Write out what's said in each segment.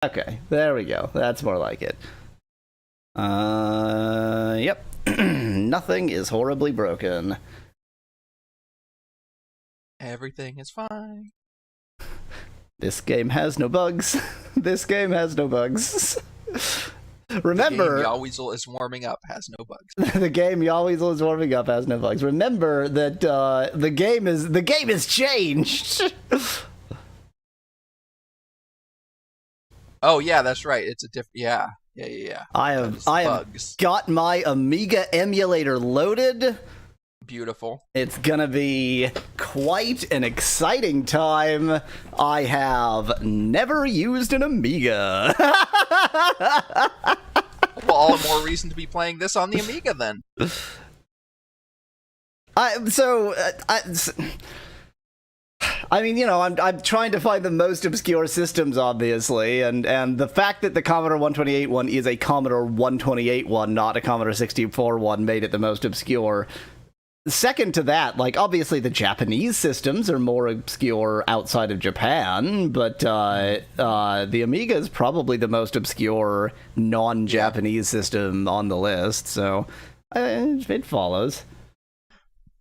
Okay, there we go. That's more like it. Yep. Nothing is horribly broken. Everything is fine. This game has no bugs. This game has no bugs. Remember, the game Yowweasel is warming up has no bugs. The game Yowweasel is warming up has no bugs. Remember that the game is changed. Oh yeah, that's right. It's a different. Yeah. I have got my Amiga emulator loaded. Beautiful. It's gonna be quite an exciting time. I have never used an Amiga. Well, all the more reason to be playing this on the Amiga then. I mean, you know, I'm trying to find the most obscure systems, obviously, and the fact that the Commodore 128 one is a Commodore 128 one, not a Commodore 64 one, made it the most obscure. Second to that, like, obviously the Japanese systems are more obscure outside of Japan, but the Amiga is probably the most obscure non-Japanese system on the list, so it follows.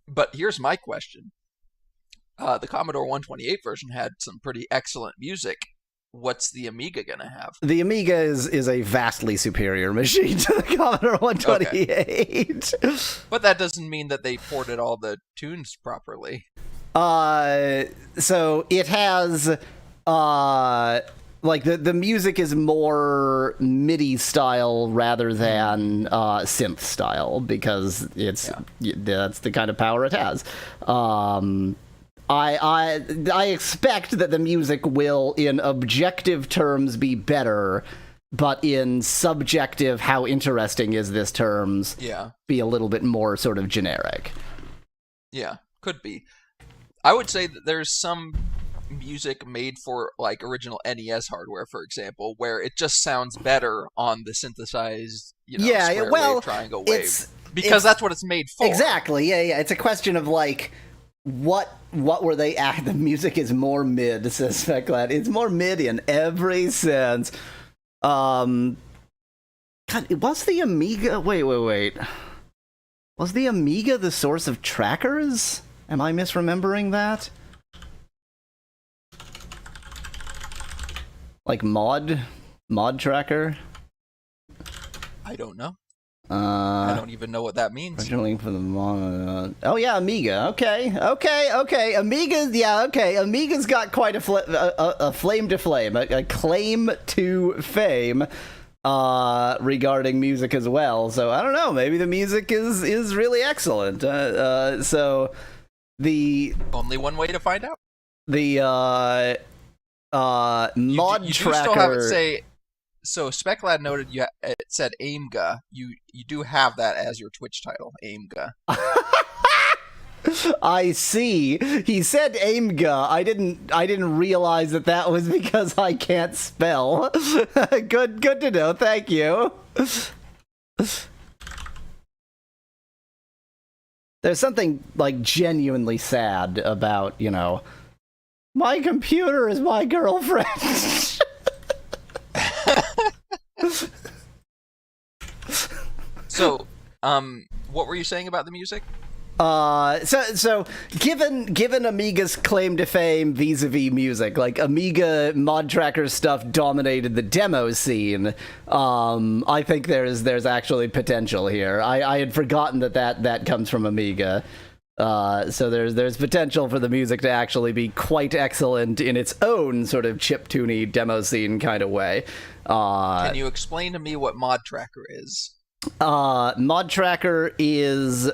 But here's my question. The Commodore 128 version had some pretty excellent music. What's the Amiga gonna have? The Amiga is a vastly superior machine to the Commodore 128. Okay. But that doesn't mean that they ported all the tunes properly. So it has like the music is more MIDI style rather than synth style, because that's the kind of power it has. I expect that the music will, in objective terms, be better, but in subjective, how interesting is this terms, be a little bit more sort of generic. Yeah, could be. I would say that there's some music made for, like, original NES hardware, for example, where it just sounds better on the synthesized, square wave, triangle wave. Because that's what it's made for. Exactly, yeah. It's a question of, like, what were they at? The music is more mid, says Speclad. It's more mid in every sense. God, was the Amiga... Wait. Was the Amiga the source of trackers? Am I misremembering that? Like mod tracker? I don't know. I don't even know what that means. Originally for the oh yeah, Amiga. Okay. Amiga. Yeah. Okay. Amiga's got quite a claim to fame regarding music as well. So I don't know. Maybe the music is really excellent. So the only one way to find out. The mod you tracker. Still have it say. So Speclad noted it said AIMGA. You do have that as your Twitch title, AIMGA. I see. He said AIMGA. I didn't realize that was because I can't spell. Good to know. Thank you. There's something, like, genuinely sad about, my computer is my girlfriend. So, what were you saying about the music? So given Amiga's claim to fame vis-a-vis music, like, Amiga mod tracker stuff dominated the demo scene. I think there's actually potential here. I had forgotten that comes from Amiga. So there's potential for the music to actually be quite excellent in its own sort of chiptune demo scene kind of way. Can you explain to me what mod tracker is? Mod tracker is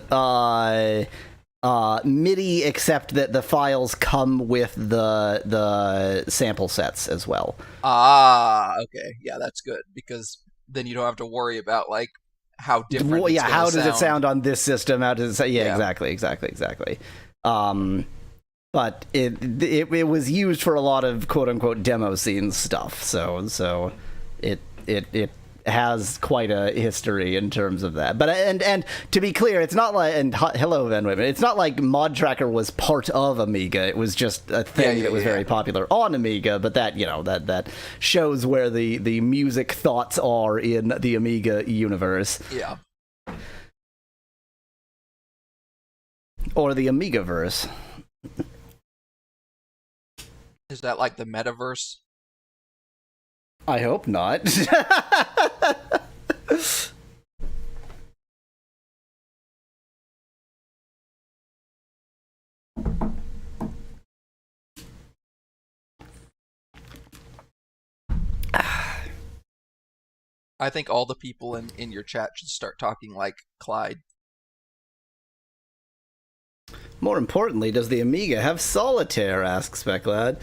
MIDI, except that the files come with the sample sets as well. Okay, yeah, that's good, because then you don't have to worry about, like, how different. Well, yeah, how does it sound on this system? How does it sound? Yeah, exactly. But it was used for a lot of quote unquote demo scene stuff. So it has quite a history in terms of that. But and to be clear, it's not like, and hello Van Whitman, it's not like Mod Tracker was part of Amiga. It was just a thing that was very popular on Amiga. But that, you know, that shows where the music thoughts are in the Amiga universe. Yeah. Or the Amigaverse. Is that like the metaverse? I hope not. I think all the people in your chat should start talking like Clyde. More importantly, does the Amiga have solitaire? Asks Speclad.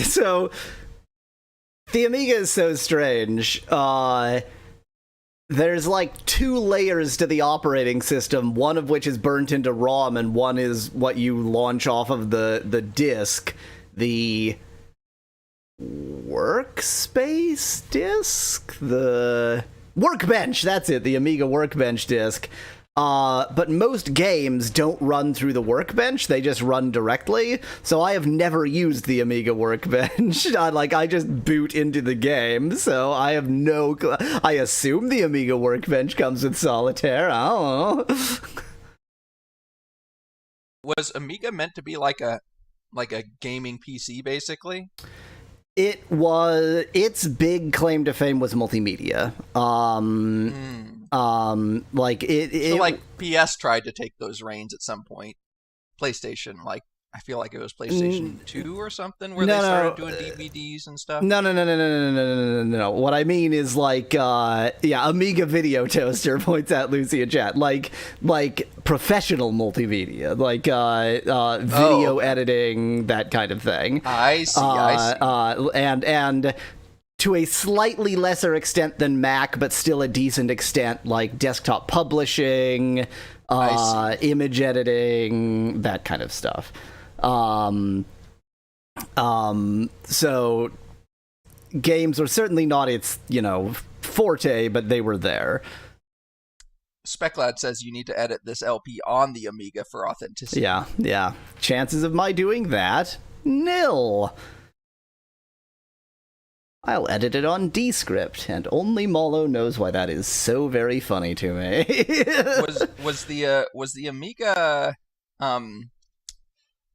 So the Amiga is so strange. There's like 2 layers to the operating system, one of which is burnt into ROM, and one is what you launch off of the disk. The workspace disk? The workbench, that's it, the Amiga workbench disk. But most games don't run through the workbench, they just run directly, so I have never used the Amiga workbench. I just boot into the game, so I have no I assume the Amiga workbench comes with solitaire, I don't know. Was Amiga meant to be like a gaming PC, basically? Its big claim to fame was multimedia. So PS tried to take those reins at some point. PlayStation, I feel like it was PlayStation 2 or something, where they started doing DVDs and stuff. No. What I mean is Amiga Video Toaster points out Lucy in chat. Like professional multimedia, video editing, that kind of thing. I see. And to a slightly lesser extent than Mac, but still a decent extent, like desktop publishing, image editing, that kind of stuff. So games were certainly not its, forte, but they were there. Speclad says you need to edit this LP on the Amiga for authenticity. Yeah. Chances of my doing that? Nil. I'll edit it on Descript, and only Mallow knows why that is so very funny to me. was the Amiga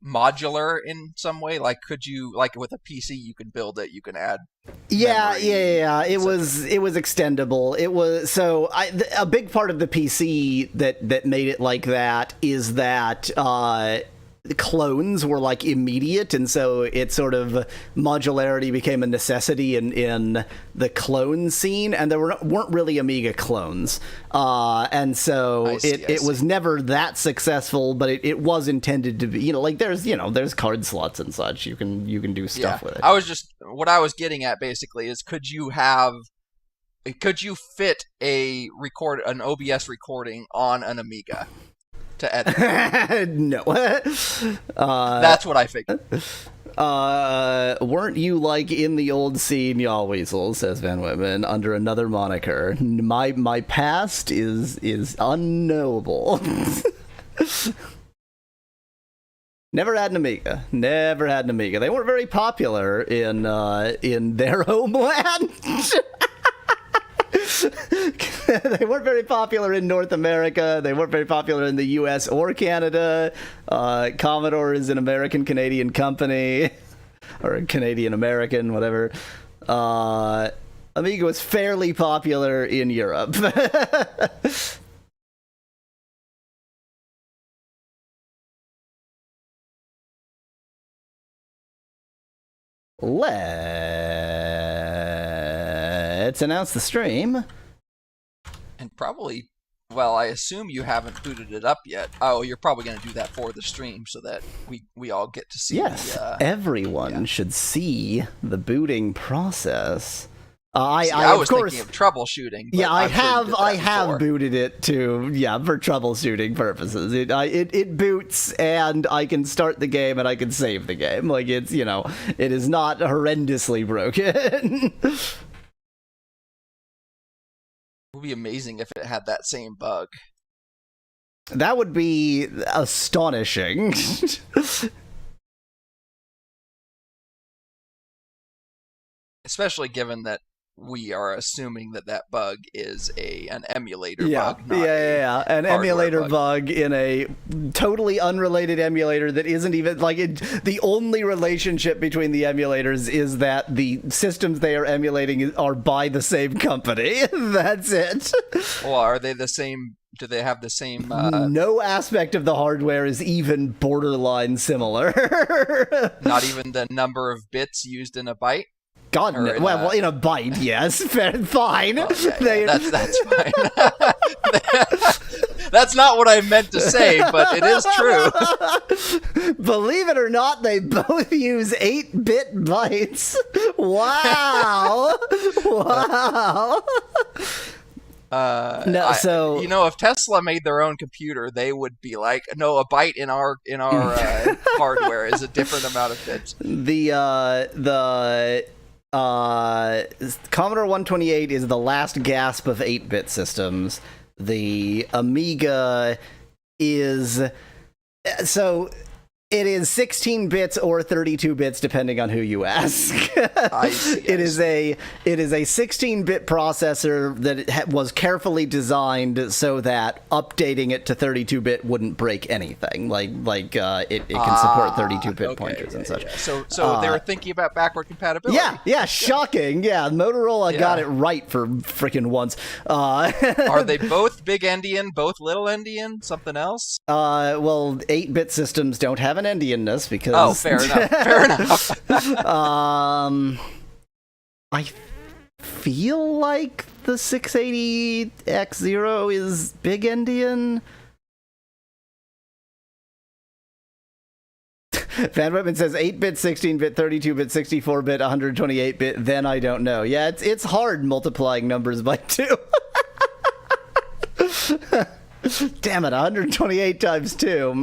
modular in some way? Like, could you, with a PC, you can build it, you can add memory, It was extendable. It was a big part of the PC that made it like that is that clones were immediate, and so it sort of modularity became a necessity in the clone scene, and there weren't really Amiga clones, and so it was never that successful, but it was intended to be, there's card slots and such, you can do stuff with it. What I was getting at basically is, could you fit an OBS recording on an Amiga to edit? No. That's what I figured. Weren't you in the old scene, y'all weasel, says Van Whitman, under another moniker. My past is unknowable. Never had an Amiga. They weren't very popular in their homeland. They weren't very popular in North America. They weren't very popular in the US or Canada. Commodore is an American-Canadian company. Or Canadian-American, whatever. Amiga was fairly popular in Europe. Let's announce the stream. And probably, I assume you haven't booted it up yet. Oh, you're probably going to do that for the stream so that we all get to see. Yes, everyone should see the booting process. I was thinking of troubleshooting. Yeah, I have booted it for troubleshooting purposes. It boots, and I can start the game and I can save the game. It is not horrendously broken. would be amazing if it had that same bug. That would be astonishing. Especially given that we are assuming that bug is an emulator Yeah, bug, not yeah. An hardware emulator bug in a totally unrelated emulator that isn't even the only relationship between the emulators is that the systems they are emulating are by the same company. That's it. Well, are they the same? Do they have the same? No aspect of the hardware is even borderline similar. Not even the number of bits used in a byte. God, no. Well, in a byte, yes. Fine. Okay, that's fine. That's not what I meant to say, but it is true. Believe it or not, they both use 8-bit bytes. Wow. Wow. So if Tesla made their own computer, they would be like, no, a byte in our hardware is a different amount of bits. The Commodore 128 is the last gasp of 8-bit systems. The Amiga is... So, it is 16 bits or 32 bits, depending on who you ask. I see. It is a 16-bit processor that was carefully designed so that updating it to 32-bit wouldn't break anything. It can support 32-bit pointers and such. Yeah. So they were thinking about backward compatibility. Yeah, shocking. Yeah, Motorola got it right for freaking once. Are they both big endian, both little endian, something else? Well, 8-bit systems don't have an endianness because... Oh, fair enough. I feel like the 680X0 is big endian. Van Whitman says 8-bit, 16-bit, 32-bit, 64-bit, 128-bit, then I don't know. Yeah, it's hard multiplying numbers by 2. Damn it, 128 times 2.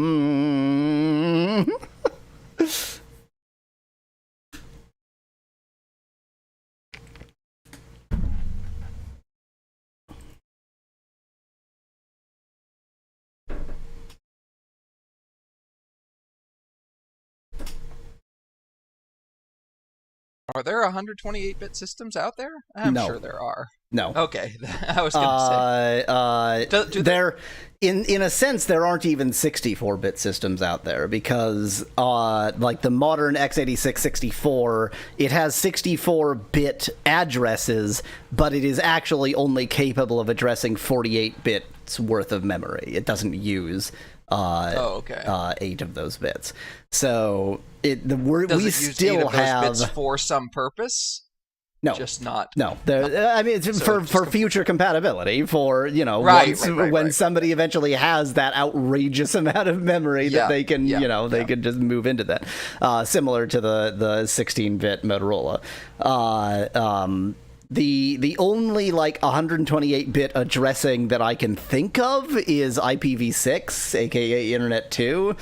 Are there 128-bit systems out there? I'm sure there are. No. Okay, I was going to say. There, in a sense, there aren't even 64-bit systems out there because, like the modern x86-64, it has 64-bit addresses, but it is actually only capable of addressing 48 bits worth of memory. It doesn't use 8 of those bits. So we still use 8 of have those bits for some purpose. No, just not. No, I mean, it's for future compatibility. For when somebody eventually has that outrageous amount of memory that they can, they can just move into that. Similar to the 16-bit Motorola. The only 128-bit addressing that I can think of is IPv6, aka Internet 2,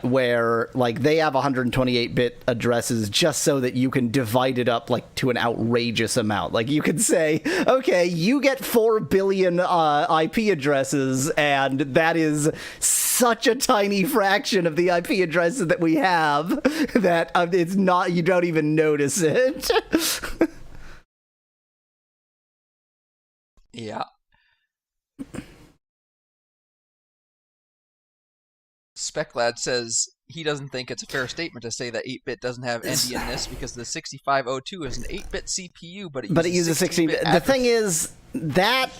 where they have 128-bit addresses just so that you can divide it up to an outrageous amount. You could say, okay, you get 4 billion IP addresses, and that is such a tiny fraction of the IP addresses that we have that it's not, you don't even notice it. Yeah. Speclad says he doesn't think it's a fair statement to say that 8-bit doesn't have endianness because the 6502 is an 8-bit CPU, but it uses 16-bit. The thing is that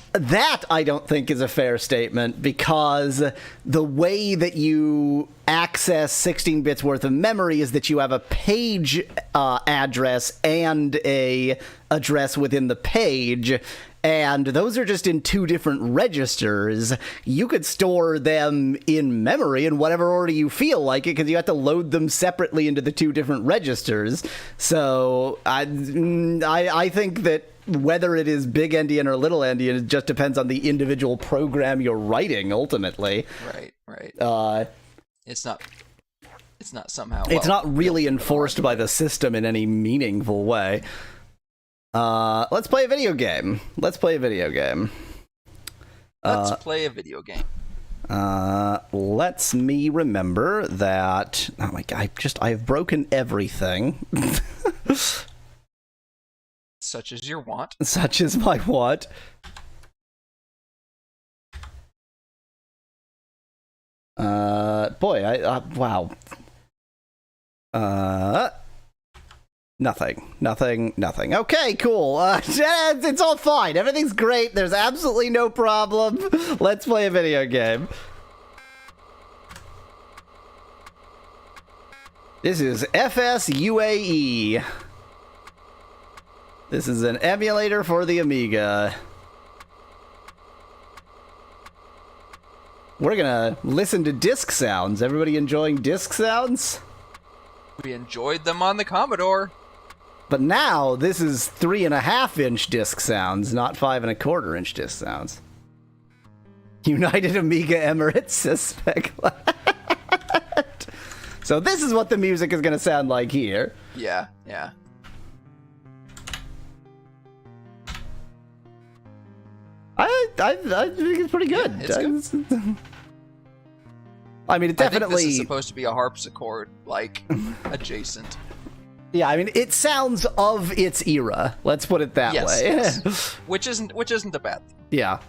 I don't think is a fair statement because the way that you access 16 bits worth of memory is that you have a page address and a address within the page. And those are just in 2 different registers. You could store them in memory in whatever order you feel like it, because you have to load them separately into the 2 different registers. So I think that whether it is big endian or little endian, it just depends on the individual program you're writing. Ultimately, right. It's not somehow. It's not really enforced by the system in any meaningful way. Let's play a video game. Let's play a video game. Let's play a video game. Let's me remember that. Oh my god! I've broken everything. Such as your want. Such as my want. Boy, wow. Nothing. Okay, cool. It's all fine. Everything's great. There's absolutely no problem. Let's play a video game. This is FSUAE. This is an emulator for the Amiga. We're gonna listen to disc sounds. Everybody enjoying disc sounds? We enjoyed them on the Commodore. But now, this is 3.5-inch disc sounds, not 5.25-inch disc sounds. United Amiga Emirates suspect. So this is what the music is going to sound like here. Yeah. I think it's pretty good. Yeah, it's good. I mean, it definitely... I think this is supposed to be a harpsichord, like, adjacent. Yeah, I mean, it sounds of its era. Let's put it that way. Yes. Which isn't a bad thing. Yeah.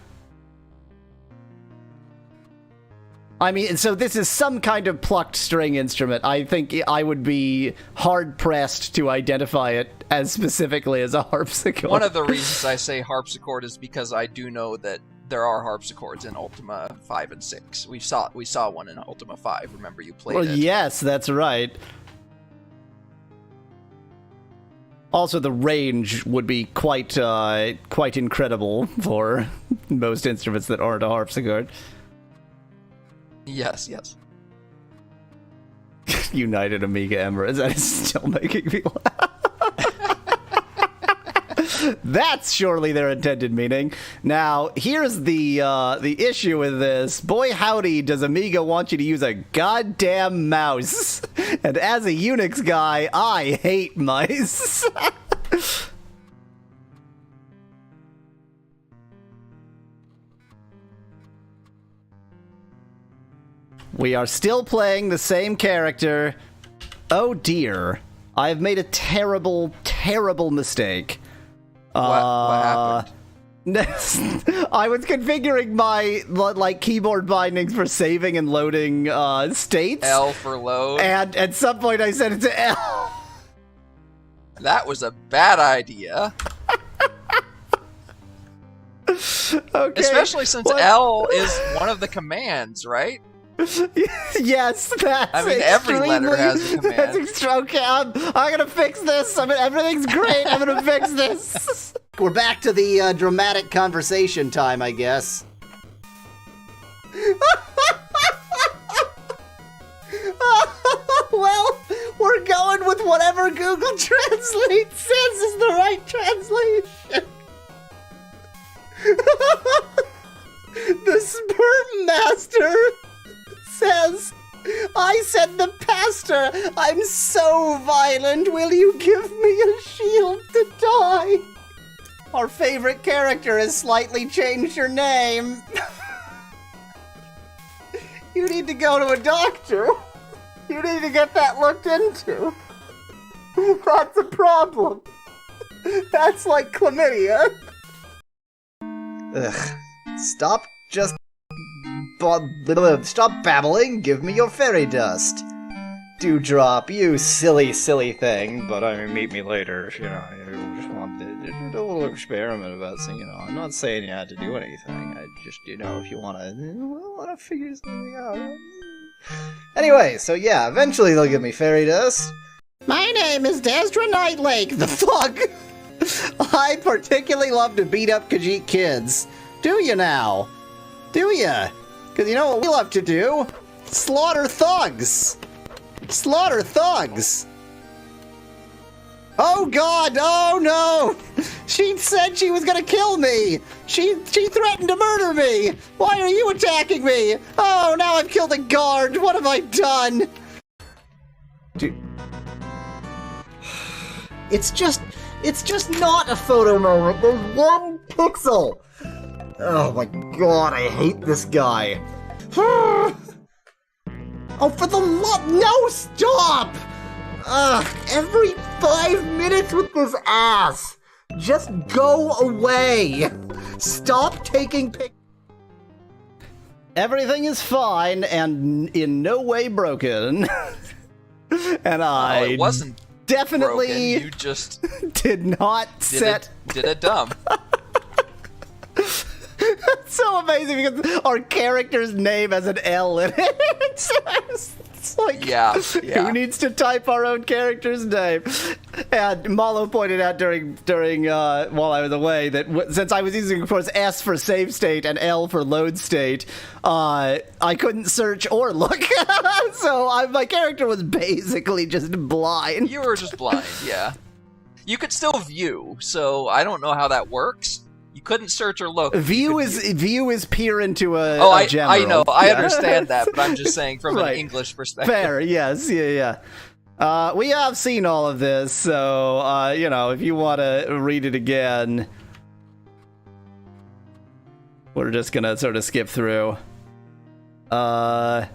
I mean, so this is some kind of plucked string instrument. I think I would be hard-pressed to identify it as specifically as a harpsichord. One of the reasons I say harpsichord is because I do know that there are harpsichords in Ultima 5 and 6. We saw one in Ultima 5. Remember, you played it. Yes, that's right. Also, the range would be quite incredible for most instruments that aren't a harpsichord. Yes. United Amiga Emirates. That is still making me laugh. That's surely their intended meaning. Now, here's the issue with this. Boy howdy, does Amiga want you to use a goddamn mouse. And as a Unix guy, I hate mice. We are still playing the same character. Oh dear. I have made a terrible, terrible mistake. What happened? I was configuring my keyboard bindings for saving and loading states. L for load. And at some point I set it to L. That was a bad idea. Okay. Especially since L is one of the commands, right? Yes, that's I mean, every letter has a command. That's okay, I'm gonna fix this. I mean, everything's great. I'm gonna fix this. We're back to the dramatic conversation time, I guess. Well, we're going with whatever Google Translate says is the right translation. The sperm master says, I said the pastor, I'm so violent, will you give me a shield to die? Our favorite character has slightly changed her name. You need to go to a doctor. You need to get that looked into. That's a problem. That's like chlamydia. Ugh. Stop babbling, give me your fairy dust. Dewdrop, you silly, silly thing. But I mean, meet me later if, you just want to do a little experiment about saying, I'm not saying you had to do anything. I just, if you want to figure something out. Anyway, so yeah, eventually they'll give me fairy dust. My name is Desdra Nightlake. The fuck? I particularly love to beat up Khajiit kids. Do you now? Do ya? Because you know what we love to do? Slaughter thugs! Slaughter thugs! Oh god, oh no! She said she was gonna kill me! She threatened to murder me! Why are you attacking me? Oh, now I've killed a guard! What have I done? Dude. It's just It's just not a photo moment. There's 1 pixel. Oh my god, I hate this guy. Oh, for the love... No, stop! Every 5 minutes with this ass. Just go away. Stop taking pictures. Everything is fine and in no way broken. And it wasn't definitely broken. You just did not set... Did a dumb. It's so amazing because our character's name has an L in it. It's like, yeah. Who needs to type our own character's name? And Mallow pointed out during while I was away that since I was using, of course, S for save state and L for load state, I couldn't search or look. So my character was basically just blind. You were just blind, yeah. You could still view, so I don't know how that works. You couldn't search or look. View is peer into a general. I know, I understand that, but I'm just saying from an English perspective. Fair, yes, yeah. We have seen all of this, so, if you want to read it again, we're just gonna sort of skip through. Oh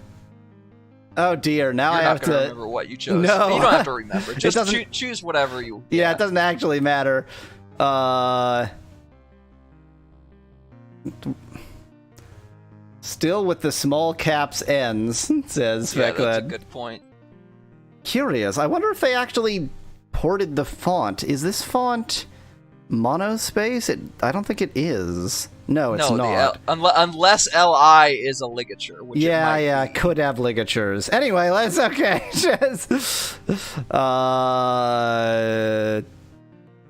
dear, now I have to remember what you chose. No. You don't have to remember. Just choose whatever you... Yeah, it doesn't actually matter. Still with the small caps ends, says Yeah, Fecklad. that's a good point. Curious. I wonder if they actually ported the font. Is this font monospace? I don't think it is. No, it's not. Unless LI is a ligature. Which Yeah, could have ligatures. Anyway, that's okay.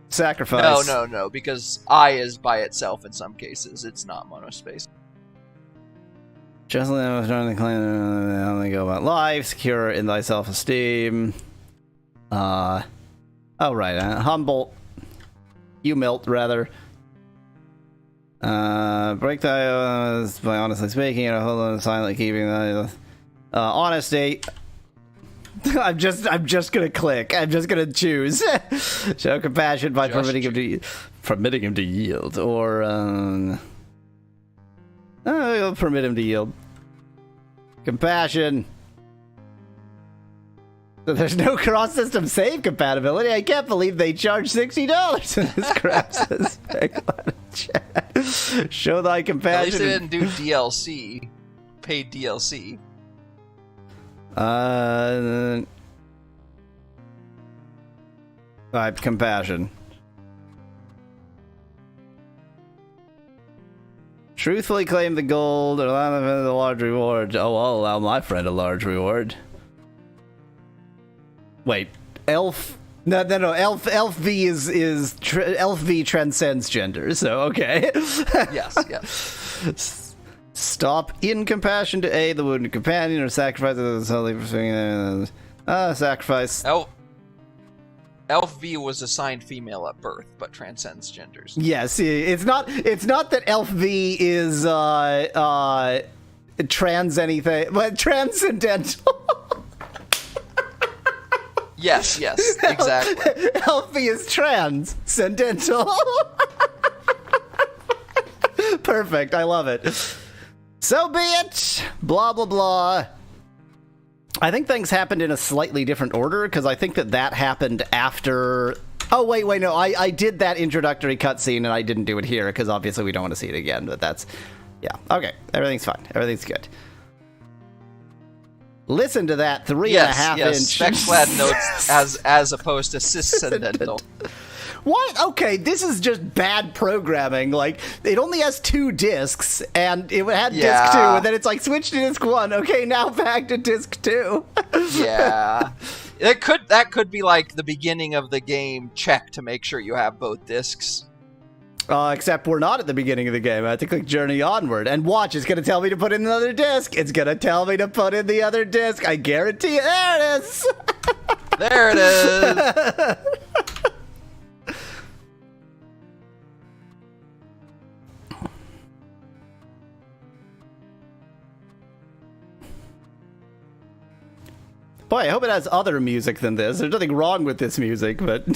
Sacrifice. No, because I is by itself in some cases. It's not monospace. Just trying to claim how they go about life, secure in thy self-esteem. Right, humble. You melt, rather. Break thy by honestly speaking, and hold on silently keeping thy honesty. I'm just gonna click. I'm just gonna choose. Show compassion by permitting him to yield, or permit him to yield. Compassion. So there's no cross-system save compatibility. I can't believe they charge $60 in this crap. Says chat. Show thy compassion. At least they didn't do DLC, paid DLC. Compassion. Truthfully claim the gold or allow them the large reward. Oh, I'll allow my friend a large reward. Wait, Elf? No. Elf V Elf V transcends gender. So okay. Yes. Stop in compassion to aid the wounded companion or sacrifice the solely sacrifice. Elf V was assigned female at birth, but transcends genders. Yes, it's not that Elf V is trans anything, but transcendental. Yes, exactly. Elf V is transcendental. Perfect, I love it. So be it. Blah blah blah. I think things happened in a slightly different order, because I think that happened after... Oh, wait, no, I did that introductory cutscene, and I didn't do it here, because obviously we don't want to see it again, but that's... Yeah, okay, everything's fine. Everything's good. Listen to that 3.5 inch... Spec-clad notes as opposed to ciscendental. What? Okay, this is just bad programming. Like, it only has 2 discs, and it had disc 2, and then it's like, switch to disc 1. Okay, now back to disc 2. Yeah. That could be like the beginning of the game check to make sure you have both discs. Except we're not at the beginning of the game. I have to click Journey Onward. And watch, it's going to tell me to put in another disc. It's going to tell me to put in the other disc. I guarantee it. There it is. There it is. Boy, I hope it has other music than this. There's nothing wrong with this music, but...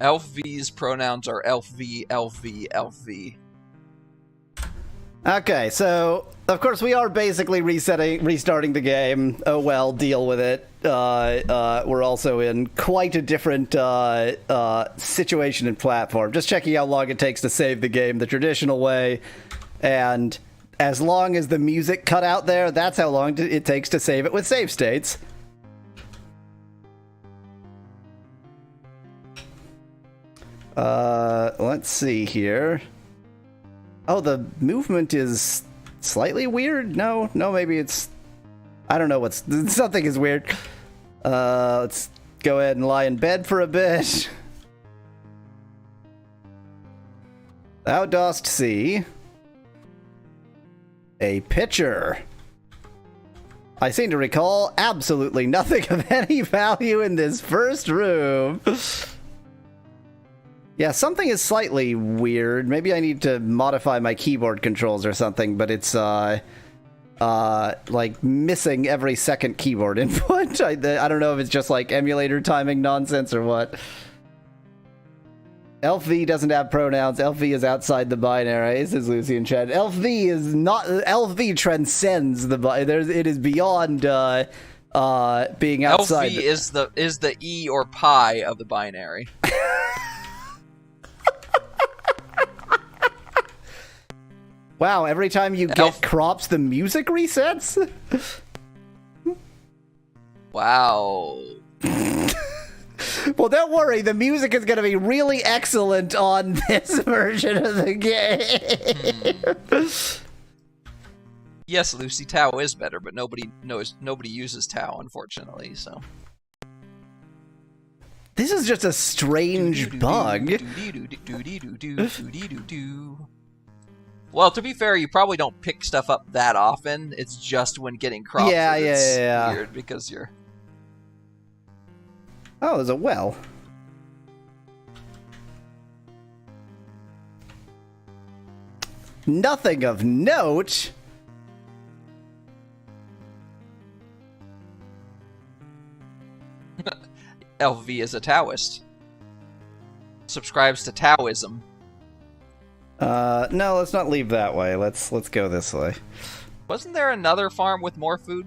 Elf V's pronouns are Elf V, Elf V, Elf V. Okay, so of course we are basically restarting the game. Oh well, deal with it. We're also in quite a different situation and platform. Just checking how long it takes to save the game the traditional way, and as long as the music cut out there, that's how long it takes to save it with save states. Let's see here. Oh, the movement is slightly weird? No, maybe it's... I don't know something is weird. Let's go ahead and lie in bed for a bit. Thou dost see a picture. I seem to recall absolutely nothing of any value in this first room. Yeah, something is slightly weird. Maybe I need to modify my keyboard controls or something, but it's, like, missing every second keyboard input. I don't know if it's just, like, emulator timing nonsense or what. Elf V doesn't have pronouns. Elf V is outside the binary, says Lucy in chat. Elf V is not... Elf V transcends the binary. It is beyond, being outside... Elf V is the E or pi of the binary. Wow, every time you get crops, the music resets? Wow. Well, don't worry, the music is going to be really excellent on this version of the game. Yes, Lucy, Tau is better, but nobody uses Tau, unfortunately, so... This is just a strange bug. Well, to be fair, you probably don't pick stuff up that often. It's just when getting cropped. Yeah. Weird because you're... Oh, there's a well. Nothing of note. LV is a Taoist. Subscribes to Taoism. No, let's not leave that way. Let's go this way. Wasn't there another farm with more food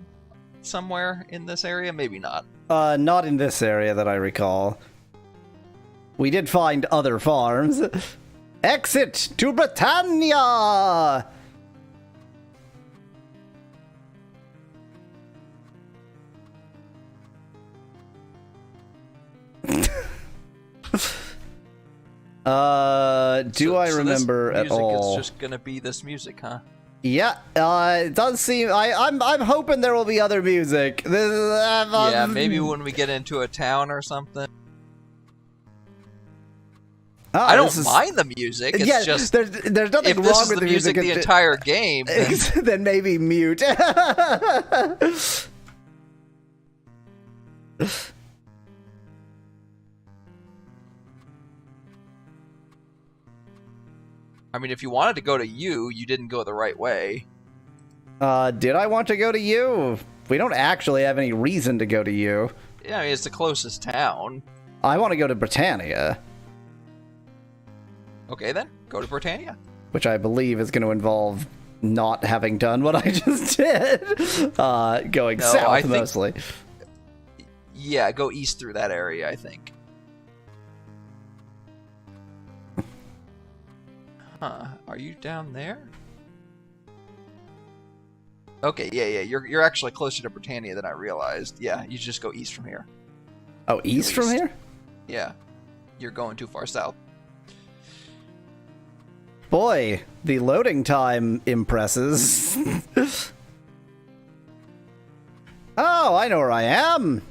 somewhere in this area? Maybe not. Not in this area that I recall. We did find other farms. Exit to Britannia! Do I remember at all? Music is just gonna be this music, huh? Yeah, it does seem... I'm hoping there will be other music. Yeah, maybe when we get into a town or something. Oh, I don't mind the music. It's just there's nothing if wrong this is with the music the entire game, then maybe mute. I mean, if you wanted to go to U, you didn't go the right way. Did I want to go to U? We don't actually have any reason to go to U. Yeah, I mean, it's the closest town. I want to go to Britannia. Okay, then. Go to Britannia. Which I believe is going to involve not having done what I just did. Going south, mostly. Yeah, go east through that area, I think. Huh. Are you down there? Okay, yeah. You're actually closer to Britannia than I realized. Yeah, you just go east from here. Oh, east from here? Yeah. You're going too far south. Boy, the loading time impresses. Oh, I know where I am.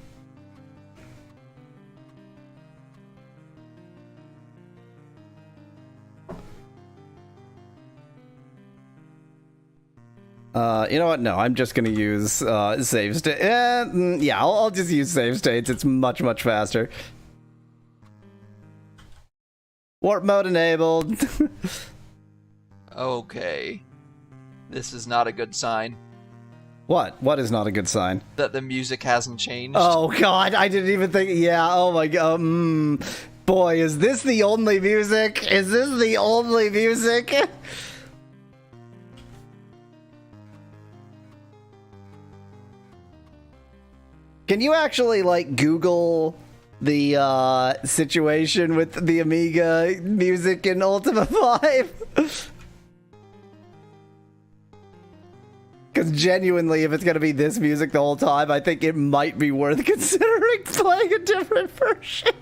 You know what? No, I'm just gonna use save state. Yeah, I'll just use save states. It's much faster. Warp mode enabled. Okay. This is not a good sign. What? What is not a good sign? That the music hasn't changed. Oh god, I didn't even think. Yeah. Oh my god. Boy, is this the only music? Is this the only music? Can you actually, like, Google the situation with the Amiga music in Ultima 5? Because genuinely, if it's going to be this music the whole time, I think it might be worth considering playing a different version.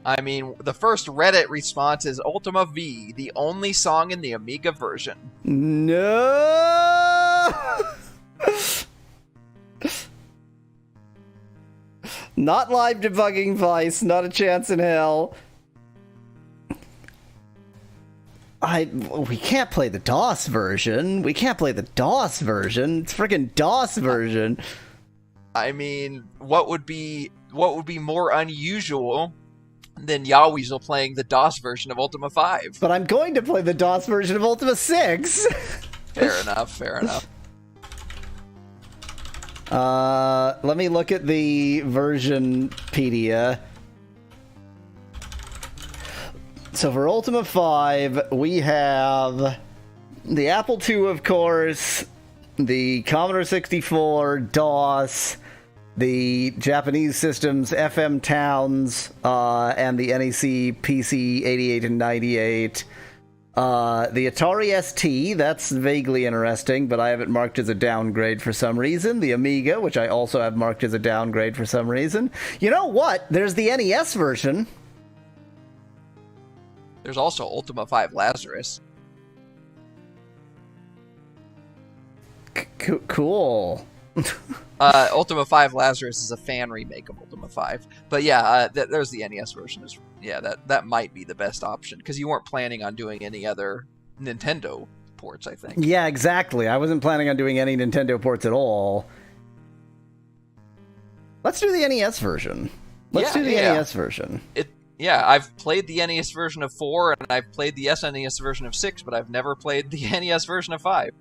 I mean, the first Reddit response is Ultima V, the only song in the Amiga version. No! Not live debugging Vice, not a chance in hell. We can't play the DOS version. We can't play the DOS version. It's freaking DOS version. I mean, what would be more unusual than Yaweasel playing the DOS version of Ultima 5? But I'm going to play the DOS version of Ultima 6. Fair enough, fair enough. Let me look at the versionpedia. So for Ultima 5, we have the Apple II, of course, the Commodore 64, DOS, the Japanese systems, FM Towns, and the NEC PC 88 and 98. The Atari ST, that's vaguely interesting, but I have it marked as a downgrade for some reason. The Amiga, which I also have marked as a downgrade for some reason. You know what? There's the NES version. There's also Ultima 5 Lazarus. Cool. Ultima 5 Lazarus is a fan remake of Ultima 5. But yeah, there's the NES version. Yeah, that might be the best option, because you weren't planning on doing any other Nintendo ports, I think. Yeah, exactly. I wasn't planning on doing any Nintendo ports at all. Let's do the NES version. Let's do the NES version. Yeah, I've played the NES version of 4, and I've played the SNES version of 6, but I've never played the NES version of 5.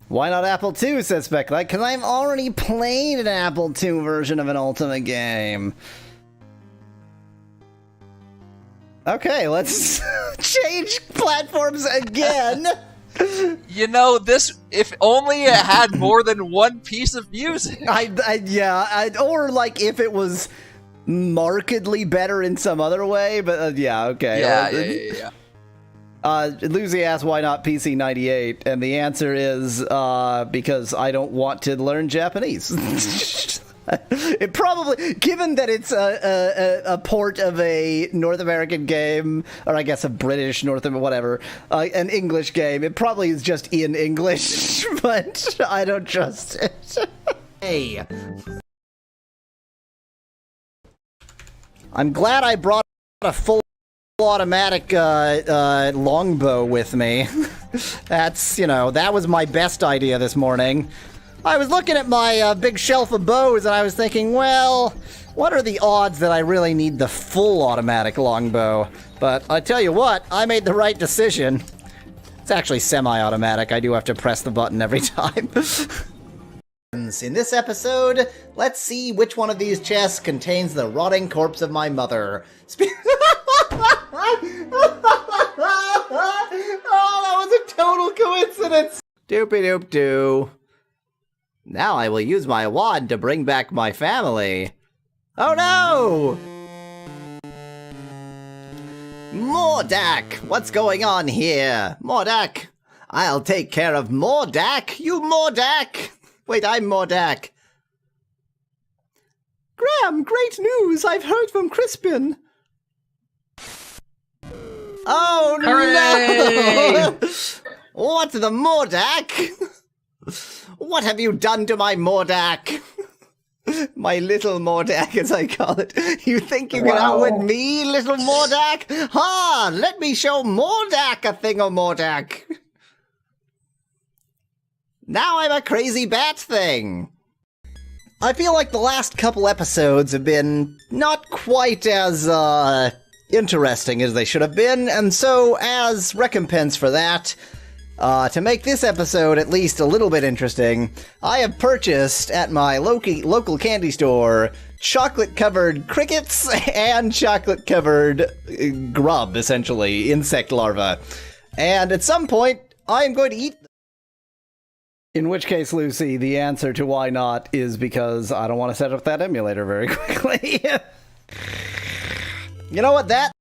Why not Apple II, says Specklight? Because I've already played an Apple II version of an Ultima game. Okay, let's change platforms again. You know, if only it had more than one piece of music. Or like if it was markedly better in some other way, but yeah, okay. Yeah. Lucy asked why not PC 98, and the answer is because I don't want to learn Japanese. It probably, given that it's a port of a North American game, or I guess a British whatever, an English game, it probably is just in English, but I don't trust it. Hey. I'm glad I brought a full automatic longbow with me. That was my best idea this morning. I was looking at my big shelf of bows and I was thinking, well, what are the odds that I really need the full automatic longbow? But I tell you what, I made the right decision. It's actually semi-automatic. I do have to press the button every time. In this episode, let's see which one of these chests contains the rotting corpse of my mother. Oh, that was a total coincidence! Doopy-doop-doo. Now I will use my wand to bring back my family. Oh no! Mordak! What's going on here? Mordak! I'll take care of Mordak! You Mordak! Wait, I'm Mordak. Graham, great news! I've heard from Crispin. Oh Hooray! no! What the Mordak? What have you done to my Mordak? My little Mordak, as I call it. You think you can outwit me, little Mordak? Ha! Let me show Mordak a thing of Mordak. Now I'm a crazy bat thing. I feel like the last couple episodes have been not quite as, interesting as they should have been, and so as recompense for that, to make this episode at least a little bit interesting, I have purchased at my local candy store chocolate-covered crickets and chocolate-covered grub, essentially, insect larvae. And at some point, I am going to eat. In which case, Lucy, the answer to why not is because I don't want to set up that emulator very quickly. You know what? That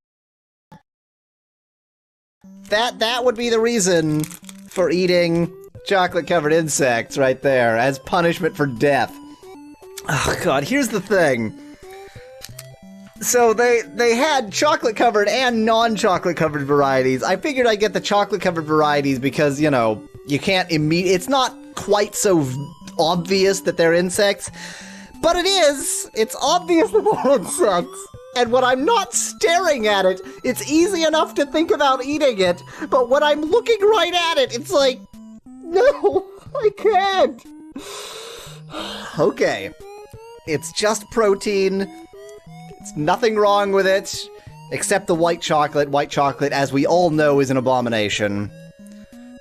would be the reason for eating chocolate-covered insects right there, as punishment for death. Oh god, here's the thing. So they had chocolate-covered and non-chocolate-covered varieties. I figured I'd get the chocolate-covered varieties because, you know, you can't it's not quite so obvious that they're insects. But it is! It's obvious that they're insects! And when I'm not staring at it, it's easy enough to think about eating it. But when I'm looking right at it, it's like, no, I can't. Okay. It's just protein. It's nothing wrong with it, except the white chocolate. White chocolate, as we all know, is an abomination.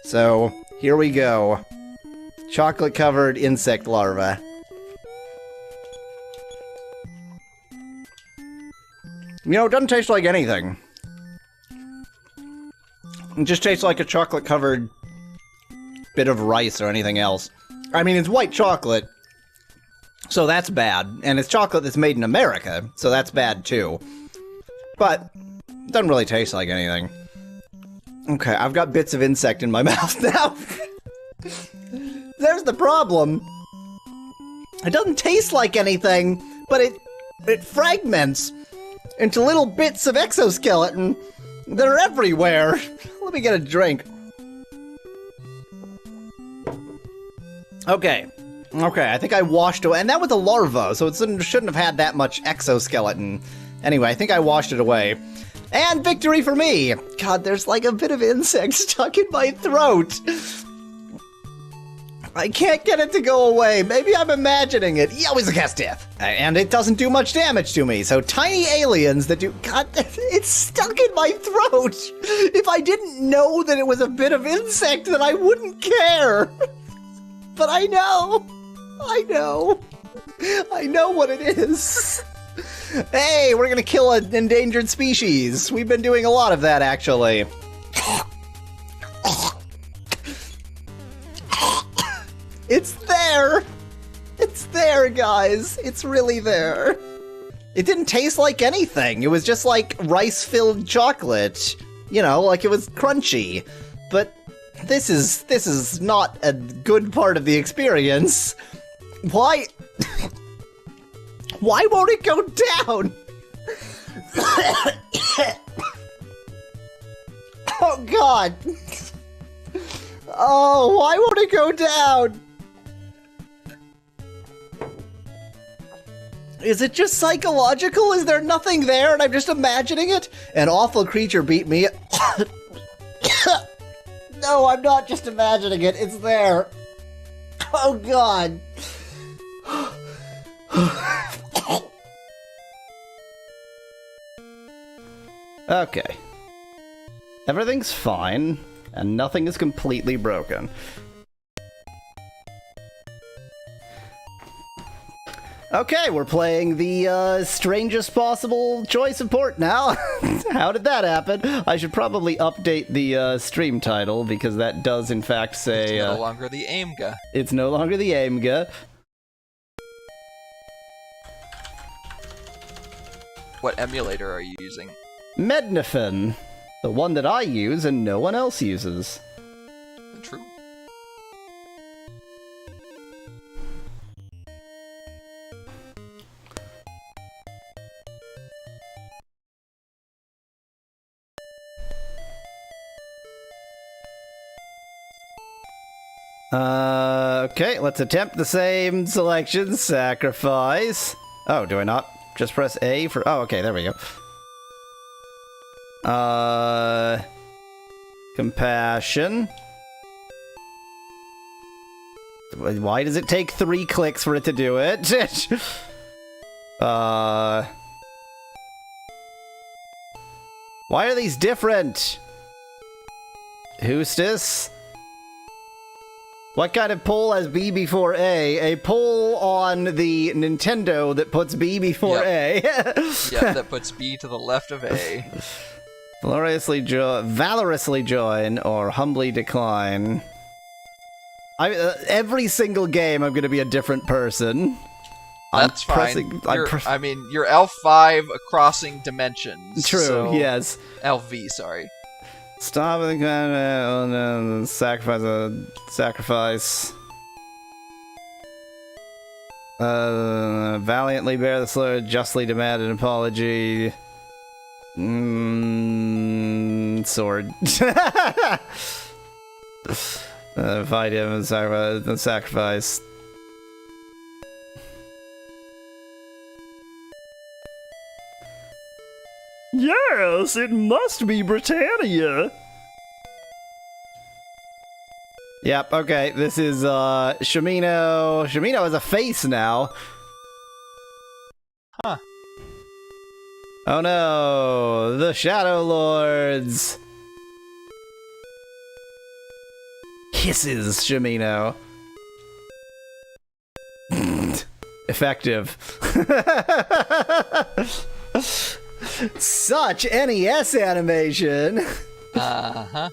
So, here we go. Chocolate-covered insect larvae. You know, it doesn't taste like anything. It just tastes like a chocolate-covered bit of rice or anything else. I mean, it's white chocolate, so that's bad. And it's chocolate that's made in America, so that's bad too. But it doesn't really taste like anything. Okay, I've got bits of insect in my mouth now. There's the problem. It doesn't taste like anything, but it fragments into little bits of exoskeleton that are everywhere. Let me get a drink. Okay, I think I washed away, and that was a larva, so it shouldn't have had that much exoskeleton. Anyway, I think I washed it away. And victory for me! God, there's like a bit of insect stuck in my throat. I can't get it to go away. Maybe I'm imagining it. Yeah, always a cast death. And it doesn't do much damage to me. So tiny aliens that do... God, it's stuck in my throat. If I didn't know that it was a bit of insect, then I wouldn't care. But I know. I know what it is. Hey, we're gonna kill an endangered species. We've been doing a lot of that, actually. It's there! It's there, guys! It's really there. It didn't taste like anything. It was just like rice-filled chocolate. You know, like it was crunchy. But this is not a good part of the experience. Why? Why won't it go down? Oh, God. Oh, why won't it go down? Is it just psychological? Is there nothing there and I'm just imagining it? An awful creature beat me. No, I'm not just imagining it. It's there. Oh, God. Okay. Everything's fine, and nothing is completely broken. Okay, we're playing the strangest possible choice of port now. How did that happen? I should probably update the stream title, because that does in fact say... It's no longer the AIMGA. It's no longer the AIMGA. What emulator are you using? Mednafin. The one that I use and no one else uses. True. Okay, let's attempt the same selection. Sacrifice. Oh, do I not? Just press A for... Oh, okay, there we go. Compassion. Why does it take 3 clicks for it to do it? Why are these different? Who's this? What kind of poll has B before A? A poll on the Nintendo that puts B before A. Yeah, that puts B to the left of A. Valorously join or humbly decline. Every single game I'm going to be a different person. That's fine. I mean, you're L5 crossing dimensions. True, so yes. LV, sorry. Stop the sacrifice. Valiantly bear the slur, justly demand an apology. Sword. Fight him and sacrifice. Yes, it must be Britannia. Yep, okay, this is, Shamino. Shamino has a face now. Huh. Oh no, the Shadow Lords. Hisses, Shamino. Effective. Such NES animation. Uh-huh.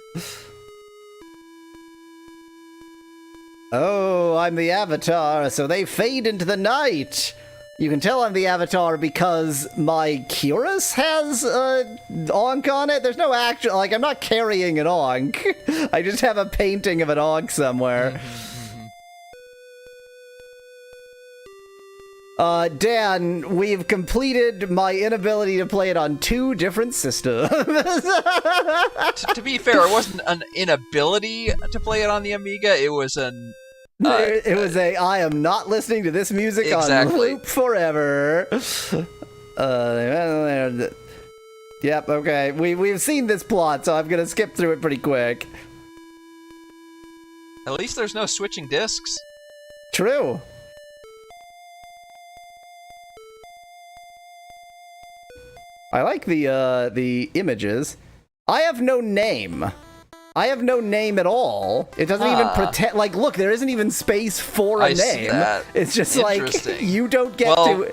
Oh, I'm the Avatar, so they fade into the night. You can tell I'm the Avatar because my Curus has Ankh on it. There's no actual, like, I'm not carrying an Ankh. I just have a painting of an Ankh somewhere. Dan, we've completed my inability to play it on 2 different systems. To be fair, it wasn't an inability to play it on the Amiga, it was an... it was I am not listening to this music on loop forever. Yep, okay. We've seen this plot, so I'm gonna skip through it pretty quick. At least there's no switching discs. True. I like the images. I have no name. I have no name at all. It doesn't even pretend. Like, look, there isn't even space for a name. See that. It's just like you don't get to.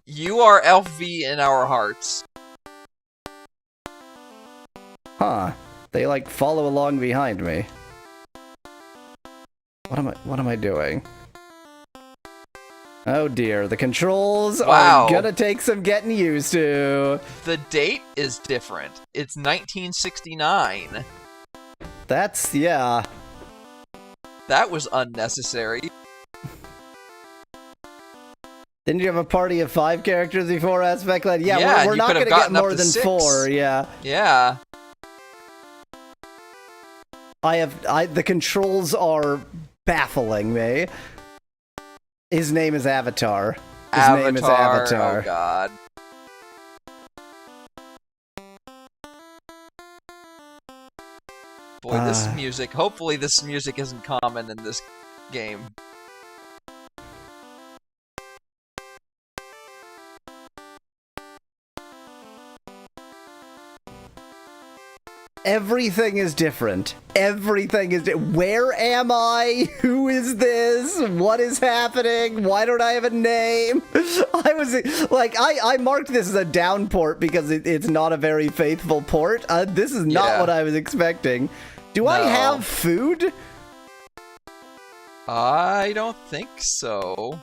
You are LV in our hearts. Huh? They like follow along behind me. What am I doing? Oh dear, the controls are gonna take some getting used to. The date is different. It's 1969. That's, yeah. That was unnecessary. Didn't you have a party of 5 characters before Aspect Led? Yeah, yeah, we're not gonna get more than 6. 4, yeah. Yeah. The controls are baffling me. His name is Avatar. His name is Avatar. Oh god. Boy, this music. Hopefully, this music isn't common in this game. Everything is different. Everything is where am I? Who is this? What is happening? Why don't I have a name? I was like, I marked this as a down port because it's not a very faithful port. This is not what I was expecting. Do I have food? I don't think so.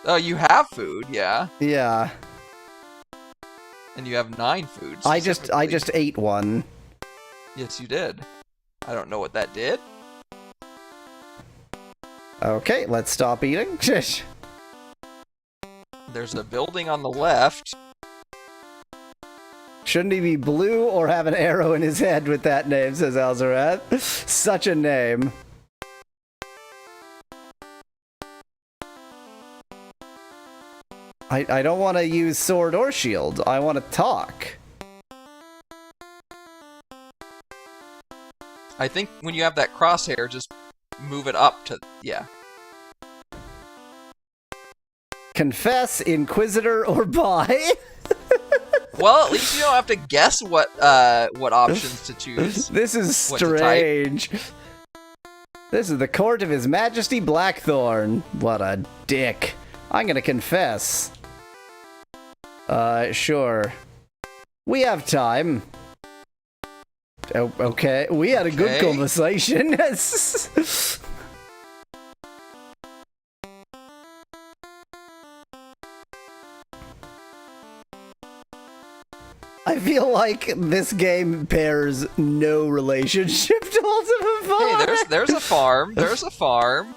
Oh, you have food, yeah. Yeah. And you have 9 foods. I just ate one. Yes, you did. I don't know what that did. Okay, let's stop eating. There's a building on the left. Shouldn't he be blue or have an arrow in his head with that name, says Alzarath. Such a name. I don't want to use sword or shield. I want to talk. I think when you have that crosshair, just move it up to... yeah. Confess, Inquisitor, or buy. Well, at least you don't have to guess what options to choose. This is What to type. strange. This is the court of His Majesty Blackthorn. What a dick. I'm gonna confess. Sure. We have time. Oh, okay. We had a good Okay. conversation. I feel like this game bears no relationship to Ultima Hey, V. there's a farm. There's a farm.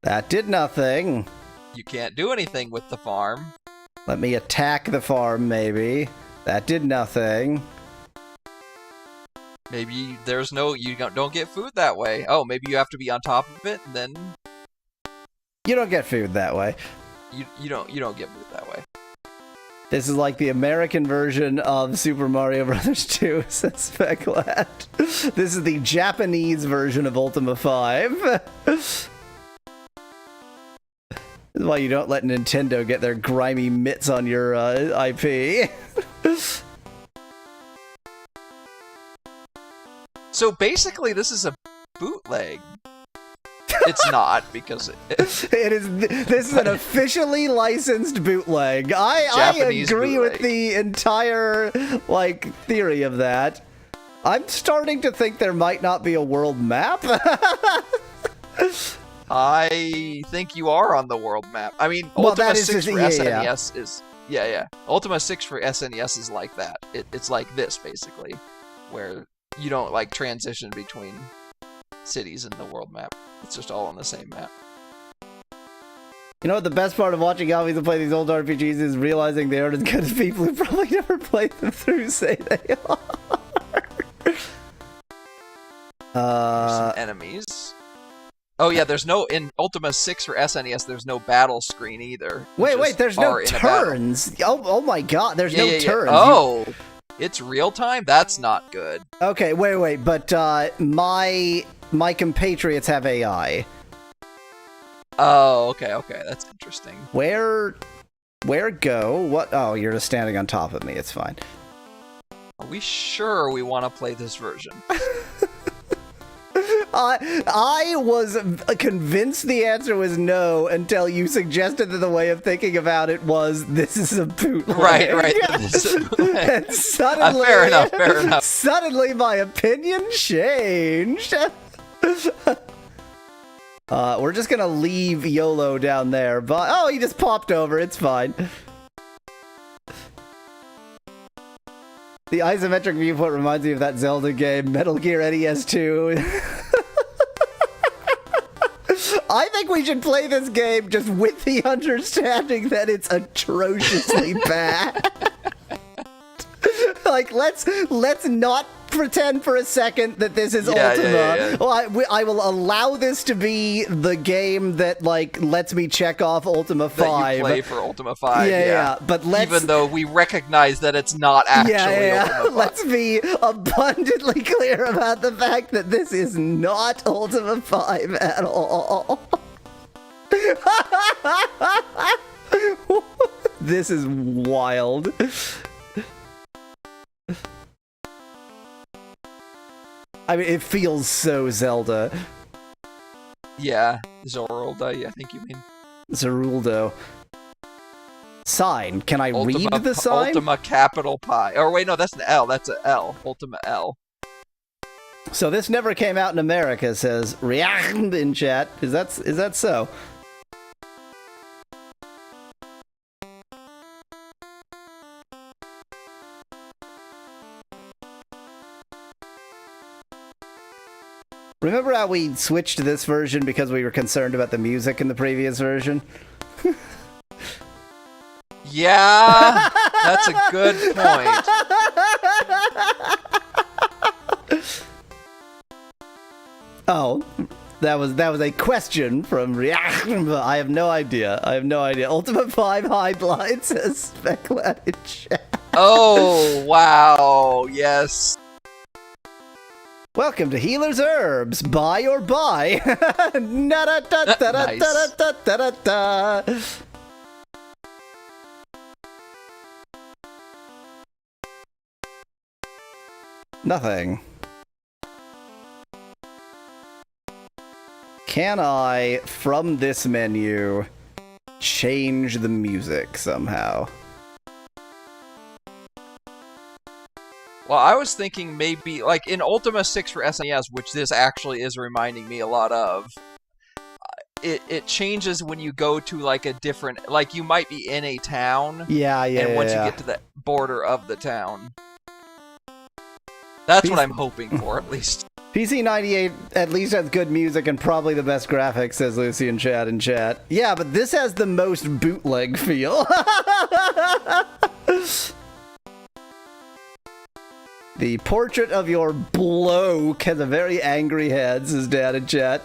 That did nothing. You can't do anything with the farm. Let me attack the farm, maybe. That did nothing. Maybe there's no you don't get food that way. Oh, maybe you have to be on top of it, and then You don't get food that way. you don't get food that way. This is like the American version of Super Mario Bros. 2, says Speclat. This is the Japanese version of Ultima 5. This is why you don't let Nintendo get their grimy mitts on your IP. So basically, this is a bootleg. It's not because It is. This is an officially licensed bootleg. I Japanese agree with bootleg. the entire theory of that. I'm starting to think there might not be a world map. I think you are on the world map. I mean, Well, Ultima that is 6 just- for yeah, SNES is yeah. Ultima 6 for SNES is like that. It's like this basically, where you don't like transition between cities in the world map. It's just all on the same map. You know what the best part of watching Alvies play these old RPGs is realizing they aren't as good as people who probably never played them through say they There's are. some enemies. Oh yeah, there's no in Ultima 6 for SNES. There's no battle screen either. You Wait, just there's are no in a battle. turns. Oh my god, there's no Yeah. turns. Oh, it's real time. That's not good. Okay, wait, but my compatriots have AI. Oh, okay, that's interesting. Where go? What? Oh, you're just standing on top of me. It's fine. Are we sure we want to play this version? I was convinced the answer was no until you suggested that the way of thinking about it was this is a bootleg. Right. This is a bootleg. And suddenly, Fair enough. Suddenly, my opinion changed. We're just gonna leave YOLO down there, but oh, he just popped over. It's fine. The isometric viewport reminds me of that Zelda game, Metal Gear NES 2. I think we should play this game just with the understanding that it's atrociously bad. Like, let's not pretend for a second that this is Yeah, Ultima. yeah. Well, I will allow this to be the game that lets me check off Ultima 5. That you play for Ultima 5. Yeah, but let's even though we recognize that it's not actually Ultima 5. Let's be abundantly clear about the fact that this is not Ultima 5 at all. This is wild. I mean, it feels so Zelda. Yeah, Zorolda, I think you mean. Zeruldo. Sign. Can I read the sign? Ultima capital Pi. Or wait, no, that's an L. That's an L. Ultima L. So this never came out in America, says React in chat. Is that so? Remember how we switched to this version because we were concerned about the music in the previous version? Yeah, that's a good point. Oh, that was a question from React. I have no idea. Ultima 5 High Blind says Speclat in chat. Oh, wow. Yes. Welcome to Healer's Herbs. Buy or buy. Nice. Nothing. Can I, from this menu, change the music somehow? Well, I was thinking maybe, like, in Ultima 6 for SNES, which this actually is reminding me a lot of, it changes when you go to, like, a different... Like, you might be in a town, and once you get to the border of the town. That's what I'm hoping for, at least. PC 98 at least has good music and probably the best graphics, says Lucy in chat. Yeah, but this has the most bootleg feel. The portrait of your bloke has a very angry head, says Dad in chat.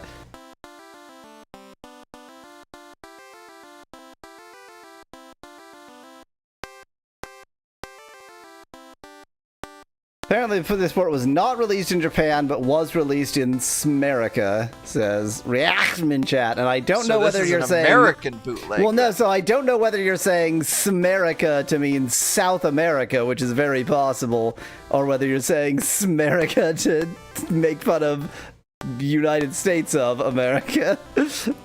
Apparently, this port was not released in Japan, but was released in Smerica, says Reaction in chat. And I don't know whether you're saying American bootleg. Well, no. So I don't know whether you're saying Smerica to mean South America, which is very possible, or whether you're saying Smerica to make fun of United States of America,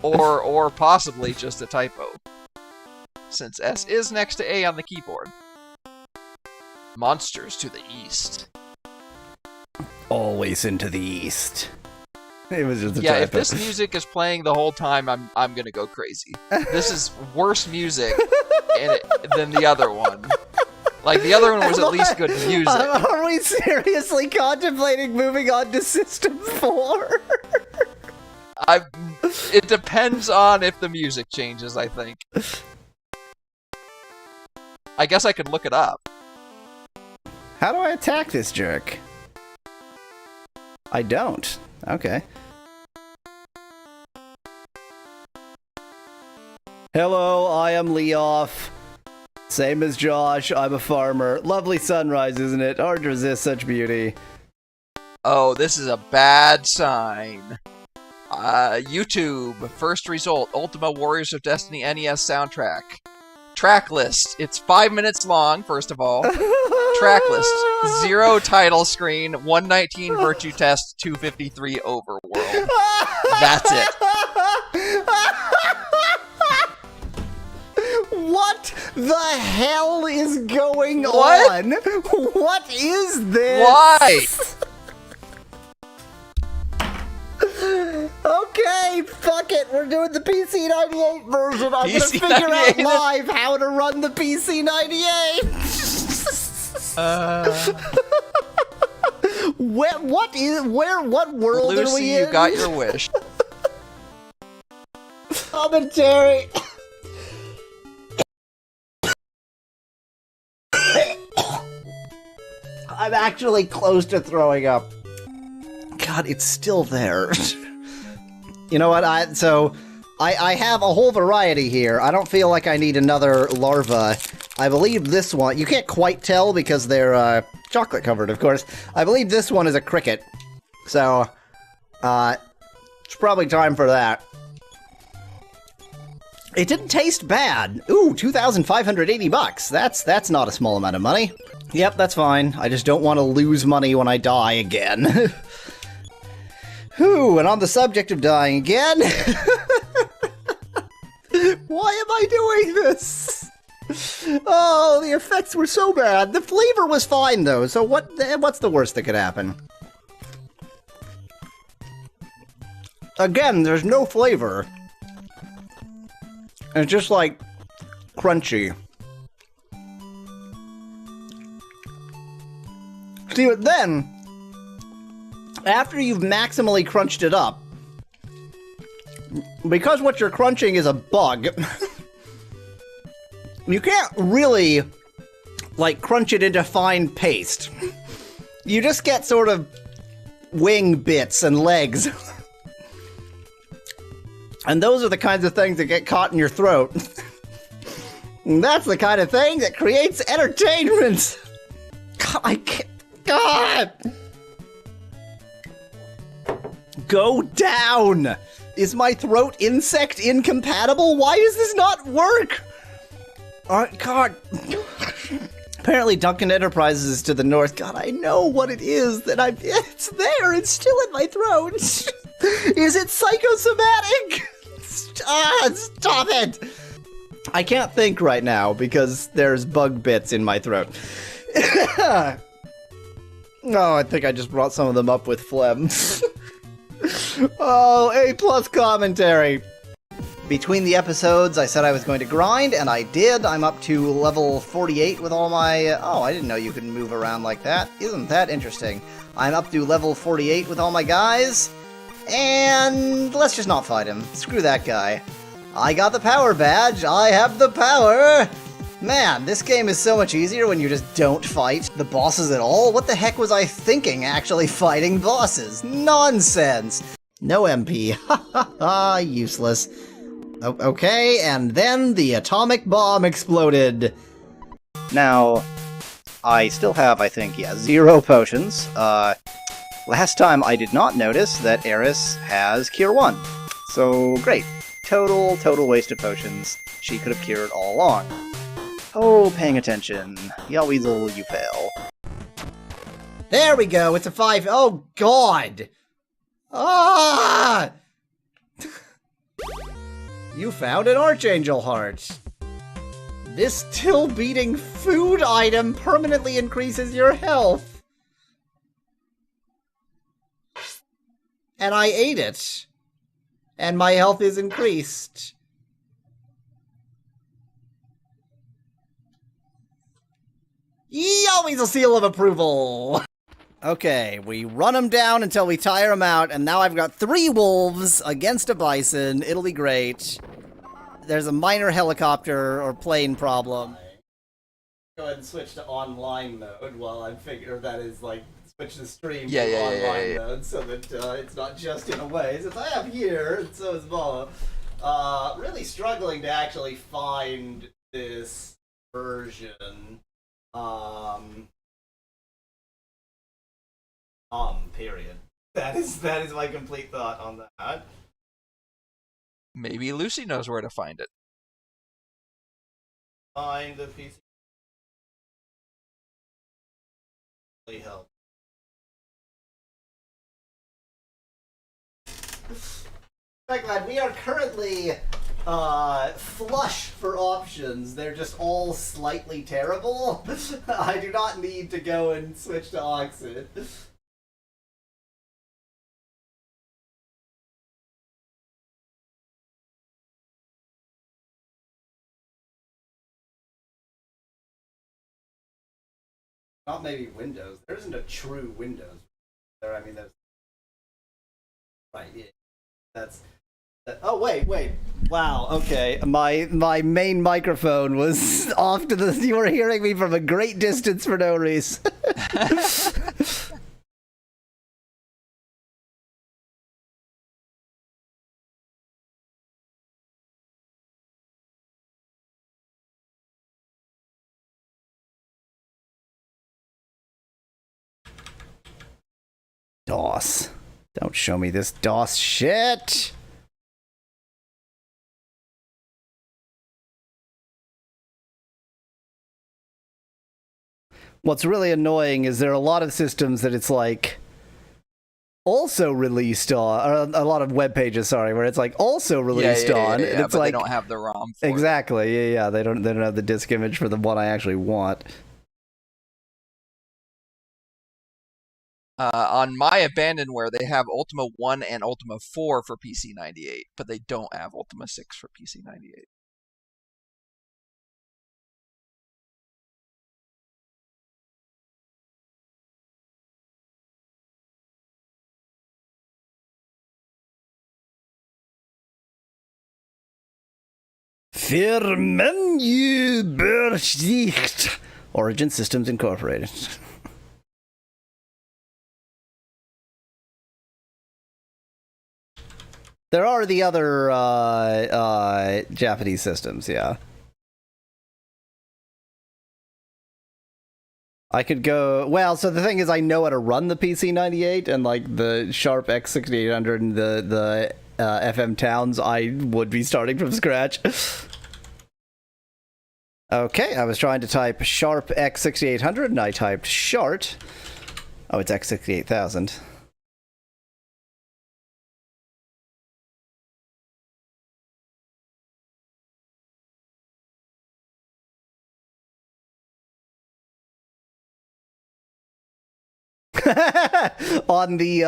or possibly just a typo, since S is next to A on the keyboard. Monsters to the east. Always into the east. It was just a yeah. typo. If this music is playing the whole time, I'm gonna go crazy. This is worse music than the other one. Like the other one was at least good music. Are we seriously contemplating moving on to System 4? It depends on if the music changes. I think. I guess I could look it up. How do I attack this jerk? I don't. Okay. Hello, I am Leoff. Same as Josh, I'm a farmer. Lovely sunrise, isn't it? Hard to resist such beauty. Oh, this is a bad sign. YouTube, first result, Ultima Warriors of Destiny NES soundtrack. Track list. It's 5 minutes long, first of all. Track list. 0 title screen, 119 virtue test, 253 overworld. That's it. What the hell is going on? What is this? Why? Okay, fuck it. We're doing the PC 98 version. I'm gonna figure out live how to run the PC 98. What world Lucy, are we in? you got your wish. Commentary. I'm actually close to throwing up. God, it's still there. You know what? I have a whole variety here. I don't feel like I need another larva. I believe this one... You can't quite tell because they're chocolate covered, of course. I believe this one is a cricket. So, it's probably time for that. It didn't taste bad. Ooh, 2,580 bucks. That's not a small amount of money. Yep, that's fine. I just don't want to lose money when I die again. Whew, and on the subject of dying again... Why am I doing this? Oh, the effects were so bad. The flavor was fine, though, so what's the worst that could happen? Again, there's no flavor. It's just, like, crunchy. See, but then, after you've maximally crunched it up, because what you're crunching is a bug, you can't really, like, crunch it into fine paste. You just get sort of wing bits and legs. And those are the kinds of things that get caught in your throat. And that's the kind of thing that creates entertainment. God, I can't. God! Go down! Is my throat insect incompatible? Why does this not work? God. Apparently Duncan Enterprises is to the north. God, I know what it is that it's there. It's still in my throat. Is it psychosomatic? Stop it. I can't think right now because there's bug bits in my throat. Oh, I think I just brought some of them up with phlegm. Oh, A+ commentary. Between the episodes, I said I was going to grind, and I did. I'm up to level 48 with all my... Oh, I didn't know you could move around like that. Isn't that interesting? I'm up to level 48 with all my guys, and let's just not fight him. Screw that guy. I got the power badge. I have the power. Man, this game is so much easier when you just don't fight the bosses at all. What the heck was I thinking, actually fighting bosses? Nonsense. No MP. Ha ha ha, useless. Okay, and then the atomic bomb exploded. Now, I still have, I think, 0 potions. Last time I did not notice that Eris has Cure 1. So, great. Total waste of potions. She could have cured all along. Oh, paying attention. Weasel, you fail. There we go, it's a 5. Oh, God! Ah! You found an Archangel Heart. This till-beating food item permanently increases your health. And I ate it. And my health is increased. Always a seal of approval. Okay, we run them down until we tire them out, and now I've got 3 wolves against a bison. It'll be great. There's a minor helicopter or plane problem. Go ahead and switch to online mode while I figure that is like switch the stream to online mode so that it's not just in a way. Since I have here, and so is Mallow. Really struggling to actually find this version. Period. That is my complete thought on that. Maybe Lucy knows where to find it. Find the PC. Really help. Right, glad we are currently flush for options. They're just all slightly terrible. I do not need to go and switch to Oxid. Not maybe Windows. There isn't a true Windows. There, I mean, there's... Right, yeah. Oh, wait. Wow, okay. My main microphone was off to the... You were hearing me from a great distance for no reason. DOS. Don't show me this DOS shit! What's really annoying is there are a lot of systems that it's like also released on, or a lot of web pages, sorry, where it's like also released on, and it's but like they don't have the ROM for exactly, yeah, they don't have the disk image for the one I actually want. On my Abandonware, they have Ultima 1 and Ultima 4 for PC98, but they don't have Ultima 6 for PC98. Für Menü Bericht. Origin Systems Incorporated. There are the other Japanese systems, yeah. I could go... Well, so the thing is I know how to run the PC98, and like the Sharp X6800 and the FM Towns, I would be starting from scratch. Okay, I was trying to type sharp x6800 and I typed shart. Oh, it's x68000. On the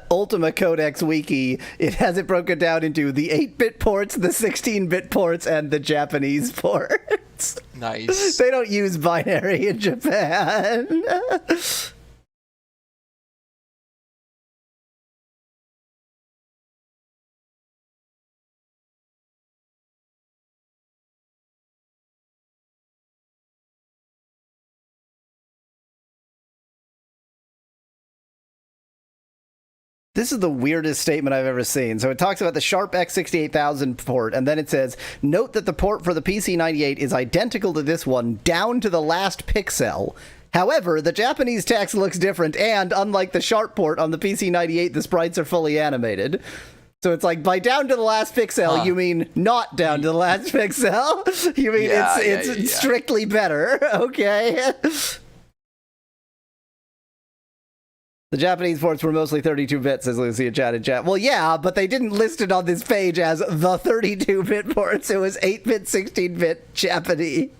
Ultima Codex wiki, it has it broken down into the 8-bit ports, the 16-bit ports, and the Japanese ports. Nice. They don't use binary in Japan. This is the weirdest statement I've ever seen. So it talks about the Sharp X68000 port, and then it says, note that the port for the PC98 is identical to this one down to the last pixel. However, the Japanese text looks different, and unlike the Sharp port on the PC98, the sprites are fully animated. So it's like, by down to the last pixel, you mean not down to the last pixel? You mean it's strictly better, okay? The Japanese ports were mostly 32 bits, as Lucy in chat. Well, yeah, but they didn't list it on this page as the 32-bit ports. It was 8-bit, 16-bit Japanese.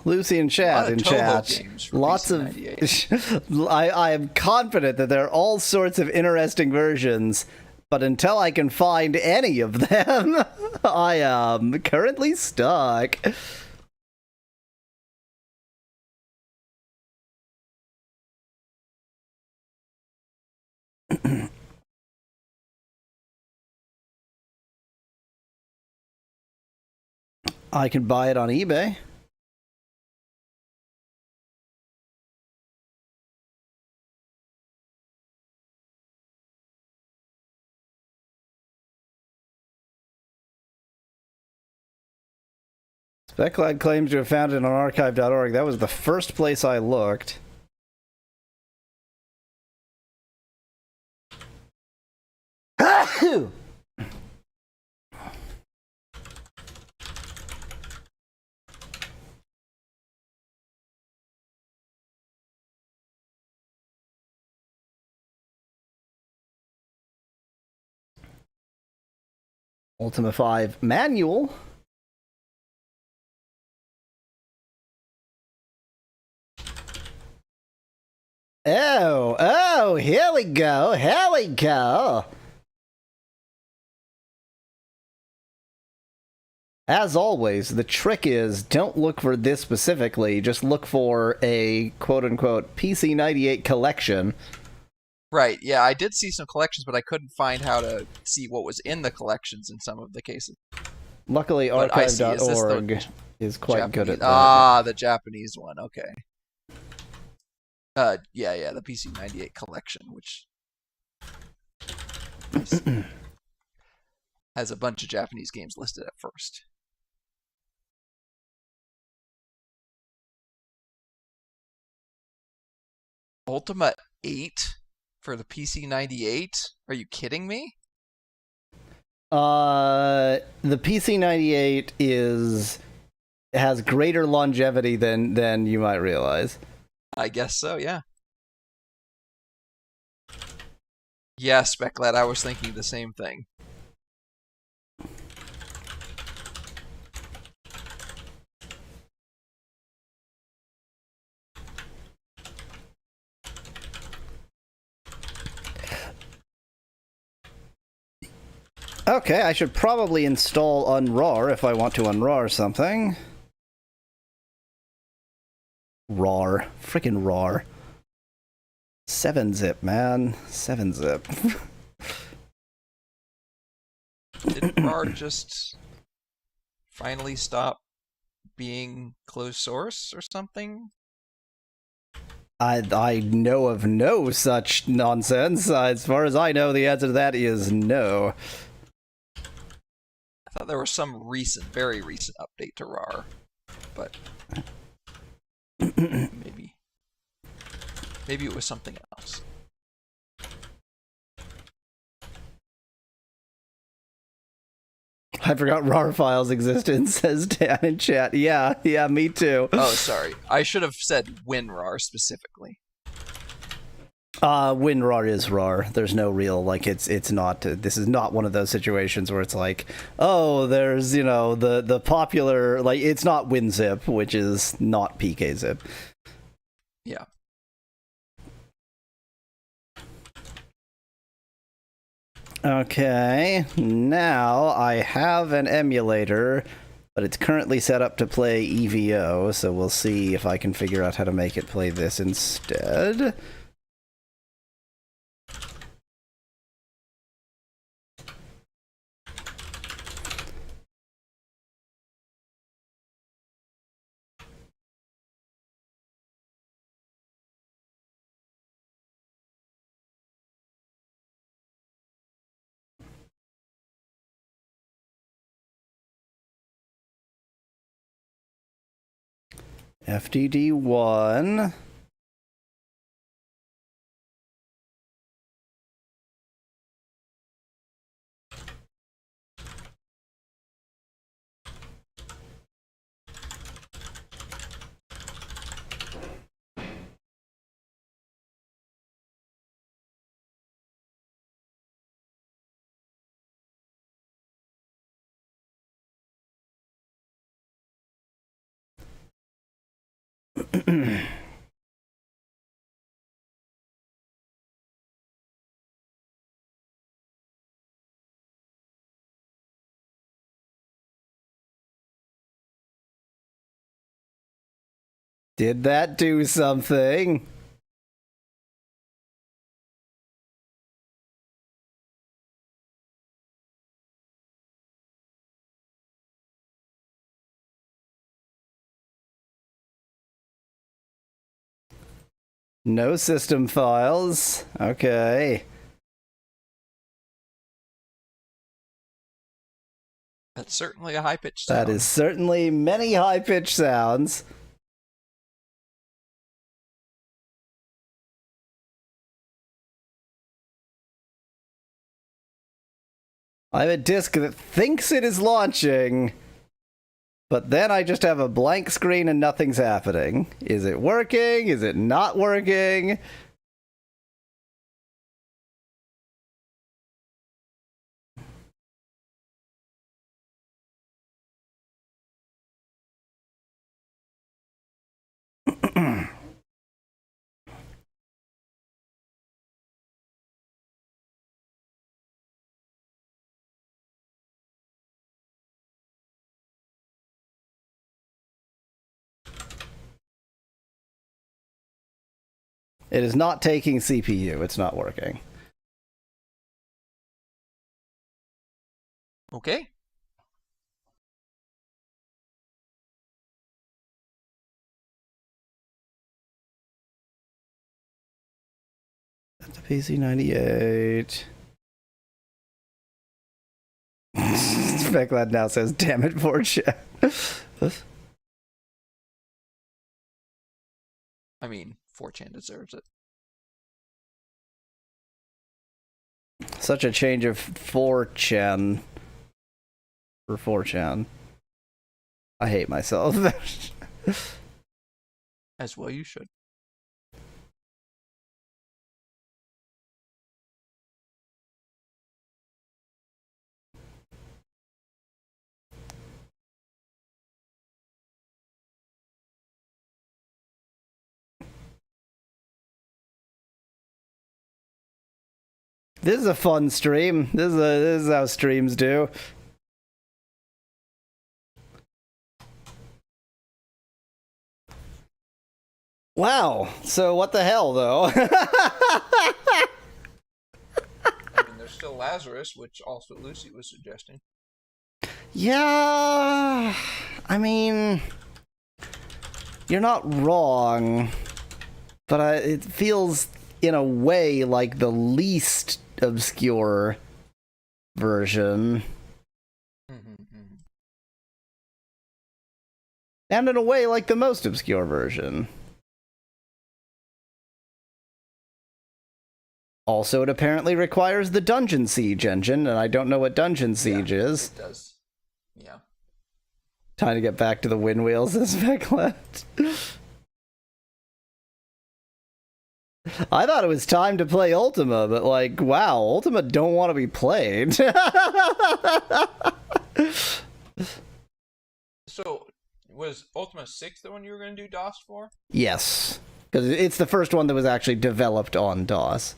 Lucy in chat. Lots of. I am confident that there are all sorts of interesting versions, but until I can find any of them, I am currently stuck. I can buy it on eBay. Speclad claims to have found it on archive.org. That was the first place I looked. Ultima V manual. Oh, here we go. As always, the trick is, don't look for this specifically, just look for a quote-unquote PC98 collection. Right, yeah, I did see some collections, but I couldn't find how to see what was in the collections in some of the cases. Luckily, archive.org is quite Japanese, good at that. Ah, the Japanese one, okay. Yeah, the PC98 collection, which has a bunch of Japanese games listed at first. Ultima 8 for the PC98? Are you kidding me? The PC98 has greater longevity than you might realize. I guess so, yeah. Yeah, Speclad, I was thinking the same thing. Okay, I should probably install unrar if I want to unrar something. RAR. Freaking RAR. 7-zip, man. 7-zip. Did RAR just finally stop being closed source or something? I know of no such nonsense. As far as I know, the answer to that is no. I thought there was some recent, very recent update to RAR, but maybe it was something else. I forgot RAR files existence, says Dan in chat. Yeah, me too. Oh, sorry. I should have said WinRAR specifically. WinRAR is RAR. There's no real, like, it's not, this is not one of those situations where it's like, oh, there's, you know, the popular, like, it's not WinZip, which is not PKZip. Yeah. Okay, now I have an emulator, but it's currently set up to play EVO, so we'll see if I can figure out how to make it play this instead. FDD1. Did that do something? No system files. Okay. That's certainly a high-pitched sound. That is certainly many high-pitched sounds. I have a disk that thinks it is launching, but then I just have a blank screen and nothing's happening. Is it working? Is it not working? It is not taking CPU. It's not working. Okay. That's a PC98. Speclad now says, damn it, 4chan. I mean, 4chan deserves it. Such a change of 4chan for 4chan. I hate myself. As well you should. This is a fun stream. This is how streams do. Wow. So what the hell, though? I mean, there's still Lazarus, which also Lucy was suggesting. Yeah, I mean, you're not wrong, but it feels, in a way, like the least obscure version. And in a way, like the most obscure version. Also, it apparently requires the Dungeon Siege engine, and I don't know what Dungeon Siege is. It does. Yeah. Time to get back to the wind wheels as Spec left. I thought it was time to play Ultima, but like, wow, Ultima don't want to be played. So, was Ultima 6 the one you were going to do DOS for? Yes, because it's the first one that was actually developed on DOS.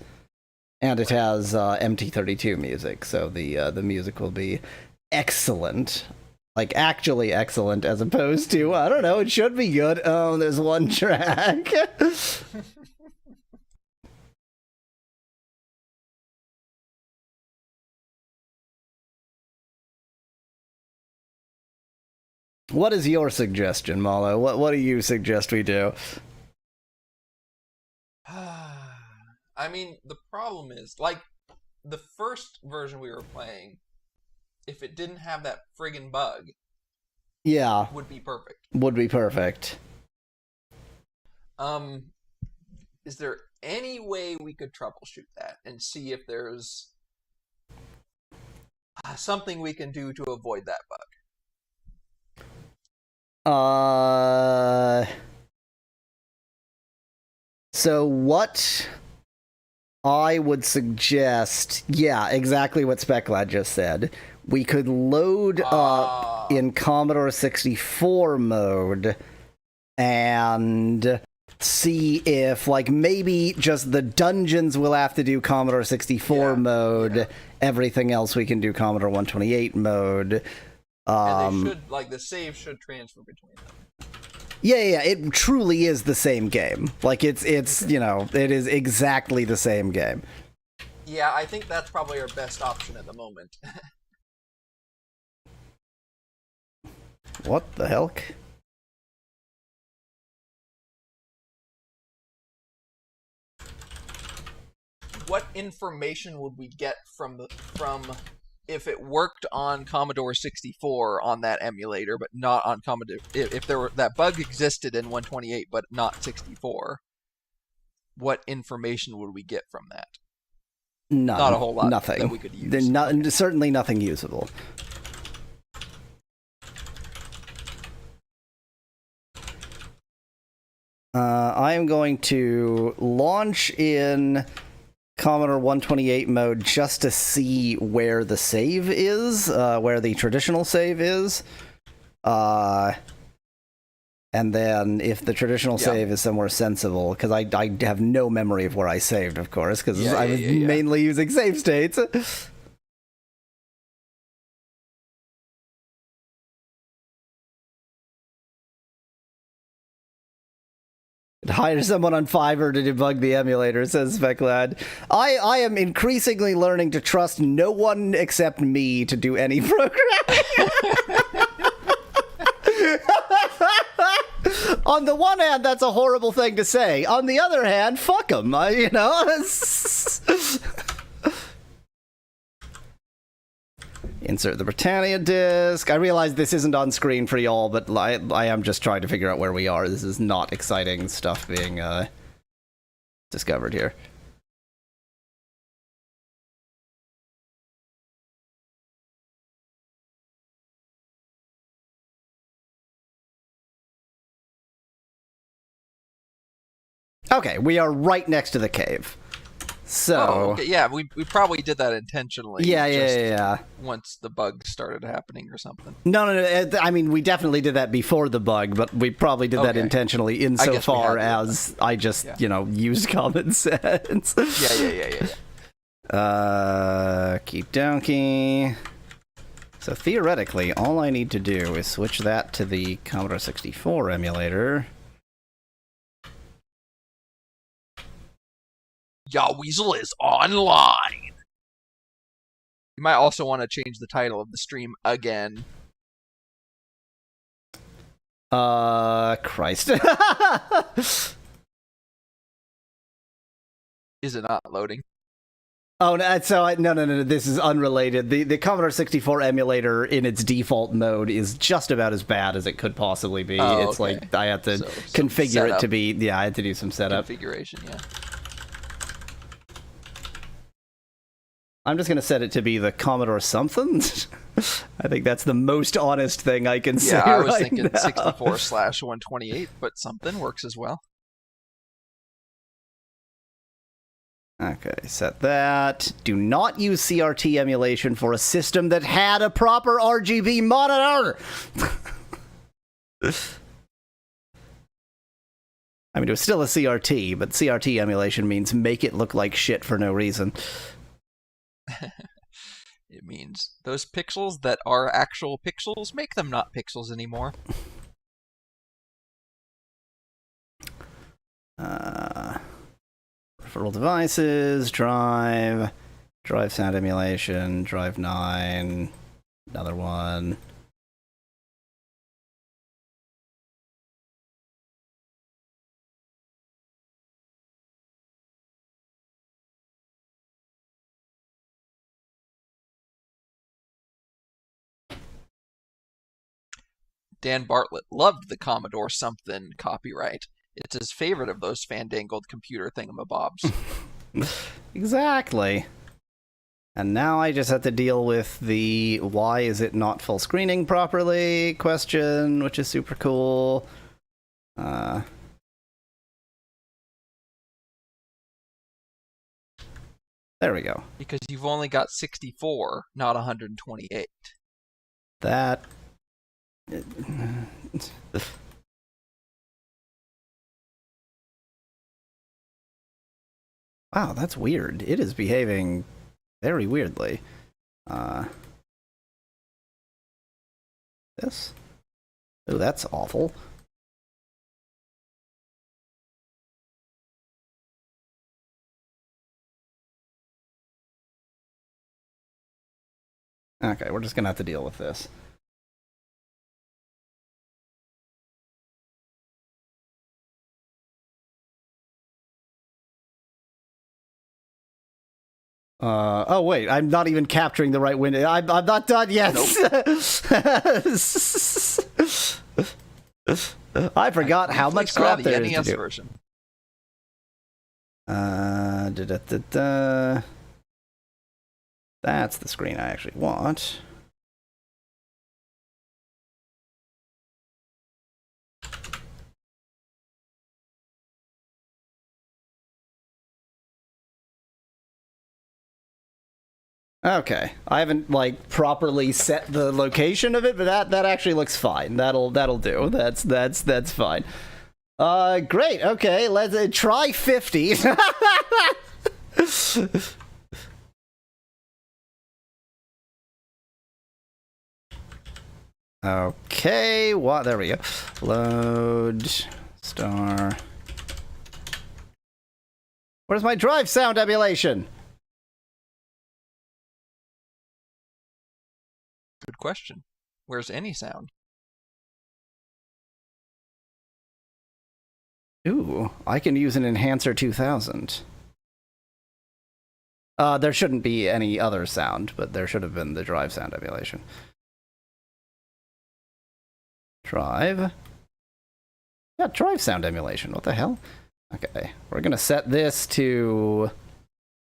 And it has MT32 music, so the music will be excellent. Like, actually excellent, as opposed to, I don't know, it should be good. Oh, there's one track. What is your suggestion, Mallow? What do you suggest we do? I mean, the problem is, like, the first version we were playing, if it didn't have that friggin' bug, Yeah, would be perfect. would be perfect. Is there any way we could troubleshoot that and see if there's something we can do to avoid that bug? So what I would suggest, yeah, exactly what Speclad just said. We could load up in Commodore 64 mode and see if, like, maybe just the dungeons will have to do Commodore 64 mode. Yeah. Everything else we can do Commodore 128 mode. And they should, like, the save should transfer between them. Yeah, it truly is the same game. Like, it's you know, it is exactly the same game. Yeah, I think that's probably our best option at the moment. What the hell? What information would we get from if it worked on Commodore 64 on that emulator, but not on Commodore? If that bug existed in 128 but not 64, what information would we get from that? None. Not a whole lot. Nothing. That we could use. Certainly nothing usable. I am going to launch in Commodore 128 mode just to see where the save is, where the traditional save is. And then if the traditional save is somewhere sensible, because I have no memory of where I saved, of course, because I was mainly using save states. Hire someone on Fiverr to debug the emulator, says Speclad. I am increasingly learning to trust no one except me to do any programming. On the one hand, that's a horrible thing to say. On the other hand, fuck them, you know? Insert the Britannia disc. I realize this isn't on screen for y'all, but I am just trying to figure out where we are. This is not exciting stuff being discovered here. Okay, we are right next to the cave. So, okay. Yeah, we probably did that intentionally. Yeah. Once the bug started happening or something. No. I mean, we definitely did that before the bug, but we probably did that intentionally insofar as I just, used common sense. Yeah. Keep donkey. So theoretically, all I need to do is switch that to the Commodore 64 emulator. Yaweasel is online! You might also want to change the title of the stream again. Christ. Is it not loading? Oh, no, no, this is unrelated. The Commodore 64 emulator in its default mode is just about as bad as it could possibly be. Oh, it's okay. like I have to configure it to be, yeah, I had to do some setup. Configuration, yeah. I'm just going to set it to be the Commodore somethin. I think that's the most honest thing I can say. Yeah, I was right thinking now. 64/128, but something works as well. Okay, set that. Do not use CRT emulation for a system that had a proper RGB monitor! I mean, it was still a CRT, but CRT emulation means make it look like shit for no reason. It means those pixels that are actual pixels, make them not pixels anymore. Peripheral devices, drive sound emulation, drive 9, another one. Dan Bartlett loved the Commodore somethin copyright. It's his favorite of those fandangled computer thingamabobs. Exactly. And now I just have to deal with the why is it not full screening properly question, which is super cool. There we go. Because you've only got 64, not 128. That... Wow, that's weird. It is behaving very weirdly. This? Oh, that's awful. Okay, we're just gonna have to deal with this. Oh wait, I'm not even capturing the right window. I'm not done yet. Nope. I forgot how much crap the there is NES to do. version. That's the screen I actually want. Okay, I haven't like properly set the location of it, but that actually looks fine. That'll do. That's fine. Great. Okay, let's try 50. Okay, what? There we go. Load star. Where's my drive sound emulation? Good question. Where's any sound? Ooh, I can use an Enhancer 2000. There shouldn't be any other sound, but there should have been the drive sound emulation. Drive? Yeah, drive sound emulation. What the hell? Okay, we're gonna set this to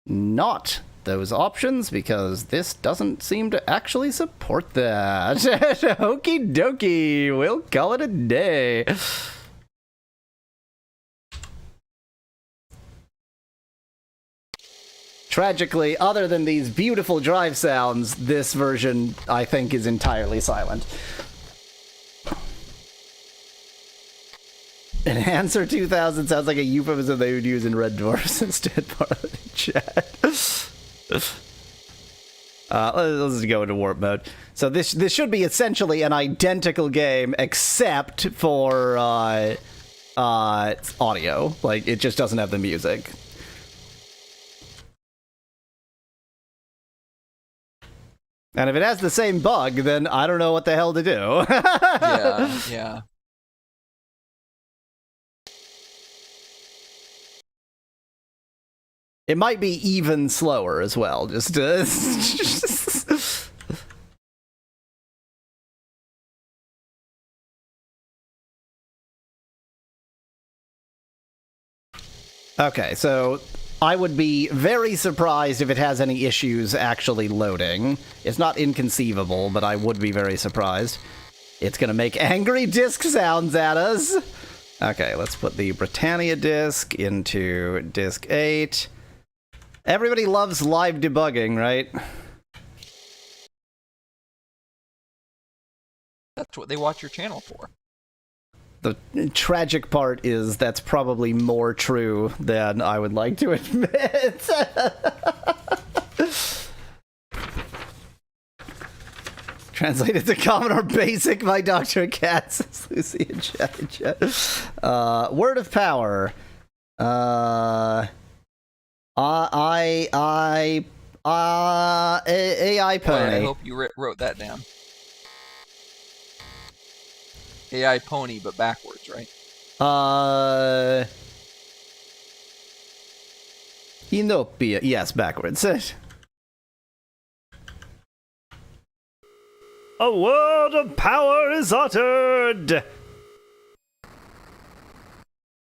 not those options because this doesn't seem to actually support that. Okie dokie, we'll call it a day. Tragically, other than these beautiful drive sounds, this version, I think, is entirely silent. Enhancer 2000 sounds like a euphemism they would use in Red Dwarfs instead, part of the chat. Let's go into warp mode. So this should be essentially an identical game, except for audio. Like, it just doesn't have the music. And if it has the same bug, then I don't know what the hell to do. Yeah. It might be even slower as well. Just Okay, so I would be very surprised if it has any issues actually loading. It's not inconceivable, but I would be very surprised. It's gonna make angry disc sounds at us. Okay, let's put the Britannia disc into disk 8. Everybody loves live debugging, right? That's what they watch your channel for. The tragic part is that's probably more true than I would like to admit. Translated to Commodore Basic by Dr. Katz, says Lucy in chat. Word of power. AI Pony. I hope you wrote that down. AI Pony, but backwards, right? Inopia. Yes, backwards. A word of power is uttered!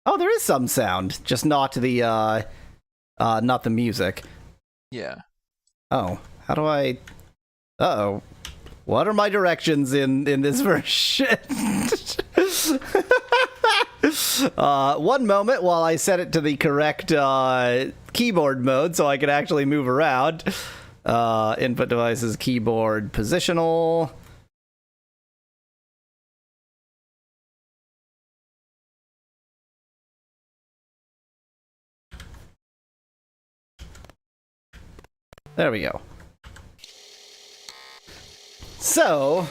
Oh, there is some sound, just not the, not the music. Yeah. Oh, how do I... Uh-oh. What are my directions in this version? One moment while I set it to the correct, keyboard mode so I can actually move around. Input devices, keyboard, positional... There we go. So,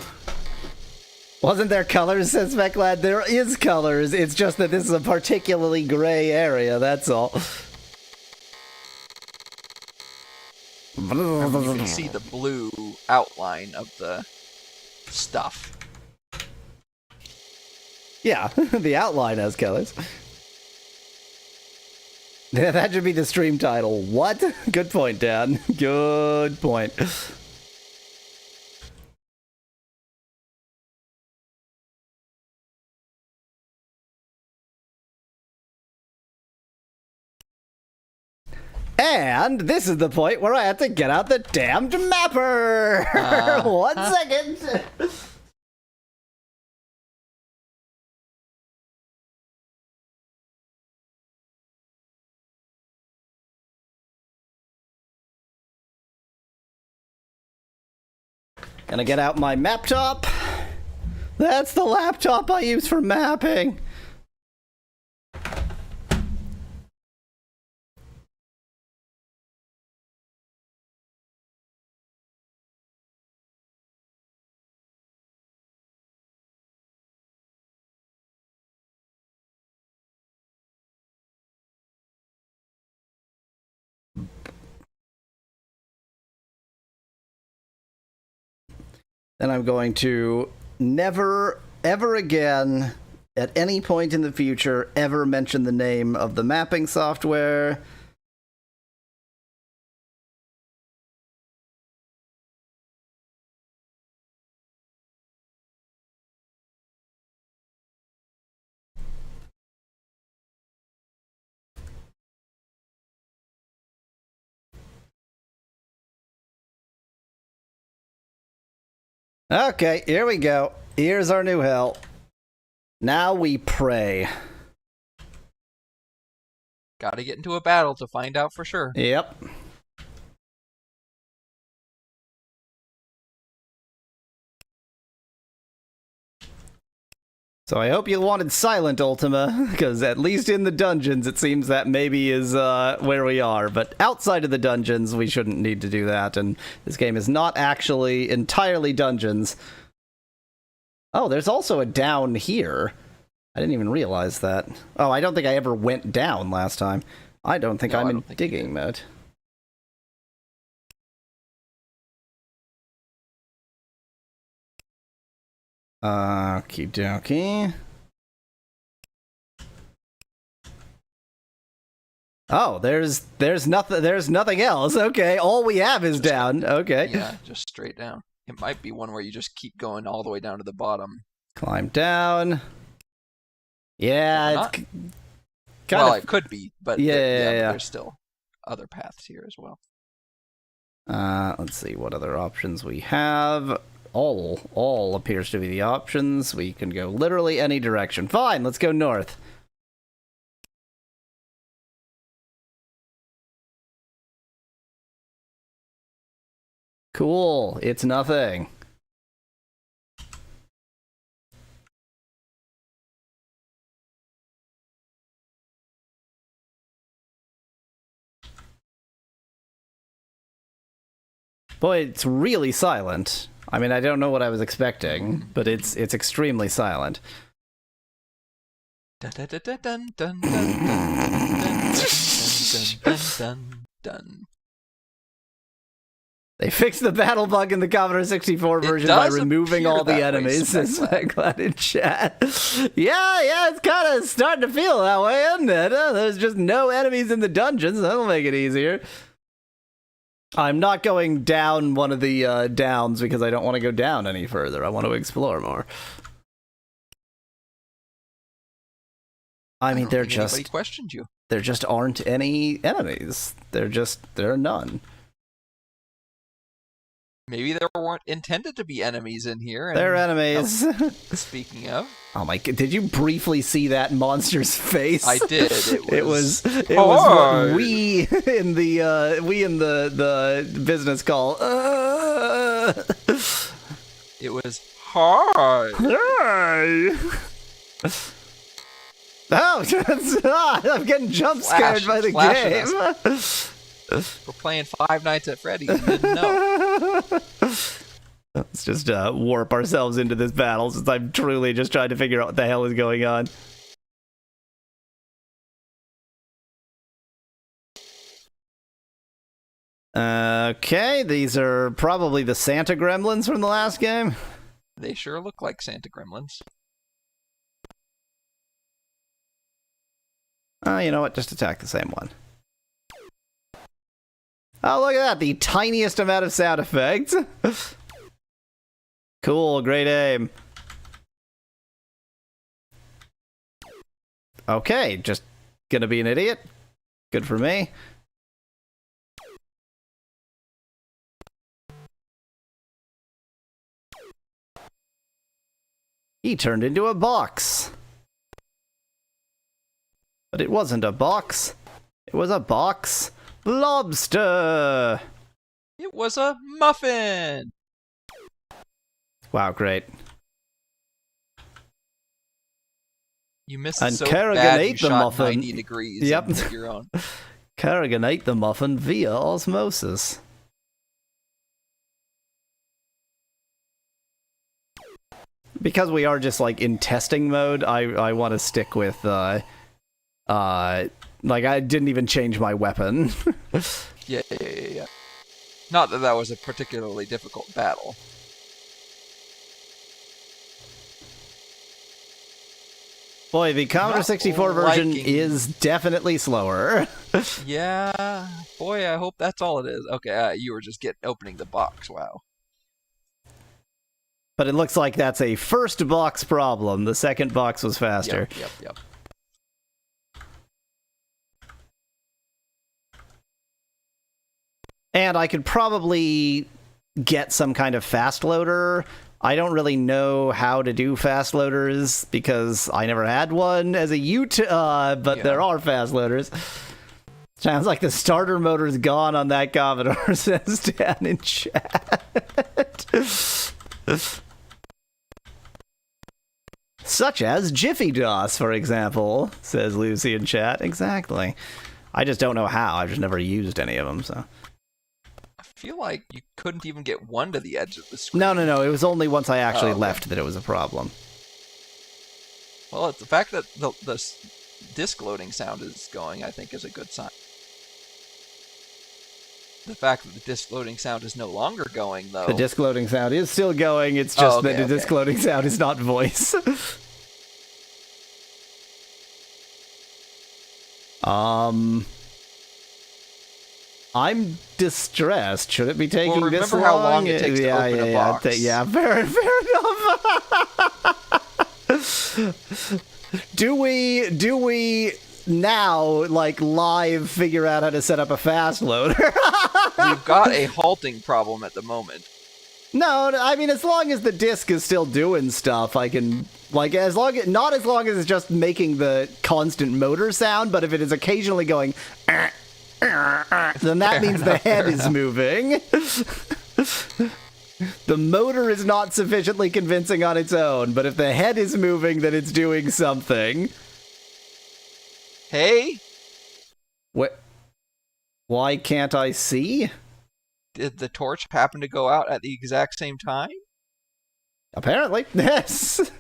wasn't there colors, says Speclad? There is colors, it's just that this is a particularly gray area, that's all. You can see the blue outline of the stuff. Yeah, the outline has colors. Yeah, that should be the stream title. What? Good point, Dan. Good point. And this is the point where I have to get out the damned mapper! 1 second! Gonna get out my map top. That's the laptop I use for mapping. Then I'm going to never, ever again, at any point in the future, ever mention the name of the mapping software. Okay, here we go. Here's our new hell. Now we pray. Gotta get into a battle to find out for sure. Yep. So I hope you wanted silent, Ultima, because at least in the dungeons it seems that maybe is where we are. But outside of the dungeons, we shouldn't need to do that, and this game is not actually entirely dungeons. Oh, there's also a down here. I didn't even realize that. Oh, I don't think I ever went down last time. I don't think I'm in digging mode. Okie dokie. Oh, there's nothing else. Okay, all we have is down. Okay. Yeah, just straight down. It might be one where you just keep going all the way down to the bottom. Climb down. Yeah, it's well, it could be, but yeah. There's still other paths here as well. Let's see what other options we have. All appears to be the options. We can go literally any direction. Fine, let's go north. Cool, it's nothing. Boy, it's really silent. I mean, I don't know what I was expecting, but it's extremely silent. Dun, dun, dun, dun, dun, dun, dun, dun, dun, dun. They fixed the battle bug in the Commodore 64 version by removing all the enemies. Says Glad in chat. Yeah, it's kind of starting to feel that way, isn't it? There's just no enemies in the dungeons. That'll make it easier. I'm not going down one of the downs because I don't want to go down any further. I want to explore more. I mean, nobody questioned you. There just aren't any enemies. There are none. Maybe there weren't intended to be enemies in here. There are enemies. Speaking of, oh my god! Did you briefly see that monster's face? I did. It was what we in the business call. It was hard. Hi. Oh, I'm getting jump scared by the game. We're playing Five Nights at Freddy's. You didn't know. Let's just warp ourselves into this battle since I'm truly just trying to figure out what the hell is going on. Okay, these are probably the Santa Gremlins from the last game. They sure look like Santa Gremlins. You know what? Just attack the same one. Oh, look at that. The tiniest amount of sound effects. Cool. Great aim. Okay. Just gonna be an idiot. Good for me. He turned into a box. But it wasn't a box. It was a box. Lobster! It was a muffin! Wow, great. You missed it so Kerrigan bad ate you the shot muffin. 90 degrees Yep. and did your own. Kerrigan ate the muffin via osmosis. Because we are just like in testing mode, I want to stick with like, I didn't even change my weapon. Yeah. Not that was a particularly difficult battle. Boy, the Commodore 64 version is definitely slower. Yeah. Boy, I hope that's all it is. Okay, you were just opening the box. Wow. But it looks like that's a first box problem. The second box was faster. Yep. And I could probably get some kind of fast loader. I don't really know how to do fast loaders because I never had one as a Ute, but there are fast loaders. Sounds like the starter motor's gone on that Commodore, says Dan in chat. Such as Jiffy DOS, for example, says Lucy in chat. Exactly. I just don't know how. I've just never used any of them, so. I feel like you couldn't even get one to the edge of the screen. No. It was only once I actually okay. left that it was a problem. Well, the fact that the disk loading sound is going, I think, is a good sign. The fact that the disk loading sound is no longer going, though. The disk loading sound is still going. It's just okay, that the disk loading sound is not voice. I'm distressed. Should it be taking this long? Remember how long it takes to open a box. Fair enough. Do we now, like, live figure out how to set up a fast loader? We've got a halting problem at the moment. No, I mean, as long as the disk is still doing stuff, I can, like, not as long as it's just making the constant motor sound, but if it is occasionally going, then that means the head is moving. The motor is not sufficiently convincing on its own, but if the head is moving, then it's doing something. Hey? What? Why can't I see? Did the torch happen to go out at the exact same time? Apparently, yes.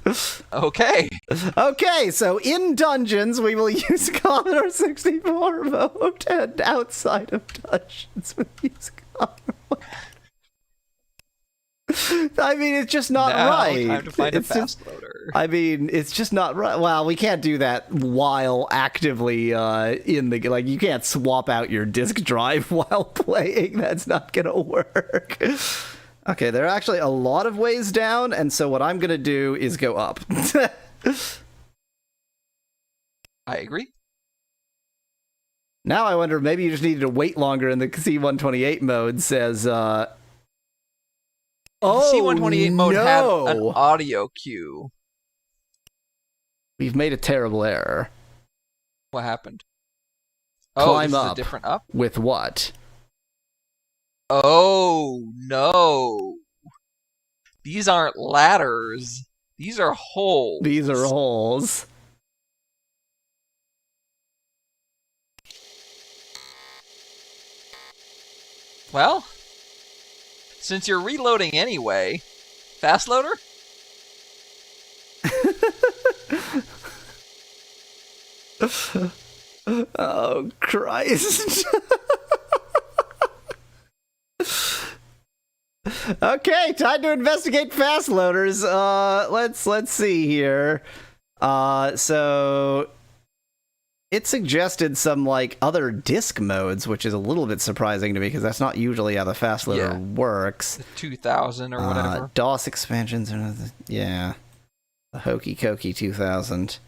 Okay. Okay, so in dungeons, we will use Commodore 64 mode, and outside of dungeons, we use Commodore. I mean, it's just not right. Time to find a fast loader. I mean, it's just not right. Well, we can't do that while actively in the... Like, you can't swap out your disk drive while playing. That's not gonna work. Okay, there are actually a lot of ways down, and so what I'm gonna do is go up. I agree. Now I wonder, maybe you just needed to wait longer in the C128 mode, says... Oh, the C128 mode had no. an audio cue. We've made a terrible error. What happened? Climb this up. Is a different up? With what? Oh, no. These aren't ladders. These are holes. These are holes. Well, since you're reloading anyway, fast loader? Oh, Christ. Okay, time to investigate fast loaders. Let's see here. So it suggested some, like, other disk modes, which is a little bit surprising to me because that's not usually how the fast loader works. The 2000 or whatever. DOS expansions, yeah. The Hokey Cokey 2000.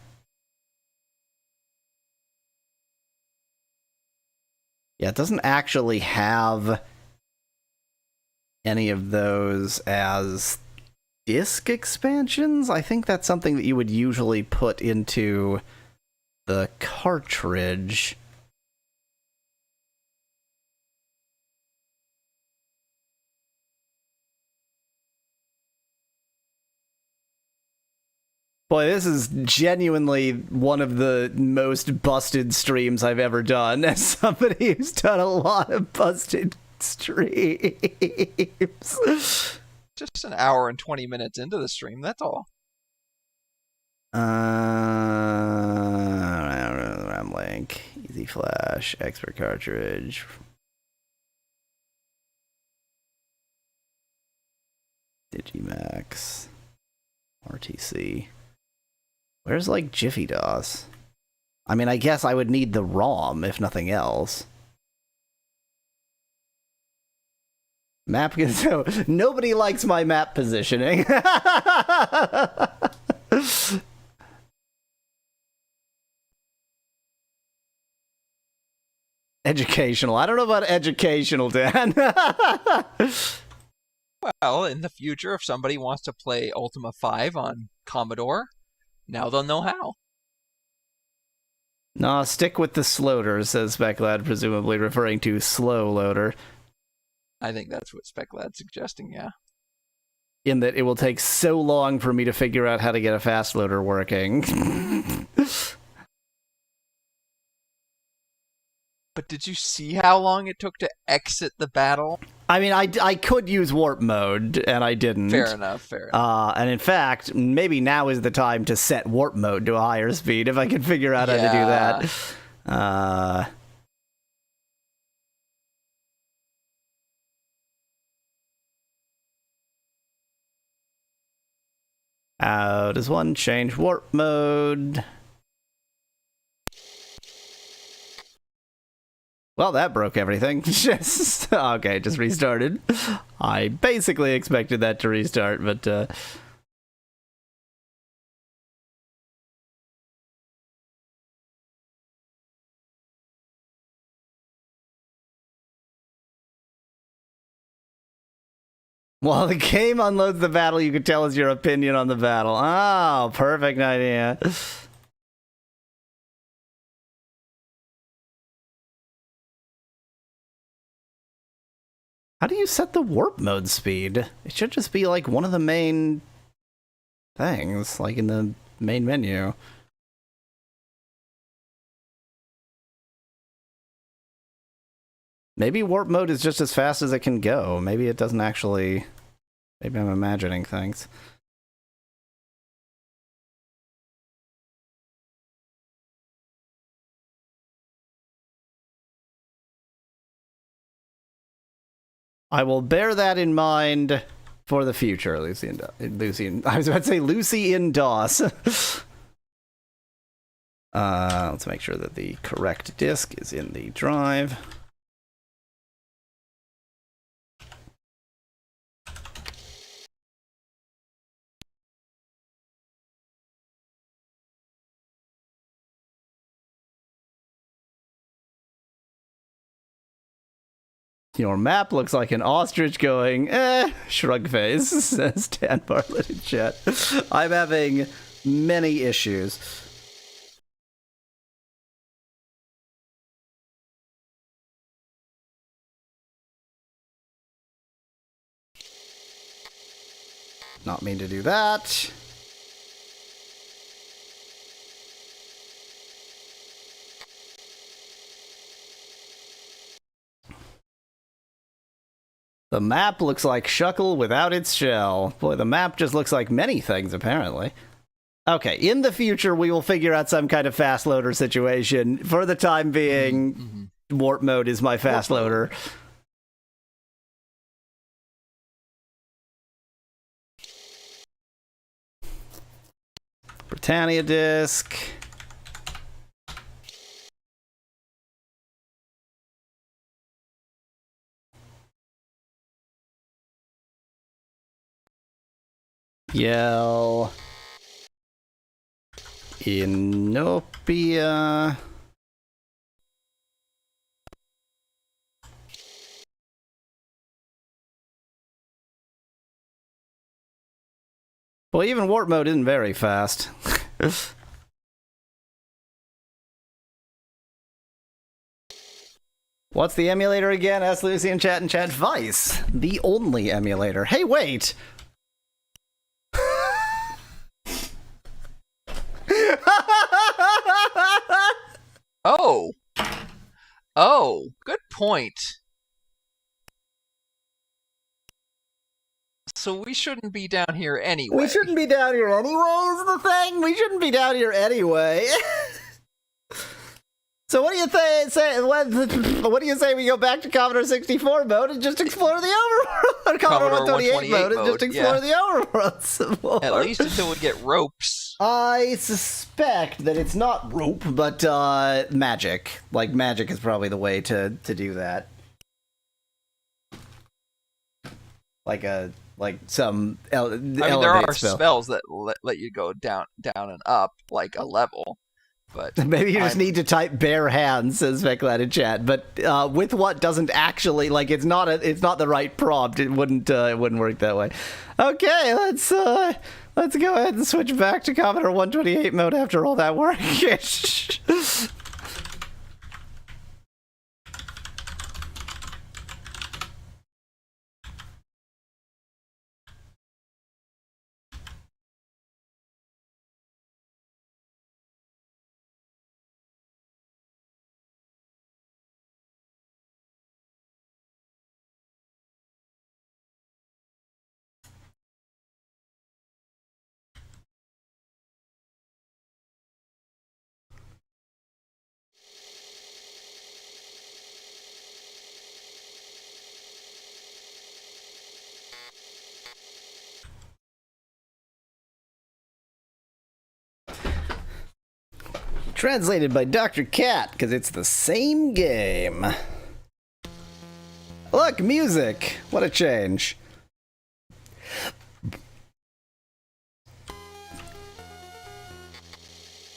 Yeah, it doesn't actually have any of those as disk expansions. I think that's something that you would usually put into the cartridge. Boy, this is genuinely one of the most busted streams I've ever done, as somebody who's done a lot of busted streams. Just an hour and 20 minutes into the stream, that's all. RAM link, easy flash, expert cartridge. Digimax, RTC. Where's, like, Jiffy DOS? I mean, I guess I would need the ROM, if nothing else. Map, so nobody likes my map positioning. Educational. I don't know about educational, Dan. Well, in the future, if somebody wants to play Ultima V on Commodore, now they'll know how. Nah, stick with the Sloader, says Speclad, presumably referring to Slow Loader. I think that's what Speclad's suggesting, yeah. in that it will take so long for me to figure out how to get a fast loader working. But did you see how long it took to exit the battle? I mean, I could use warp mode, and I didn't. Fair enough, fair enough. And in fact, maybe now is the time to set warp mode to a higher speed if I can figure out how to do that. How does one change warp mode? Well, that broke everything. Okay, just restarted. I basically expected that to restart, but while the game unloads the battle, you can tell us your opinion on the battle. Oh, perfect idea. How do you set the warp mode speed? It should just be like one of the main things, like in the main menu. Maybe warp mode is just as fast as it can go. Maybe it doesn't actually... Maybe I'm imagining things. I will bear that in mind for the future, Lucy I was about to say Lucy in DOS. Let's make sure that the correct disk is in the drive. Your map looks like an ostrich going, shrug face, says Dan Bartlett in chat. I'm having many issues. Not mean to do that. The map looks like Shuckle without its shell. Boy, the map just looks like many things, apparently. Okay, in the future, we will figure out some kind of fast loader situation. For the time being, warp mode is my fast loader. Britannia disk. Yell. Inopia. Well, even warp mode isn't very fast. What's the emulator again? Ask Lucy in chat and chat. Vice. The only emulator. Hey, wait! Oh. Oh, good point. So we shouldn't be down here anyway. We shouldn't be down here anyway, is the thing? We shouldn't be down here anyway. So what do you say? What do you say we go back to Commodore 64 mode and just explore the overworld? Commodore 128 mode and just explore the overworld some more. At least until we get ropes. I suspect that it's not rope, but magic. Like, magic is probably the way to do that. Like some I mean, there are spells that let you go down and up, like a level. But maybe you just need to type bare hands, says Veclad in chat. But with what doesn't actually, like, it's not the right prompt. It wouldn't work that way. Okay, let's go ahead and switch back to Commodore 128 mode after all that work. Translated by Dr. Cat, because it's the same game. Look, music! What a change.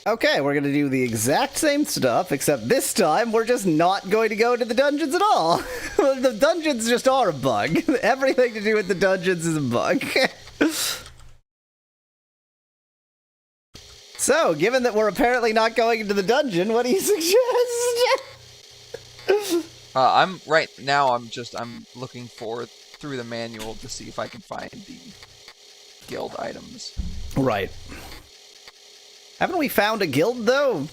Okay, we're gonna do the exact same stuff, except this time we're just not going to go to the dungeons at all. The dungeons just are a bug. Everything to do with the dungeons is a bug. So, given that we're apparently not going into the dungeon, what do you suggest? I'm looking through the manual to see if I can find the guild items. Right. Haven't we found a guild, though?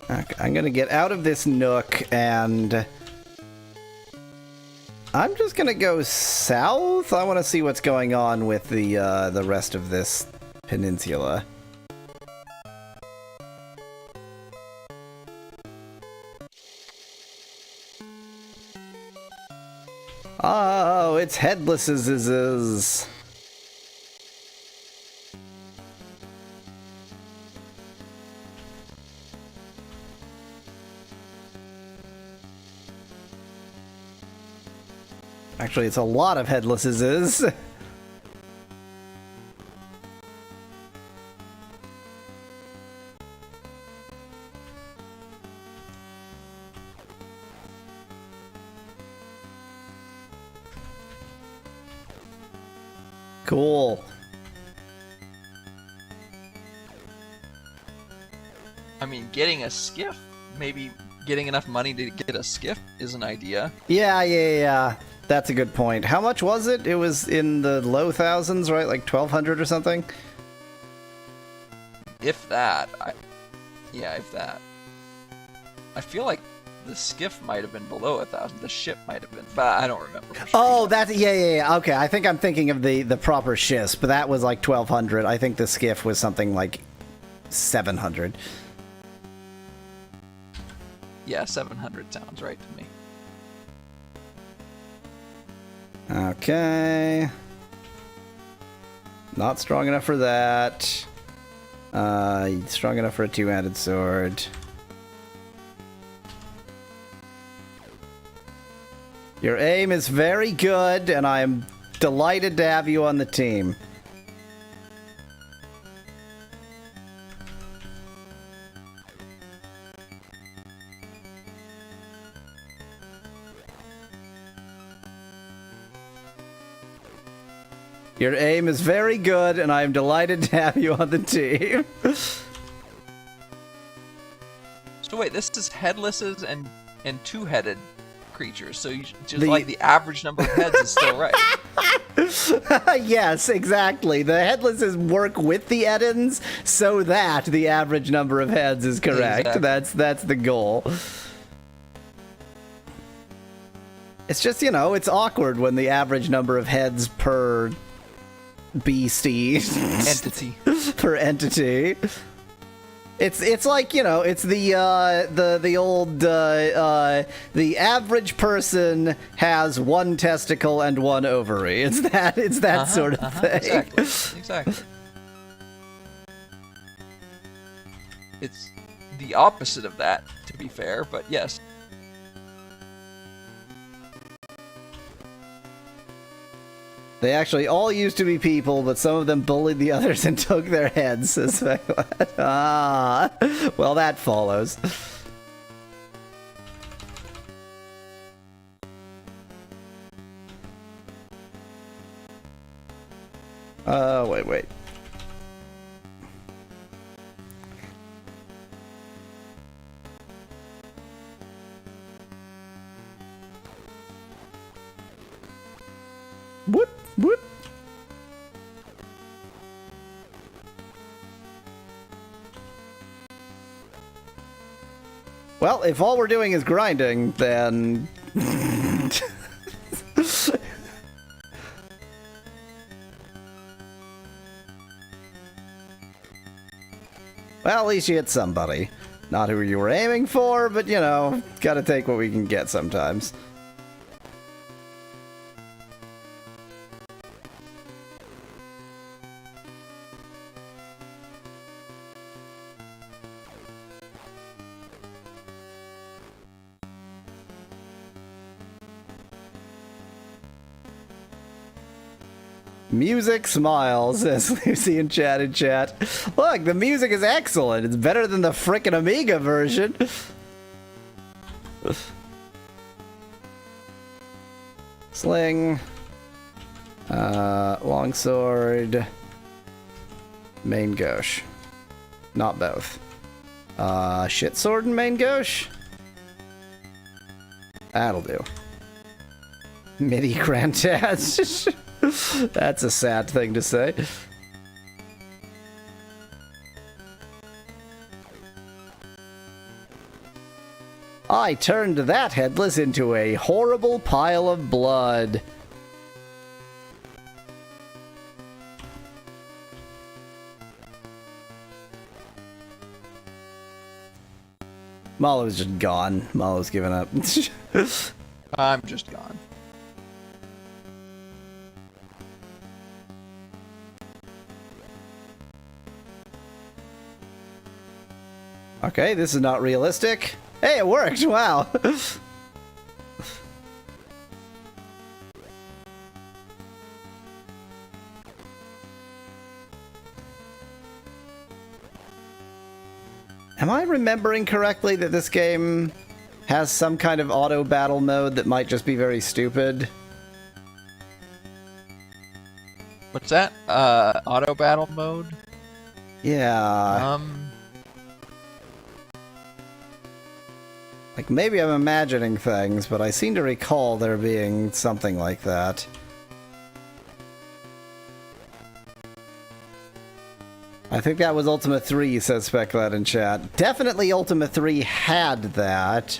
Okay, I'm gonna get out of this nook, and I'm just gonna go south. I want to see what's going on with the rest of this peninsula. Oh, it's headlesses. Actually, it's a lot of headlesses. Cool. I mean, getting a skiff, maybe getting enough money to get a skiff is an idea. Yeah. That's a good point. How much was it? It was in the low thousands, right? Like 1,200 or something? If that. If that. I feel like the skiff might have been below 1,000. The ship might have been, but I don't remember. For sure. Oh, that's yeah. Okay, I think I'm thinking of the proper ships, but that was like 1,200. I think the skiff was something like 700. Yeah, 700 sounds right to me. Okay. Not strong enough for that. Strong enough for a two-handed sword. Your aim is very good, and I am delighted to have you on the team. Your aim is very good, and I am delighted to have you on the team. So wait, this is headlesses and two-headed creatures, so like the average number of heads is still right. Yes, exactly. The headlesses work with the Edens so that the average number of heads is correct. Exactly. That's the goal. It's just, it's awkward when the average number of heads per beastie entity per entity. It's like, it's the old the average person has one testicle and one ovary. It's that sort of thing. Exactly. It's the opposite of that, to be fair, but yes. They actually all used to be people, but some of them bullied the others and took their heads, says Speculated. Ah, well, that follows. Wait. Whoop. Well, if all we're doing is grinding, then... Well, at least you hit somebody. Not who you were aiming for, but you know, gotta take what we can get sometimes. Music smiles, says Lucy in chat. Look, the music is excellent. It's better than the frickin' Amiga version. Sling. Longsword. Main gauche. Not both. Shit sword and main gauche? That'll do. MIDI Grandad. That's a sad thing to say. I turned that headless into a horrible pile of blood. Mallow's just gone. Mallow's given up. I'm just gone. Okay, this is not realistic. Hey, it worked! Wow! Am I remembering correctly that this game has some kind of auto battle mode that might just be very stupid? What's that? Auto battle mode? Yeah. Like, maybe I'm imagining things, but I seem to recall there being something like that. I think that was Ultima 3, says Speclad in chat. Definitely Ultima 3 had that.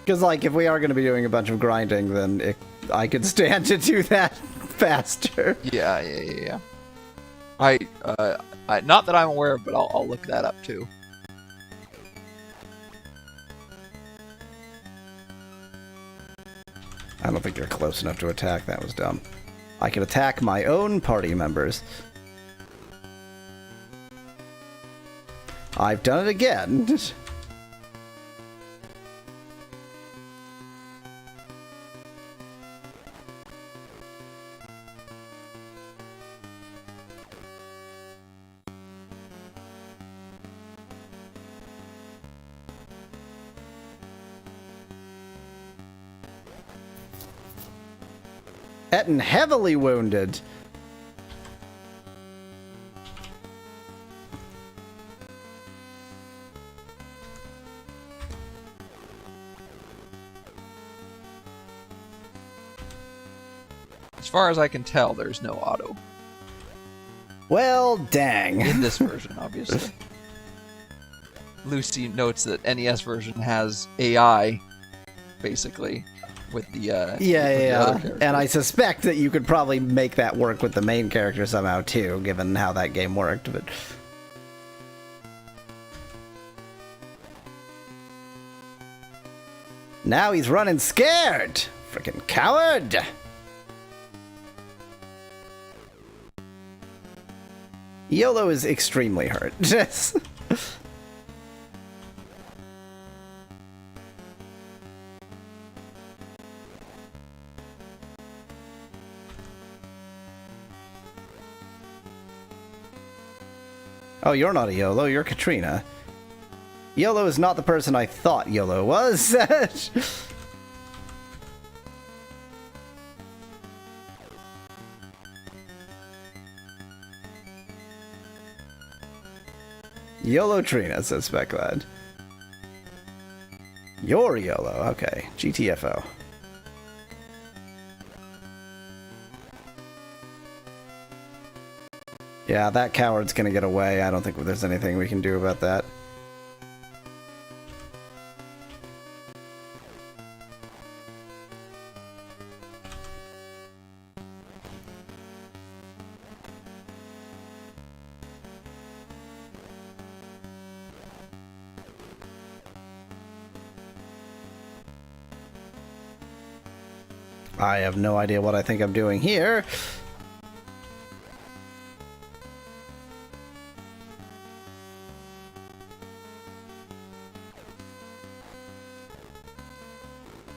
Because, like, if we are going to be doing a bunch of grinding, then I could stand to do that faster. Yeah. I not that I'm aware of, but I'll look that up too. I don't think you're close enough to attack. That was dumb. I could attack my own party members. I've done it again. Etten heavily wounded. As far as I can tell, there's no auto. Well, dang. In this version, obviously. Lucy notes that NES version has AI, basically. With the yeah. other characters. And I suspect that you could probably make that work with the main character somehow too, given how that game worked. But now he's running scared. Freaking coward! YOLO is extremely hurt. Oh, you're not a YOLO, you're Katrina. YOLO is not the person I thought YOLO was. YOLO Trina, says Speclad. You're YOLO, okay. GTFO. Yeah, that coward's gonna get away. I don't think there's anything we can do about that. I have no idea what I think I'm doing here.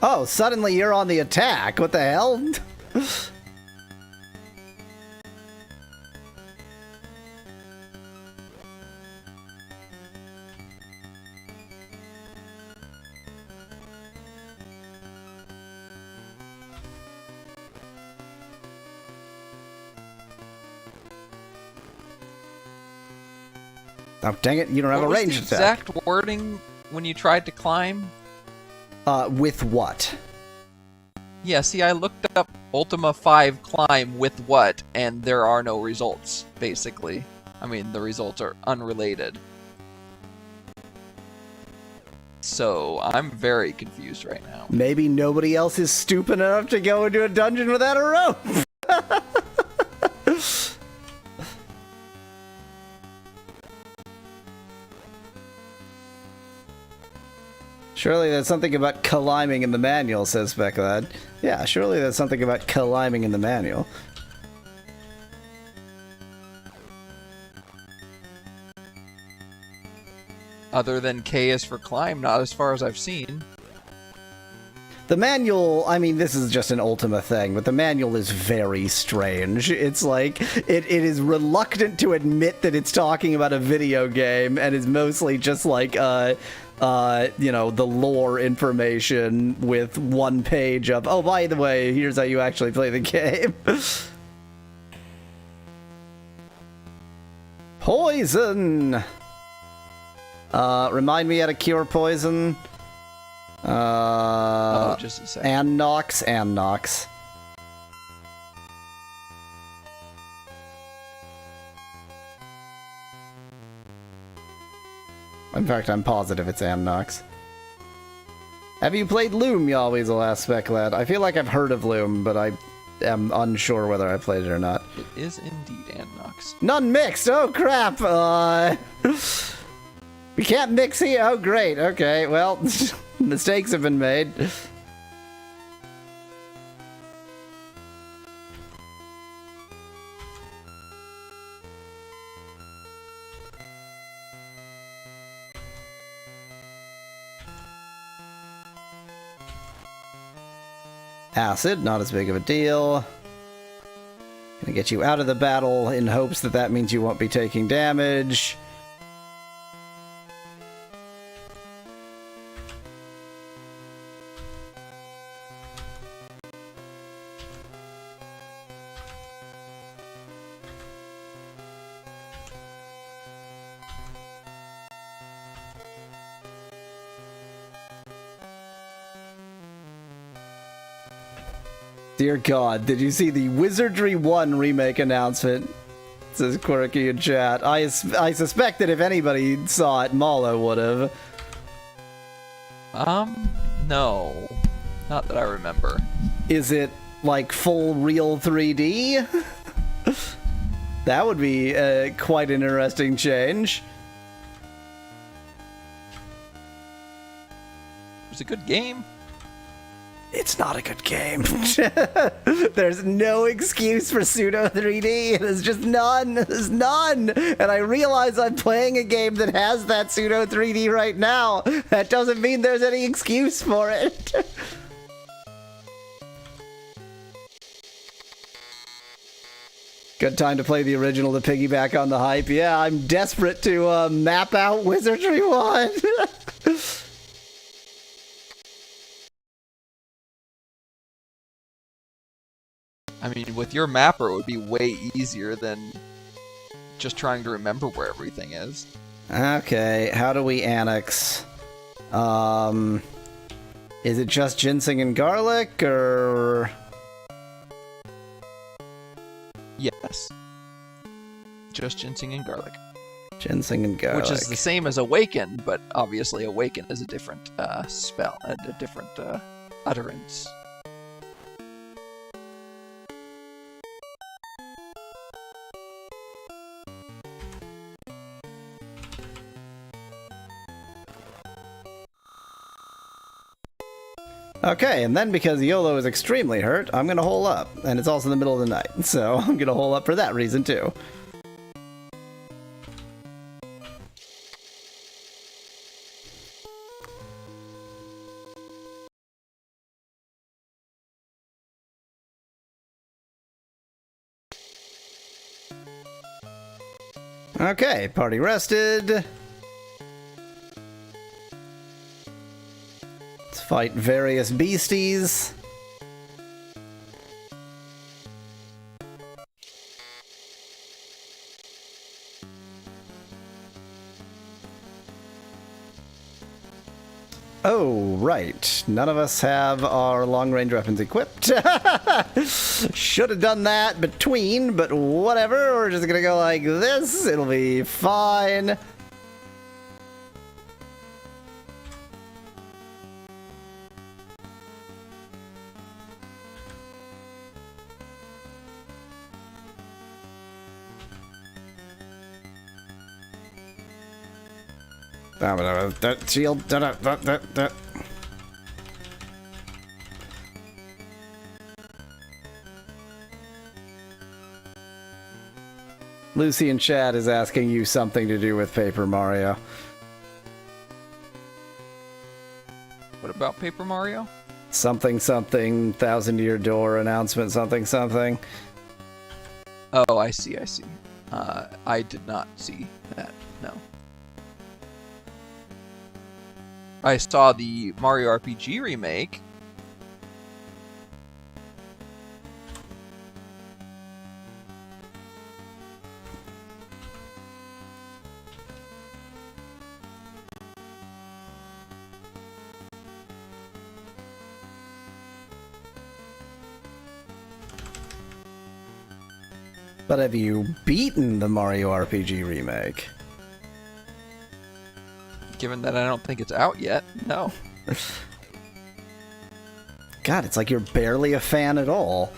Oh, suddenly you're on the attack. What the hell? Oh, dang it, you don't have a range attack. Exact wording when you tried to climb? With what? Yeah, see, I looked up Ultima 5 climb with what, and there are no results, basically. I mean, the results are unrelated. So, I'm very confused right now. Maybe nobody else is stupid enough to go into a dungeon without a rope. Surely there's something about climbing in the manual, says Becklad. Yeah, surely there's something about climbing in the manual. Other than K is for climb, not as far as I've seen. The manual, I mean, this is just an Ultima thing, but the manual is very strange. It's like, it is reluctant to admit that it's talking about a video game, and is mostly just like, you know, the lore information with one page of, oh, by the way, here's how you actually play the game. Poison! Remind me how to cure poison. Oh, just a second. Anox. In fact, I'm positive it's Anox. Have you played Loom, Yalweasel asked Specklad? I feel like I've heard of Loom, but I am unsure whether I played it or not. It is indeed Anox. None mixed! Oh, crap! We can't mix here? Oh, great. Okay, well, mistakes have been made. Acid, not as big of a deal. Gonna get you out of the battle in hopes that that means you won't be taking damage. Dear God, did you see the Wizardry 1 remake announcement? Says Quirky in chat. I suspect that if anybody saw it, Mallow would have. No. Not that I remember. Is it, like, full real 3D? That would be quite an interesting change. It was a good game. It's not a good game. There's no excuse for pseudo 3D. There's just none. There's none. And I realize I'm playing a game that has that pseudo 3D right now. That doesn't mean there's any excuse for it. Good time to play the original to piggyback on the hype. Yeah, I'm desperate to map out Wizardry 1. I mean, with your mapper, it would be way easier than just trying to remember where everything is. Okay, how do we annex? Is it just ginseng and garlic, or...? Yes. Just ginseng and garlic. Ginseng and garlic. Which is the same as awaken, but obviously awaken is a different spell, a different utterance. Okay, and then because YOLO is extremely hurt, I'm gonna hole up. And it's also the middle of the night, so I'm gonna hole up for that reason too. Okay, party rested. Let's fight various beasties. Oh, right. None of us have our long-range weapons equipped. Should have done that between, but whatever. We're just gonna go like this. It'll be fine. Shield. Lucy in chat is asking you something to do with Paper Mario. What about Paper Mario? Something, 1,000-year door announcement, something. Oh, I see. I did not see that, no. I saw the Mario RPG remake. But have you beaten the Mario RPG remake? Given that I don't think it's out yet, no. God, it's like you're barely a fan at all.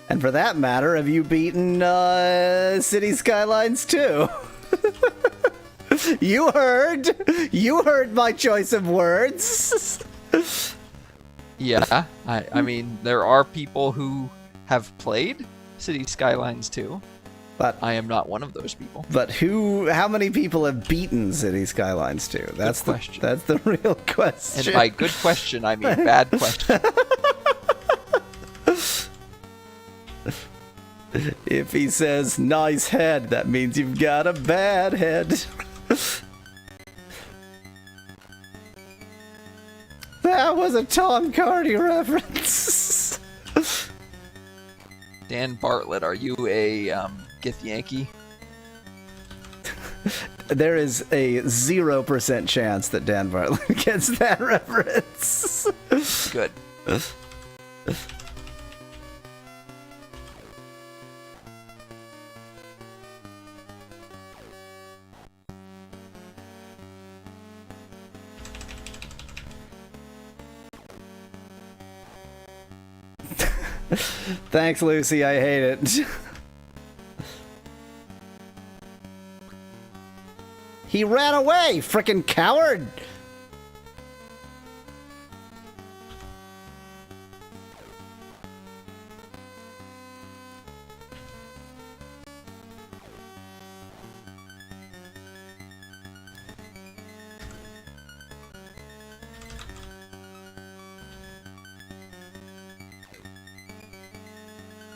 And for that matter, have you beaten City Skylines 2? You heard my choice of words. Yeah, I mean, there are people who have played City Skylines 2. But I am not one of those people. But how many people have beaten City Skylines 2? That's the question. That's the real question. And by good question, I mean bad question. If he says nice head, that means you've got a bad head. That was a Tom Cardy reference. Dan Bartlett, are you a Gith Yankee? There is a 0% chance that Dan Bartlett gets that reference. Good. Thanks, Lucy. I hate it. He ran away, frickin' coward!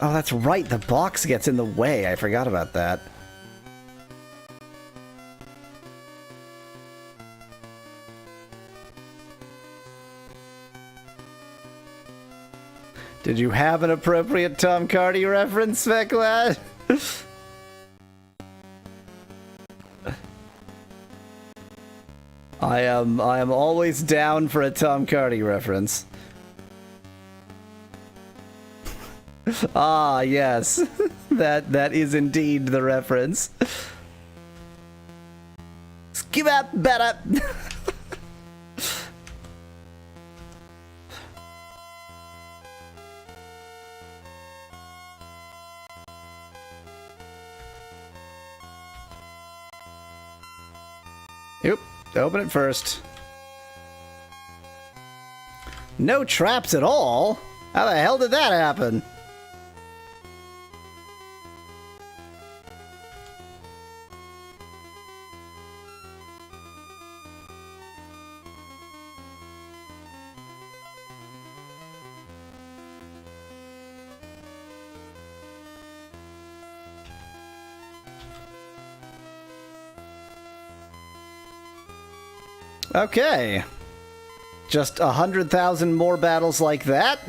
Oh, that's right, the box gets in the way. I forgot about that. Did you have an appropriate Tom Cardy reference, Sveclad? I am always down for a Tom Cardy reference. Ah, yes. that is indeed the reference. Skip up better. Oop, open it first. No traps at all? How the hell did that happen? Okay. Just 100,000 more battles like that?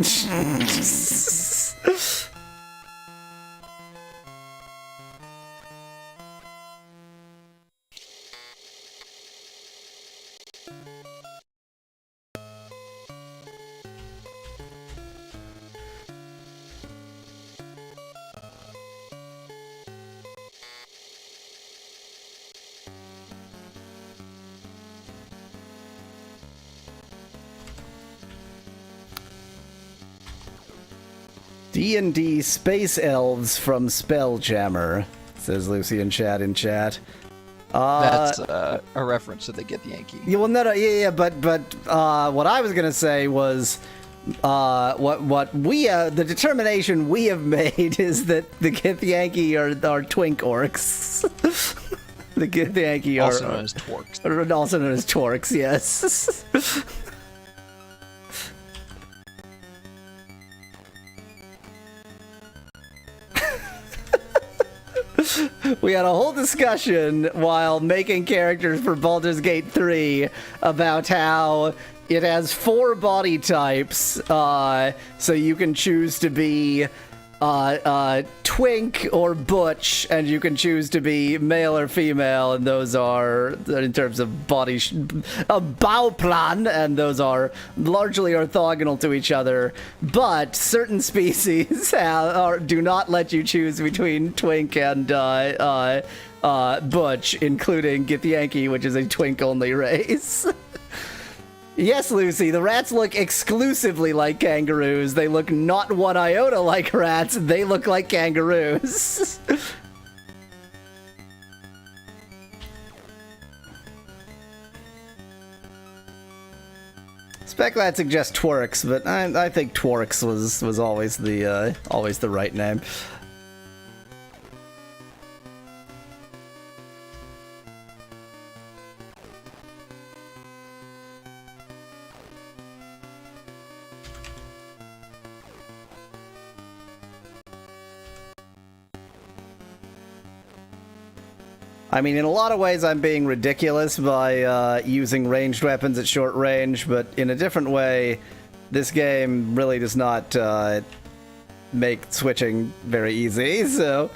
D&D Space Elves from Spelljammer, says Lucy in chat. That's a reference to the Get the Yankee. Yeah, well, but what I was gonna say was, what we the determination we have made is that the Get the Yankee are twink orcs. The Get the Yankee are Also known as twerks. Also known as twerks, yes. We had a whole discussion while making characters for Baldur's Gate 3 about how it has 4 body types, so you can choose to be twink or butch, and you can choose to be male or female, and those are, in terms of body, Bauplan, and those are largely orthogonal to each other, but certain species do not let you choose between twink and butch, including Githyanki, which is a twink-only race. Yes, Lucy, the rats look exclusively like kangaroos. They look not one iota like rats. They look like kangaroos. Speculad suggests twerks, but I think twerks was always the right name. I mean, in a lot of ways, I'm being ridiculous by using ranged weapons at short range, but in a different way, this game really does not make switching very easy, so...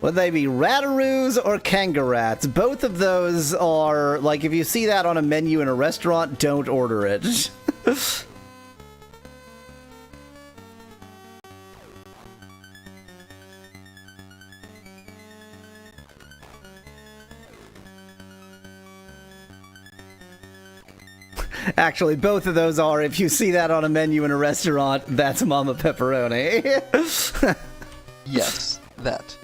Would they be rataroos or kangarats? Both of those are, like, if you see that on a menu in a restaurant, don't order it. Actually, both of those are, if you see that on a menu in a restaurant, that's Mama Pepperoni. Yes, that.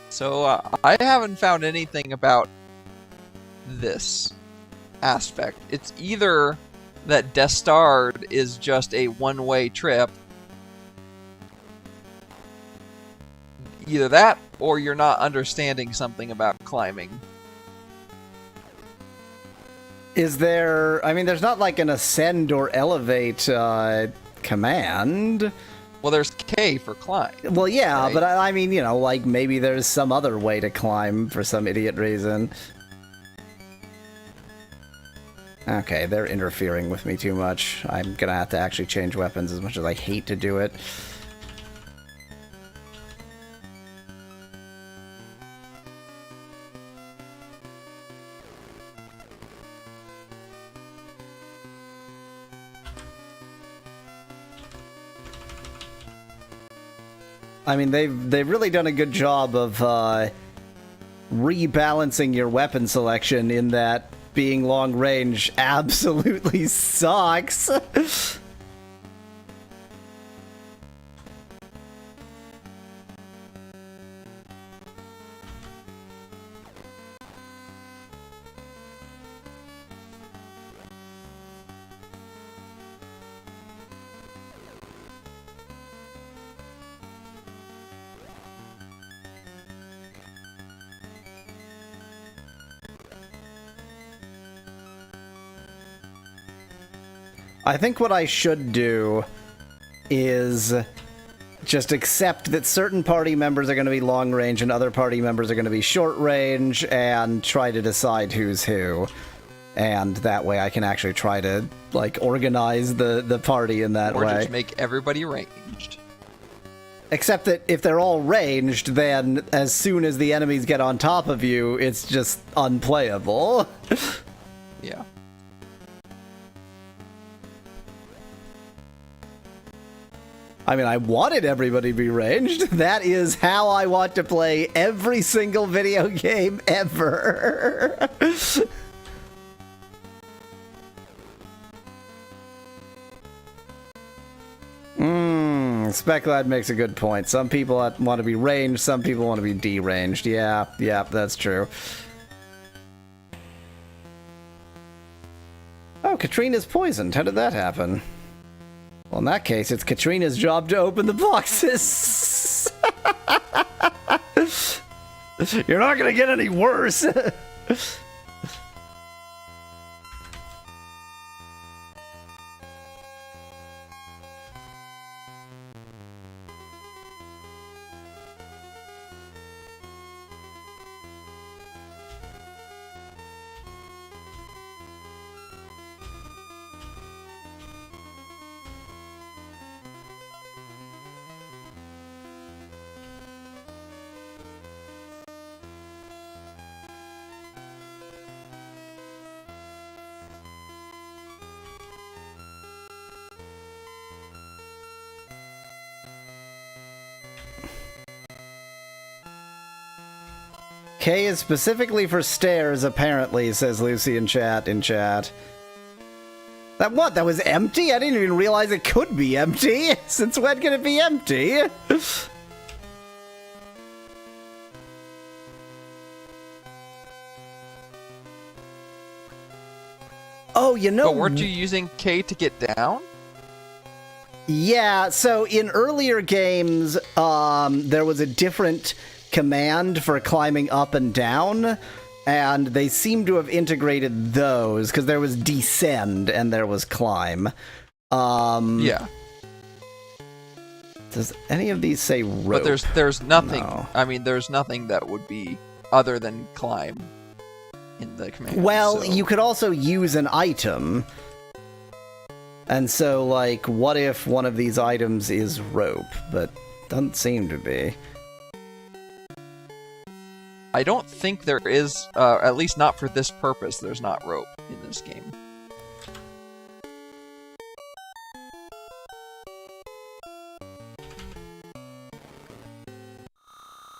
So, I haven't found anything about this aspect. It's either that Destard is just a one-way trip, either that, or you're not understanding something about climbing. Is there... I mean, there's not like an ascend or elevate command. Well, there's K for climb. Well, yeah, right? but I mean, you know, like maybe there's some other way to climb for some idiot reason. Okay, they're interfering with me too much. I'm gonna have to actually change weapons as much as I hate to do it. I mean, they've really done a good job of rebalancing your weapon selection in that being long range absolutely sucks. I think what I should do is just accept that certain party members are going to be long range and other party members are going to be short range, and try to decide who's who. And that way I can actually try to, like, organize the party in that way. Or just make everybody ranged. Except that if they're all ranged, then as soon as the enemies get on top of you, it's just unplayable. Yeah. I mean, I wanted everybody to be ranged. That is how I want to play every single video game ever. Speculad makes a good point. Some people want to be ranged, some people want to be deranged. Yeah, that's true. Oh, Katrina's poisoned. How did that happen? Well, in that case, it's Katrina's job to open the boxes. You're not gonna get any worse. K is specifically for stairs, apparently, says Lucy in chat. That what? That was empty? I didn't even realize it could be empty. Since when can it be empty? Oh, you know... But weren't you using K to get down? Yeah, so in earlier games, there was a different command for climbing up and down, and they seem to have integrated those, because there was descend and there was climb. Yeah. Does any of these say rope? But there's nothing. No. I mean, there's nothing that would be other than climb in the command. Well, so. you could also use an item. And so, like, what if one of these items is rope? But doesn't seem to be. I don't think there is, at least not for this purpose, there's not rope in this game.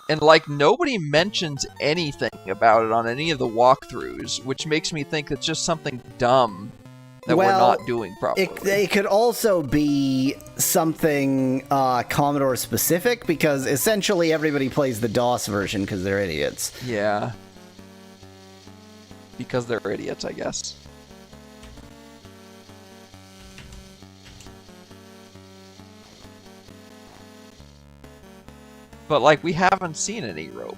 And, like, nobody mentions anything about it on any of the walkthroughs, which makes me think it's just something dumb that we're not doing properly. It could also be something Commodore specific, because essentially everybody plays the DOS version because they're idiots. Yeah. Because they're idiots, I guess. But, like, we haven't seen any rope.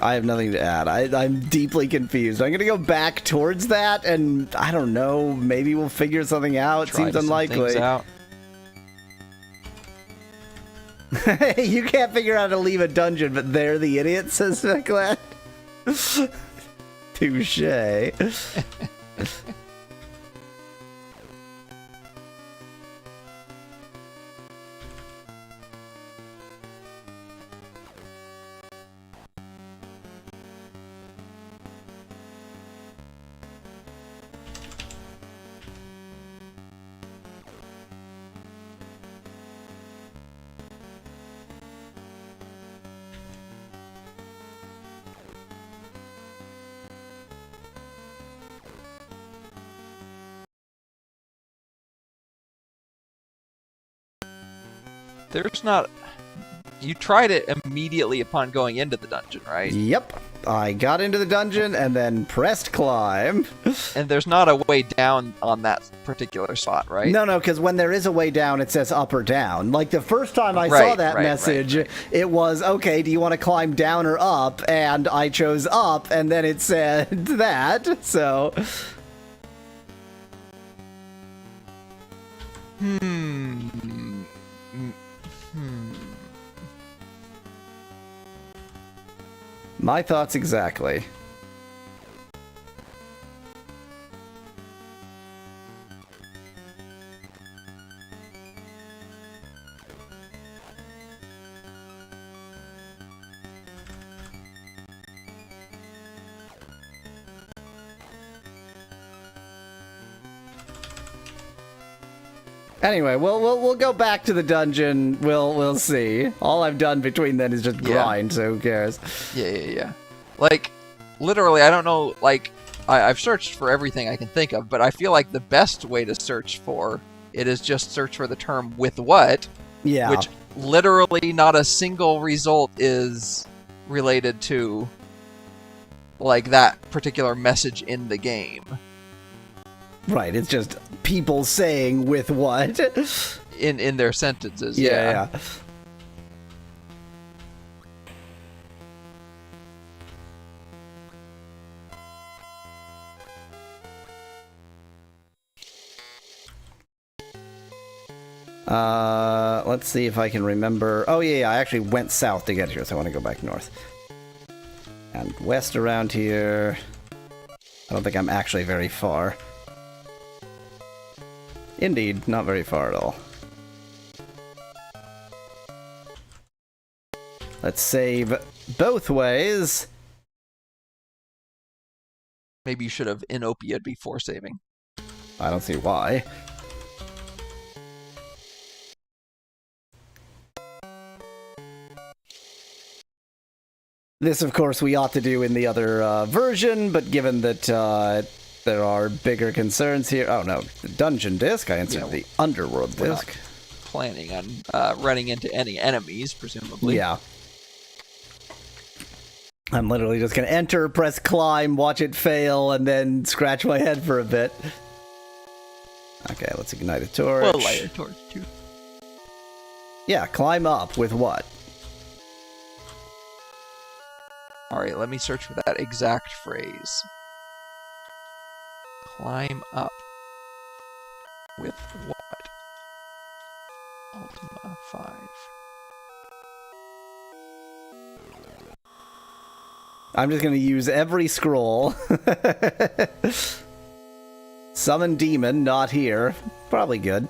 I have nothing to add. I'm deeply confused. I'm gonna go back towards that, and I don't know. Maybe we'll figure something out. It seems unlikely. You can't figure out how to leave a dungeon, but they're the idiots, says Nicolette. Touche. There's not... You tried it immediately upon going into the dungeon, right? Yep. I got into the dungeon and then pressed climb. And there's not a way down on that particular spot, right? No, because when there is a way down, it says up or down. Like the first time I saw Right, that right, message, right. it was, okay, do you want to climb down or up? And I chose up, and then it said that, so... My thoughts exactly. Anyway, we'll go back to the dungeon. We'll see. All I've done between then is just grind, so who cares? Yeah. Like, literally, I don't know, like, I've searched for everything I can think of, but I feel like the best way to search for it is just search for the term with what, which literally not a single result is related to, like, that particular message in the game. Right, it's just people saying with what? In their sentences, yeah. Let's see if I can remember. Oh, yeah, I actually went south to get here, so I want to go back north. And west around here. I don't think I'm actually very far. Indeed, not very far at all. Let's save both ways. Maybe you should have inopiated before saving. I don't see why. This, of course, we ought to do in the other version, but given that there are bigger concerns here... Oh, no. The dungeon disc. I answered the underworld disc. Planning on running into any enemies, presumably. Yeah. I'm literally just going to enter, press climb, watch it fail, and then scratch my head for a bit. Okay, let's ignite a torch. We'll light a torch, too. Yeah, climb up with what? Alright, let me search for that exact phrase. Climb up. With what? Ultima 5. I'm just going to use every scroll. Summon demon, not here. Probably good.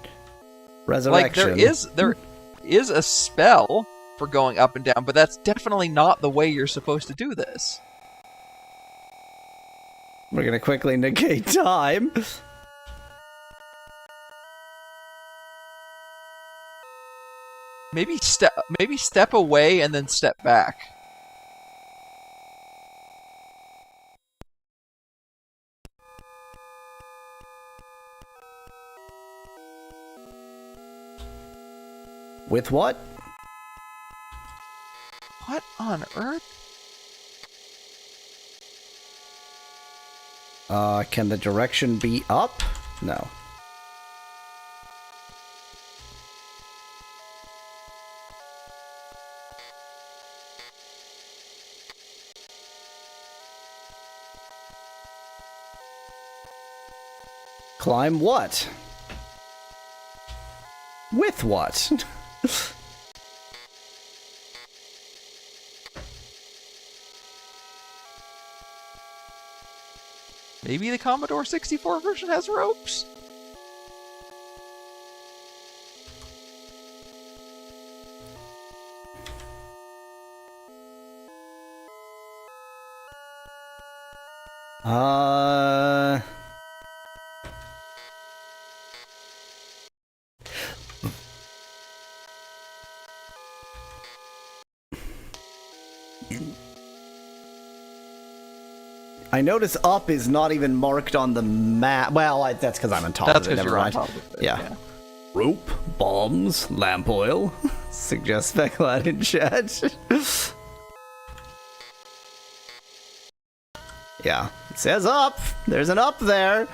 Resurrection. Like, there is a spell for going up and down, but that's definitely not the way you're supposed to do this. We're going to quickly negate time. Maybe step away and then step back. With what? What on earth? Can the direction be up? No. Climb what? With what? Maybe the Commodore 64 version has ropes? I notice up is not even marked on the map. Well, that's because I'm on top That's of it. because Never you're on mind. top of it. Yeah. Rope, bombs, lamp oil. Suggest speculate in chat. Yeah. It says up. There's an up there.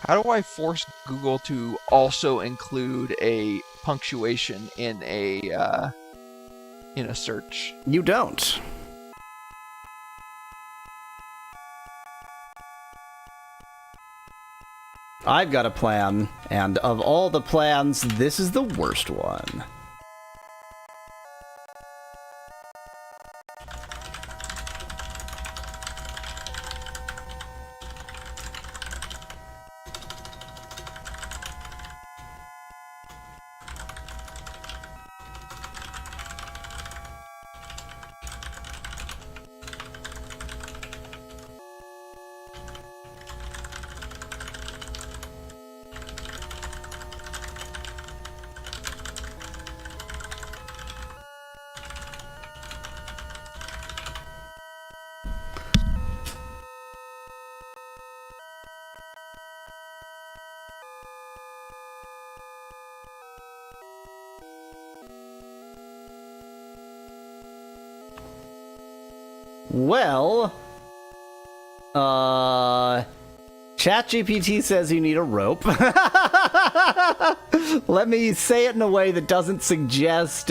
How do I force Google to also include a punctuation in a search? You don't. I've got a plan, and of all the plans, this is the worst one. Well, ChatGPT says you need a rope. Let me say it in a way that doesn't suggest,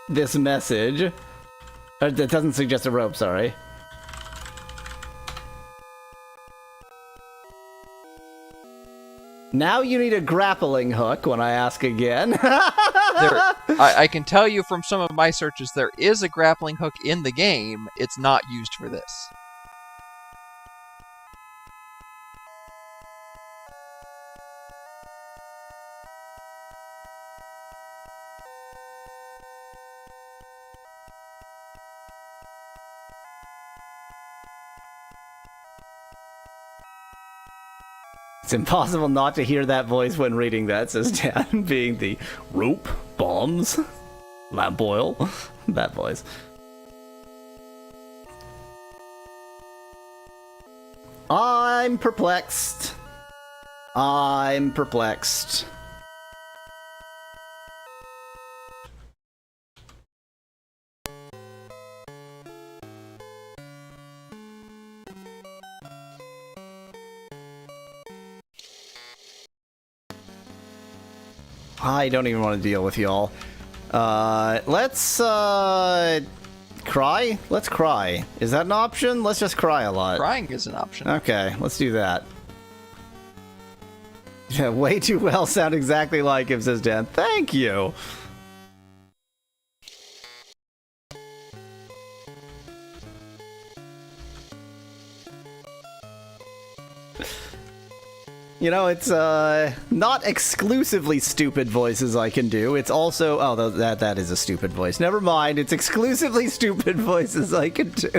this message. Or that doesn't suggest a rope, sorry. Now you need a grappling hook when I ask again. I can tell you from some of my searches, there is a grappling hook in the game. It's not used for this. It's impossible not to hear that voice when reading that, says Dan, being the rope, bombs, lamp oil, that voice. I'm perplexed. I'm perplexed. I don't even want to deal with y'all. Let's, cry? Let's cry. Is that an option? Let's just cry a lot. Crying is an option. Okay, let's do that. Yeah, way too well sound exactly like him, says Dan. Thank you! You know, it's not exclusively stupid voices I can do. It's also... Oh, that is a stupid voice. Never mind. It's exclusively stupid voices I can do.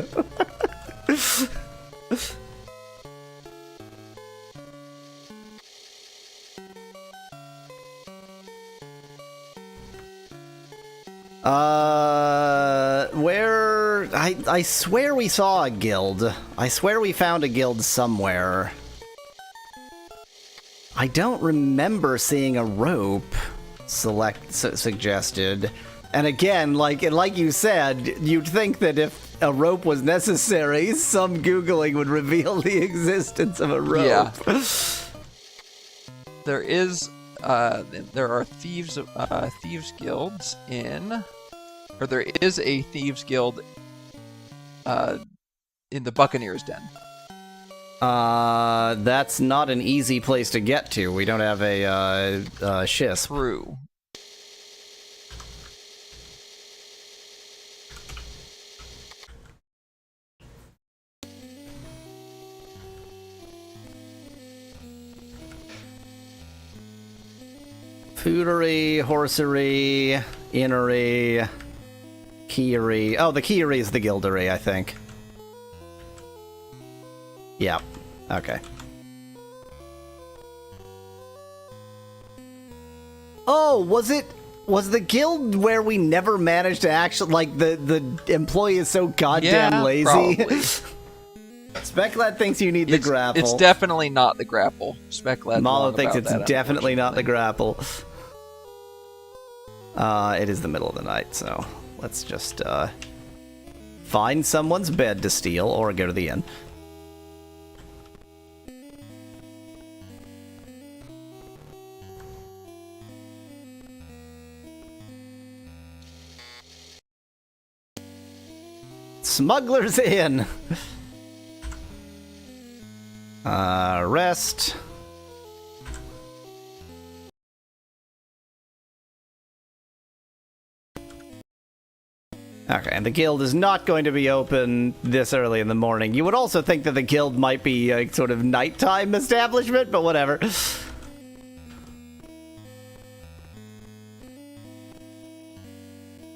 Where... I swear we saw a guild. I swear we found a guild somewhere. I don't remember seeing a rope suggested. And again, like you said, you'd think that if a rope was necessary, some Googling would reveal the existence of a rope. Yeah. There are thieves guilds in, or there is a thieves guild in the Buccaneer's Den. That's not an easy place to get to. We don't have a shisp. True. Foodery, horsery, innery, keyery. Oh, the keyery is the guildery, I think. Yeah. Okay. Oh, was the guild where we never managed to actually, like, the employee is so goddamn lazy? Probably. Speclad thinks you need the grapple. It's definitely not the grapple. Speclad Mallow thinks it's definitely not the grapple. It is the middle of the night, so let's just find someone's bed to steal or go to the inn. Smuggler's Inn. Rest. Okay, and the guild is not going to be open this early in the morning. You would also think that the guild might be a sort of nighttime establishment, but whatever.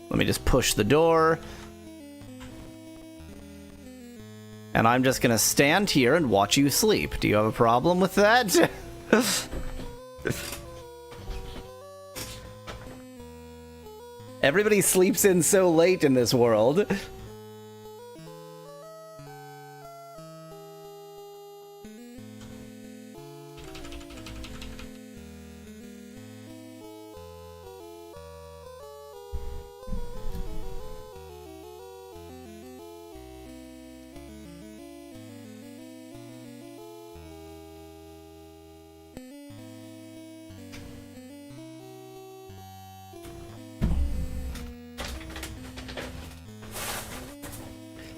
Let me just push the door. And I'm just gonna stand here and watch you sleep. Do you have a problem with that? Everybody sleeps in so late in this world.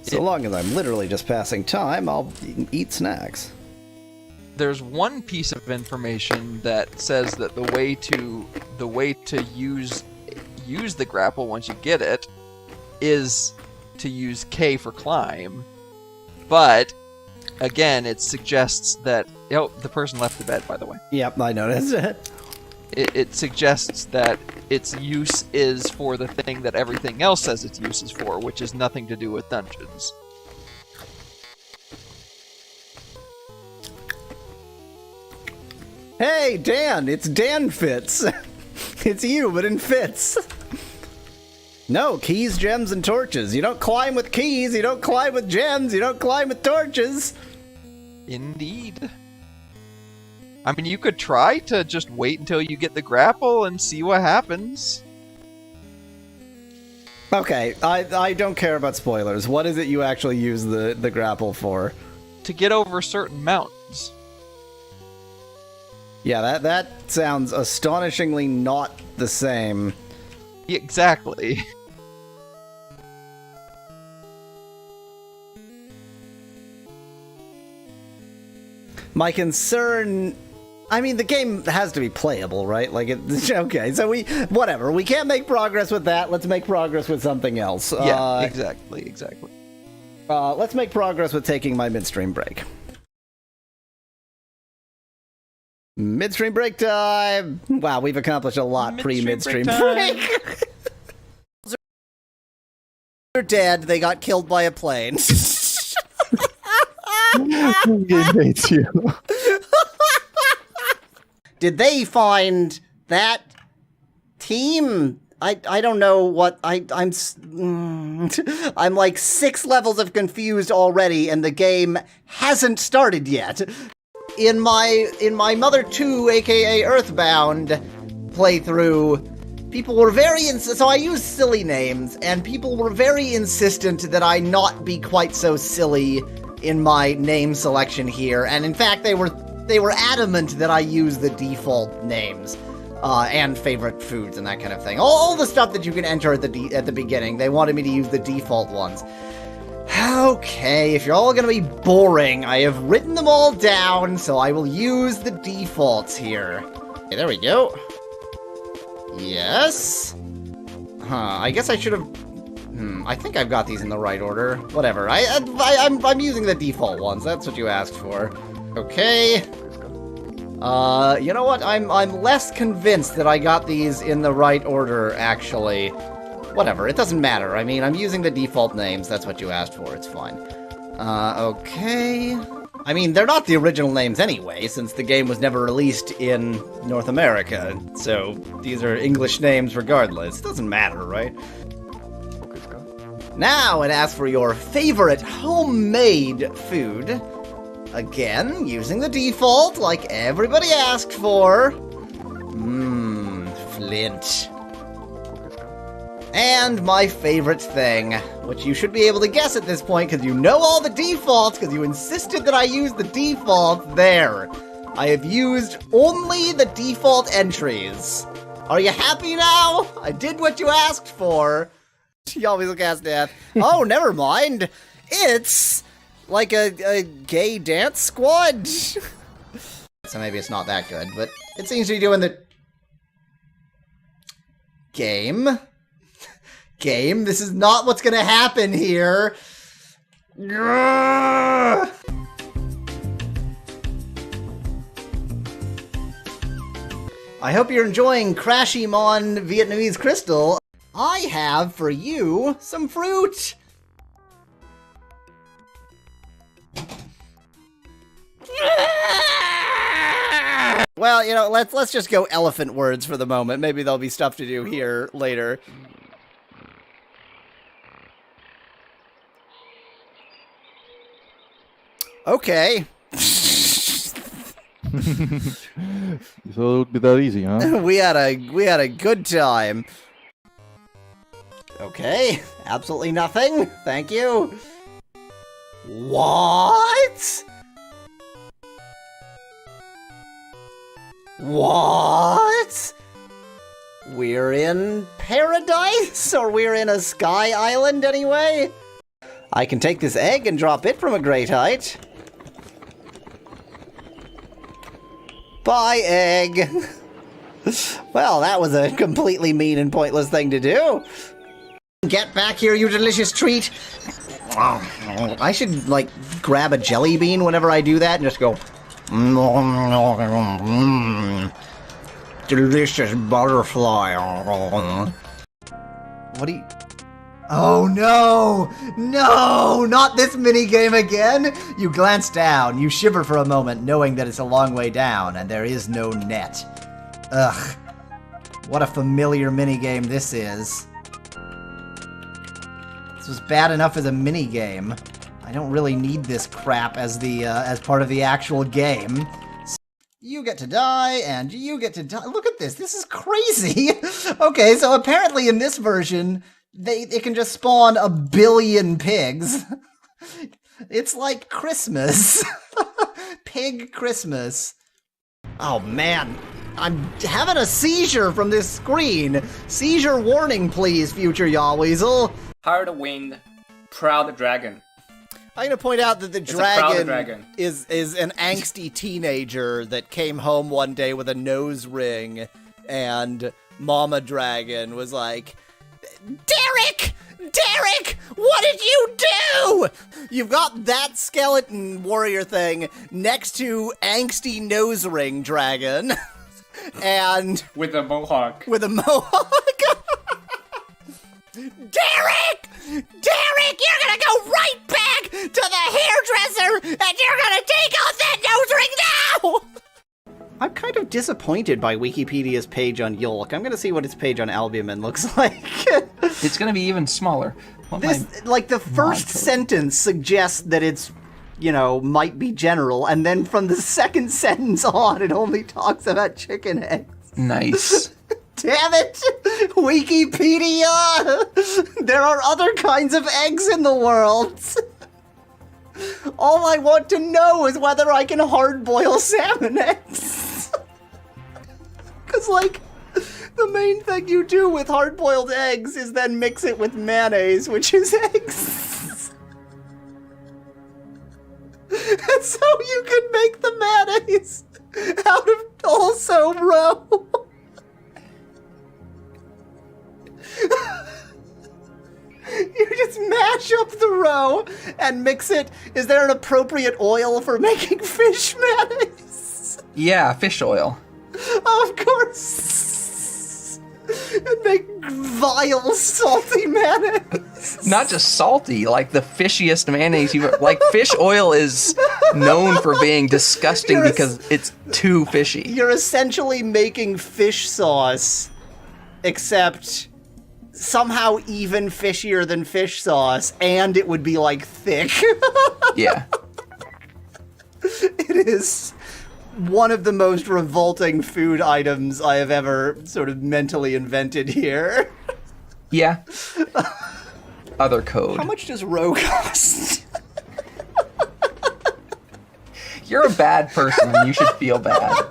So long as I'm literally just passing time, I'll eat snacks. There's one piece of information that says that the way to use the grapple once you get it is to use K for climb. But again, it suggests that the person left the bed, by the way. Yep, I noticed it. It suggests that its use is for the thing that everything else says its use is for, which is nothing to do with dungeons. Hey, Dan! It's Dan Fitz! It's you, but in Fitz! No, keys, gems, and torches. You don't climb with keys, you don't climb with gems, you don't climb with torches! Indeed. I mean, you could try to just wait until you get the grapple and see what happens. Okay, I don't care about spoilers. What is it you actually use the grapple for? To get over certain mountains. Yeah, that sounds astonishingly not the same. Exactly. My concern... I mean, the game has to be playable, right? Like, okay, so whatever. We can't make progress with that. Let's make progress with something else. Yeah, exactly. Let's make progress with taking my midstream break. Midstream break time! Wow, we've accomplished a lot pre-midstream break. They're dead. They got killed by a plane. Game hates you. Did they find that team? I don't know what I'm like 6 levels of confused already, and the game hasn't started yet. In my Mother 2, aka Earthbound playthrough, people were so I used silly names, and people were very insistent that I not be quite so silly in my name selection here, and in fact they were adamant that I use the default names, and favorite foods and that kind of thing. All the stuff that you can enter at the beginning, they wanted me to use the default ones. Okay, if you're all gonna be boring, I have written them all down, so I will use the defaults here. Okay, there we go. Yes. I guess I should have... I think I've got these in the right order. Whatever. I'm using the default ones. That's what you asked for. Okay. You know what? I'm less convinced that I got these in the right order, actually. Whatever, it doesn't matter. I mean, I'm using the default names. That's what you asked for. It's fine. Okay. I mean, they're not the original names anyway, since the game was never released in North America. So, these are English names regardless. It doesn't matter, right? Now it asks for your favorite homemade food. Again, using the default, like everybody asked for. Flint. And my favorite thing, which you should be able to guess at this point because you know all the defaults because you insisted that I use the defaults there. I have used only the default entries. Are you happy now? I did what you asked for. You always look ass death. Oh, never mind. It's like a gay dance squad. So maybe it's not that good, but it seems to be doing the... Game? Game? This is not what's gonna happen here. I hope you're enjoying Crashymon Vietnamese Crystal. I have, for you, some fruit! Well, you know, let's just go elephant words for the moment. Maybe there'll be stuff to do here later. Okay. So it would be that easy, huh? we had a good time. Okay, absolutely nothing. Thank you. What? What? We're in paradise? Or we're in a sky island anyway? I can take this egg and drop it from a great height. Bye, egg. Well, that was a completely mean and pointless thing to do. Get back here, you delicious treat. I should, like, grab a jelly bean whenever I do that and just go... Delicious butterfly. What do you... Oh no! No! Not this minigame again! You glance down, you shiver for a moment, knowing that it's a long way down, and there is no net. Ugh. What a familiar minigame this is. This was bad enough as a minigame. I don't really need this crap as the, as part of the actual game. You get to die, and you get to die. Look at this, this is crazy! Okay, so apparently in this version, it can just spawn 1 billion pigs. It's like Christmas. Pig Christmas. Oh man, I'm having a seizure from this screen. Seizure warning please, future Yawweasel. Hard-winged, proud dragon. I'm gonna point out that the It's a proud dragon is an angsty teenager that came home one day with a nose ring, and Mama Dragon was like, Derek! Derek! What did you do? You've got that skeleton warrior thing next to angsty nose ring dragon, and... With a mohawk. With a mohawk? Derek! Derek, you're gonna go right back to the hairdresser, and you're gonna take off that nose ring now! I'm kind of disappointed by Wikipedia's page on Yolk. I'm gonna see what its page on Albumin looks like. It's gonna be even smaller. Like, the first sentence suggests that it's, you know, might be general, and then from the second sentence on, it only talks about chicken eggs. Nice. Damn it! Wikipedia! There are other kinds of eggs in the world! All I want to know is whether I can hard-boil salmon eggs. Because, like, the main thing you do with hard-boiled eggs is then mix it with mayonnaise, which is eggs. And so you can make the mayonnaise out of also roe. You just mash up the roe and mix it. Is there an appropriate oil for making fish mayonnaise? Yeah, fish oil. Of course. And make vile, salty mayonnaise. Not just salty, like the fishiest mayonnaise you've ever... Like, fish oil is known for being disgusting because it's too fishy. You're essentially making fish sauce, except... somehow even fishier than fish sauce, and it would be, like, thick. Yeah. It is one of the most revolting food items I have ever sort of mentally invented here. Yeah. Other code. How much does row cost? You're a bad person and you should feel bad.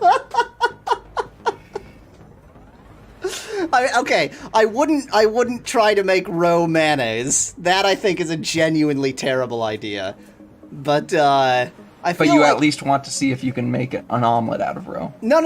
I wouldn't try to make roe mayonnaise. That I think is a genuinely terrible idea. But I feel But you like... at least want to see if you can make an omelet out of roe. No.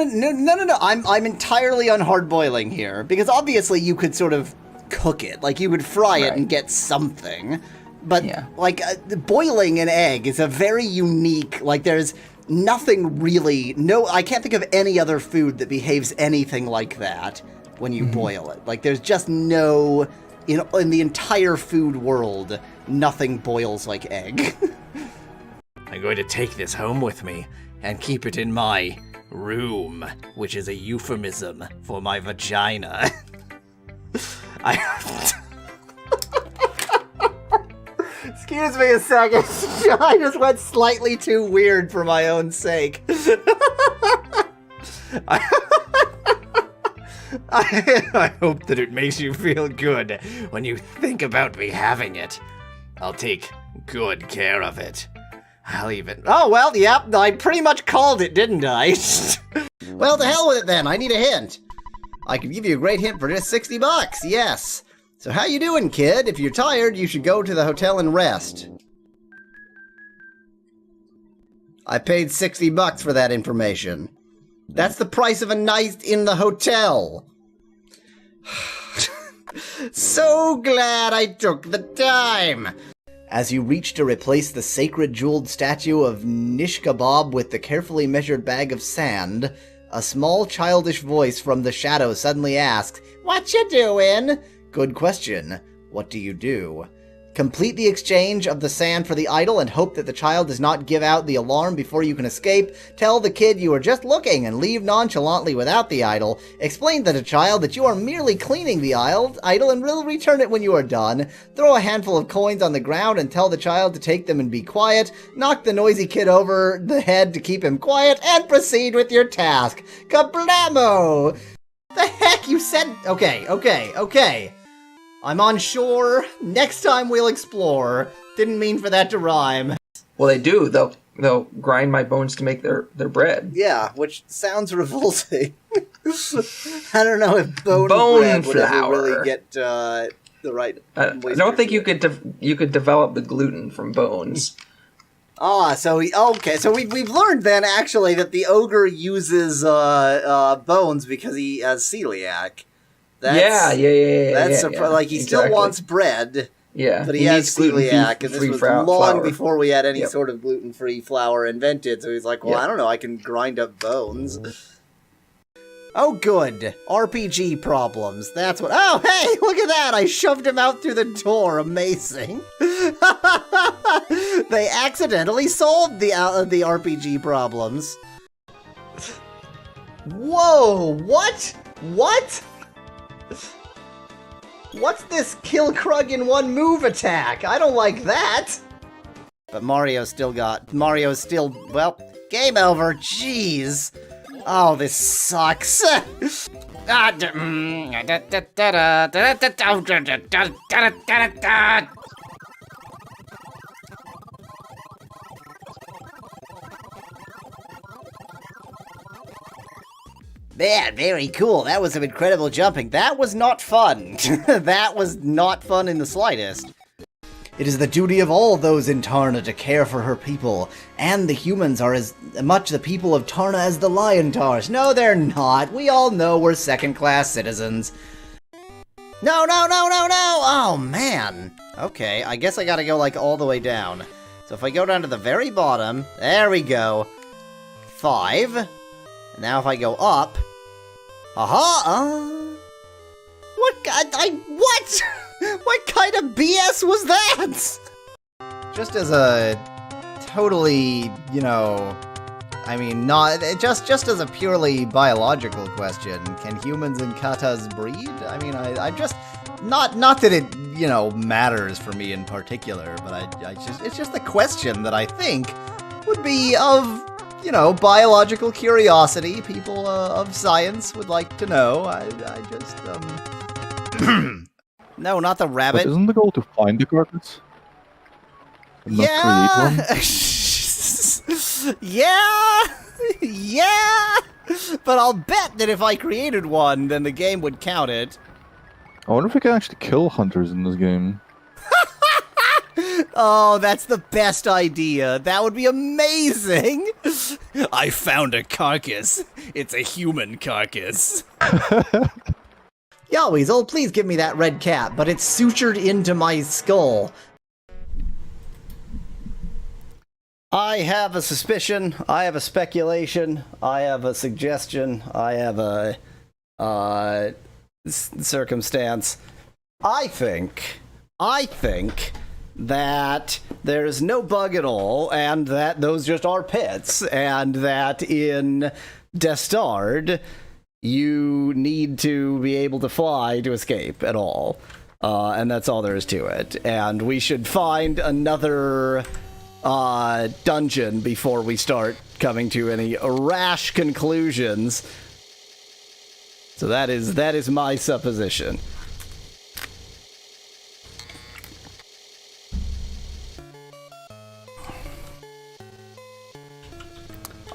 I'm entirely on hard boiling here because obviously you could sort of cook it, like you would fry it and get something. But like boiling an egg is a very unique. Like there's nothing really. No, I can't think of any other food that behaves anything like that when you boil it. Like there's just no, in the entire food world, nothing boils like egg. I'm going to take this home with me and keep it in my room, which is a euphemism for my vagina. Excuse me a second. I just went slightly too weird for my own sake. I hope that it makes you feel good when you think about me having it. I'll take good care of it. I'll even... Oh, well, yep, I pretty much called it, didn't I? Well, to hell with it then, I need a hint. I can give you a great hint for just $60, yes. So how you doing, kid? If you're tired, you should go to the hotel and rest. I paid $60 for that information. That's the price of a night in the hotel. So glad I took the time. As you reach to replace the sacred jeweled statue of Nish Kebab with the carefully measured bag of sand, a small childish voice from the shadows suddenly asks, "What you doing?" Good question. What do you do? Complete the exchange of the sand for the idol and hope that the child does not give out the alarm before you can escape. Tell the kid you are just looking and leave nonchalantly without the idol. Explain to the child that you are merely cleaning the idol and will return it when you are done. Throw a handful of coins on the ground and tell the child to take them and be quiet. Knock the noisy kid over the head to keep him quiet and proceed with your task. Kablamo! The heck you said... Okay. I'm on shore. Next time we'll explore. Didn't mean for that to rhyme. Well, they do. They'll grind my bones to make their bread. Yeah, which sounds revolting. I don't know if bone bread would ever really get the right. I don't think you could develop the gluten from bones. So we've learned then actually that the ogre uses bones because he has celiac. Yeah. That's like he still wants bread. Yeah, but he has celiac, and this was long before we had any sort of gluten-free flour invented. So he's like, well, I don't know, I can grind up bones. Oh, good. RPG problems. That's what... Oh, hey, look at that! I shoved him out through the door. Amazing. They accidentally solved the RPG problems. Whoa, what? What? What's this kill Krug in one move attack? I don't like that! But Mario's still, well, game over, jeez. Oh, this sucks. Man, very cool. That was some incredible jumping. That was not fun. That was not fun in the slightest. It is the duty of all those in Tarna to care for her people, and the humans are as much the people of Tarna as the Lion Tars. No, they're not. We all know we're second-class citizens. No! Oh, man. Okay, I guess I gotta go, like, all the way down. So if I go down to the very bottom, there we go. 5. And now if I go up... Aha! What? What? What kind of BS was that? Just as a totally, I mean, not just as a purely biological question, can humans and katas breed? I mean, I just not that it matters for me in particular, but it's just a question that I think would be of biological curiosity. People of science would like to know. I just No, not the But rabbit. isn't the goal to find the carcass? And not Yeah. create one? Yeah. Yeah. But I'll bet that if I created one, then the game would count it. I wonder if we can actually kill hunters in this game. Oh, that's the best idea. That would be amazing. I found a carcass. It's a human carcass. Yo, Weasel, please give me that red cap, but it's sutured into my skull. I have a suspicion, I have a speculation, I have a suggestion, I have a circumstance. I think that there's no bug at all, and that those just are pits, and that in Destard, you need to be able to fly to escape at all. And that's all there is to it. And we should find another dungeon before we start coming to any rash conclusions. So that is my supposition.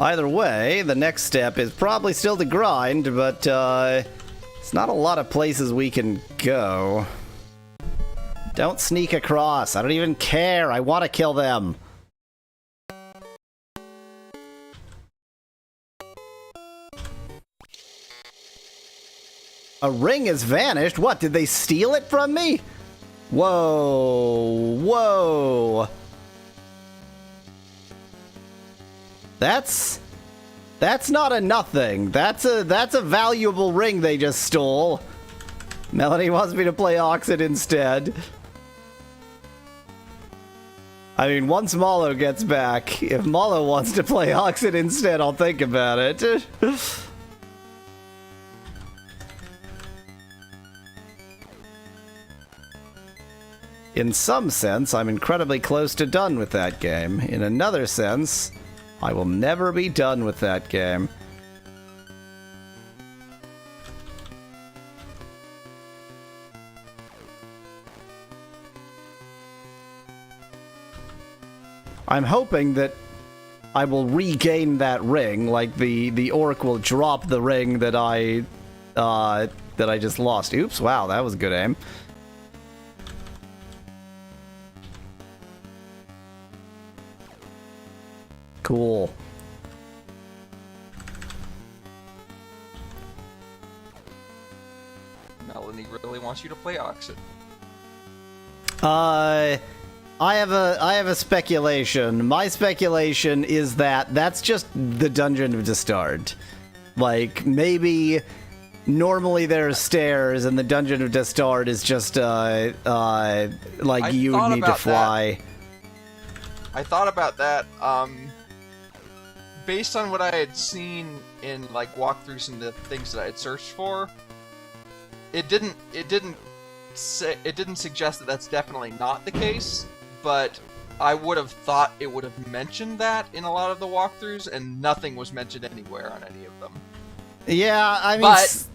Either way, the next step is probably still to grind, but it's not a lot of places we can go. Don't sneak across. I don't even care. I want to kill them. A ring has vanished? What, did they steal it from me? Whoa. Whoa. That's not a nothing. That's a valuable ring they just stole. Melanie wants me to play Oxid instead. I mean, once Mallow gets back, if Mallow wants to play Oxid instead, I'll think about it. In some sense, I'm incredibly close to done with that game. In another sense, I will never be done with that game. I'm hoping that I will regain that ring, like the orc will drop the ring that I just lost. Oops, wow, that was a good aim. Cool. Melanie really wants you to play Oxid. I have a speculation. My speculation is that that's just the Dungeon of Destard. Like, maybe normally there's stairs and the Dungeon of Destard is just like you would need to fly. I thought about that. Based on what I had seen in like walkthroughs and the things that I had searched for, it didn't suggest that that's definitely not the case. But I would have thought it would have mentioned that in a lot of the walkthroughs, and nothing was mentioned anywhere on any of them. Yeah, I mean, but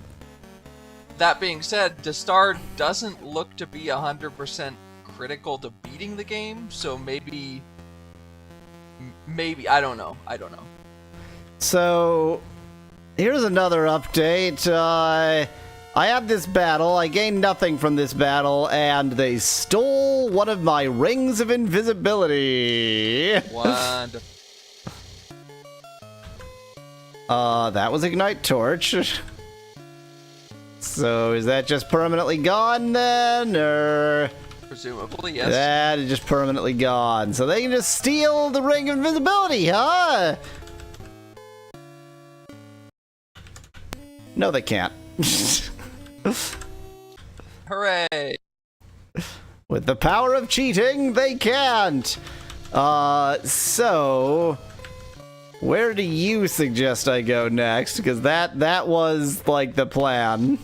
that being said, Destard doesn't look to be 100% critical to beating the game, so maybe I don't know. So, here's another update. I had this battle, I gained nothing from this battle, and they stole one of my rings of invisibility. Wonderful. That was Ignite Torch. So, is that just permanently gone then, or... Presumably, yes. That is just permanently gone. So they can just steal the ring of invisibility, huh? No, they can't. Hooray! With the power of cheating, they can't. So where do you suggest I go next? Because that was like the plan.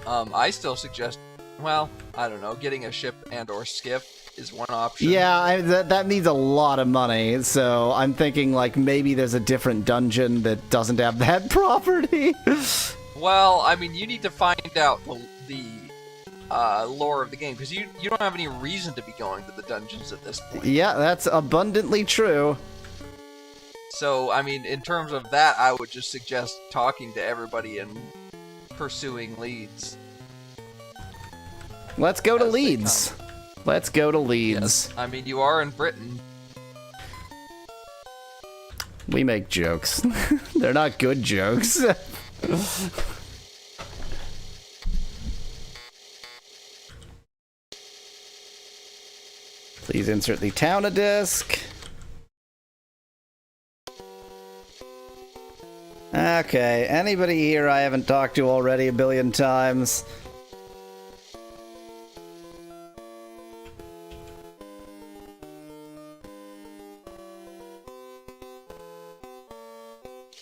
I still suggest, well, I don't know, getting a ship and/or skiff is one option. Yeah, that needs a lot of money, so I'm thinking like maybe there's a different dungeon that doesn't have that property. Well, I mean, you need to find out the lore of the game, because you don't have any reason to be going to the dungeons at this point. Yeah, that's abundantly true. So, I mean, in terms of that, I would just suggest talking to everybody and pursuing leads. Let's go to As they Leeds. Let's go to Leeds. Yes, I mean, you are in Britain. We make jokes. They're not good jokes. Please insert the Towna disc. Okay, anybody here I haven't talked to already a billion times?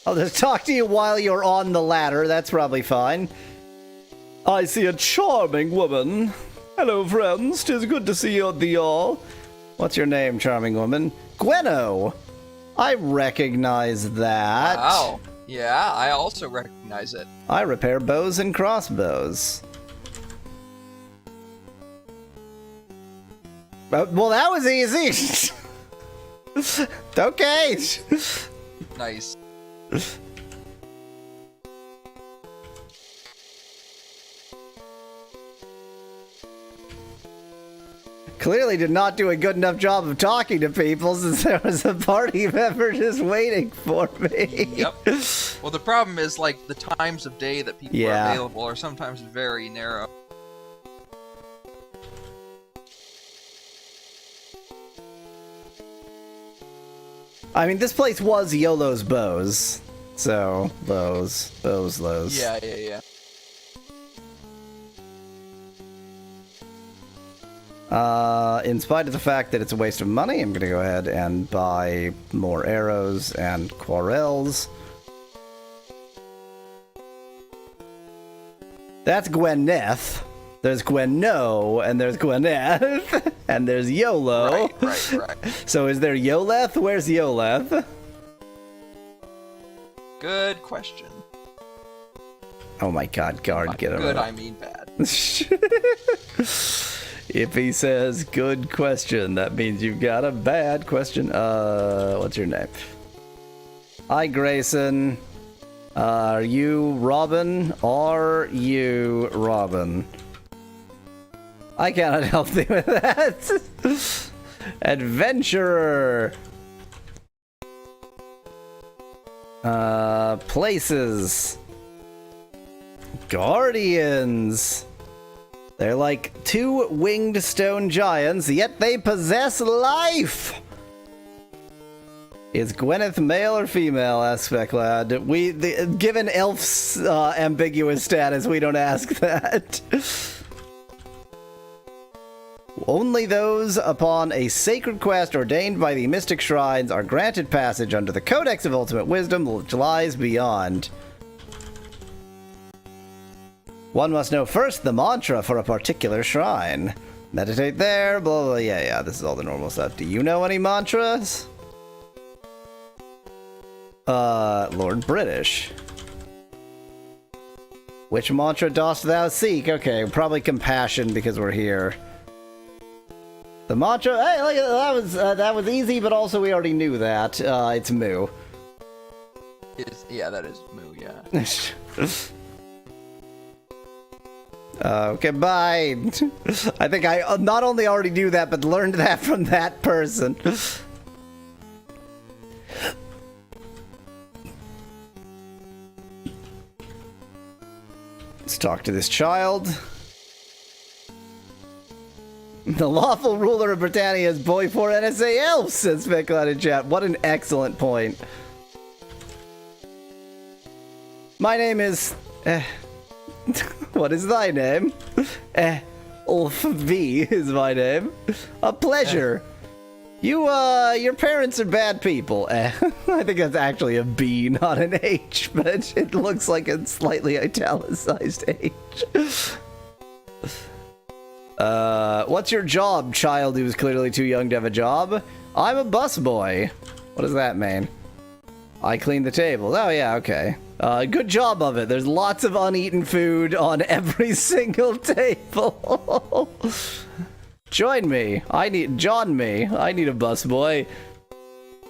I'll just talk to you while you're on the ladder, that's probably fine. I see a charming woman. Hello, friends, 'tis good to see you thee all. What's your name, charming woman? Gweno! I recognize that. Wow. Yeah, I also recognize it. I repair bows and crossbows. Well, that was easy. Okay. Nice. Clearly did not do a good enough job of talking to people since there was a party member just waiting for me. Yep. Well, the problem is, like, the times of day that people are available are sometimes very narrow. I mean, this place was YOLO's Bows. So, Lows. Yeah, yeah, yeah. In spite of the fact that it's a waste of money, I'm gonna go ahead and buy more arrows and quarrels. That's Gwyneth. There's Gweno, and there's Gwyneth, and there's YOLO. Right. So is there Yoleth? Where's Yoleth? Good question. Oh my god, guard, By get him good, up. I mean bad. If he says good question, that means you've got a bad question. What's your name? Hi, Grayson. Are you Robin? Are you Robin? I cannot help you with that. Adventurer. Places. Guardians. They're like two winged stone giants, yet they possess life! Is Gwyneth male or female? Asks Specklad. Given Elf's ambiguous status, we don't ask that. Only those upon a sacred quest ordained by the mystic shrines are granted passage under the Codex of Ultimate Wisdom, which lies beyond. One must know first the mantra for a particular shrine. Meditate there, blah, blah, yeah, this is all the normal stuff. Do you know any mantras? Lord British. Which mantra dost thou seek? Okay, probably compassion because we're here. The mantra, hey, look at that was easy, but also we already knew that. It's Moo. Yeah, that is Moo, yeah. Okay, bye. I think I not only already knew that, but learned that from that person. Let's talk to this child. The lawful ruler of Britannia is boy for NSA elves, says Speculated in chat. What an excellent point. My name is... what is thy name? Ulf V is my name. A pleasure. Your parents are bad people. I think that's actually a B, not an H, but it looks like a slightly italicized H. What's your job, child who's clearly too young to have a job? I'm a busboy. What does that mean? I clean the tables. Oh yeah, okay. Good job of it. There's lots of uneaten food on every single table. Join me. I need a busboy.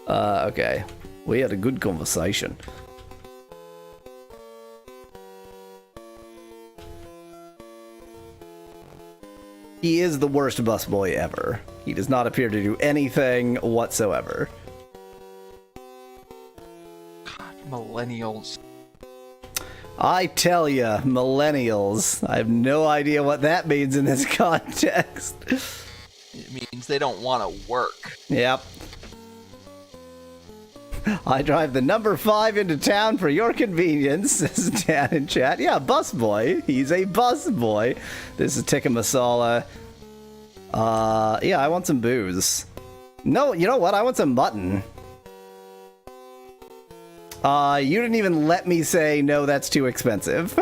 Okay. We had a good conversation. He is the worst busboy ever. He does not appear to do anything whatsoever. God, millennials. I tell ya, millennials. I have no idea what that means in this context. It means they don't want to work. Yep. I drive the number 5 into town for your convenience, says Dan in chat. Yeah, busboy. He's a busboy. This is tikka masala. Yeah, I want some booze. No, you know what? I want some mutton. You didn't even let me say, no, that's too expensive.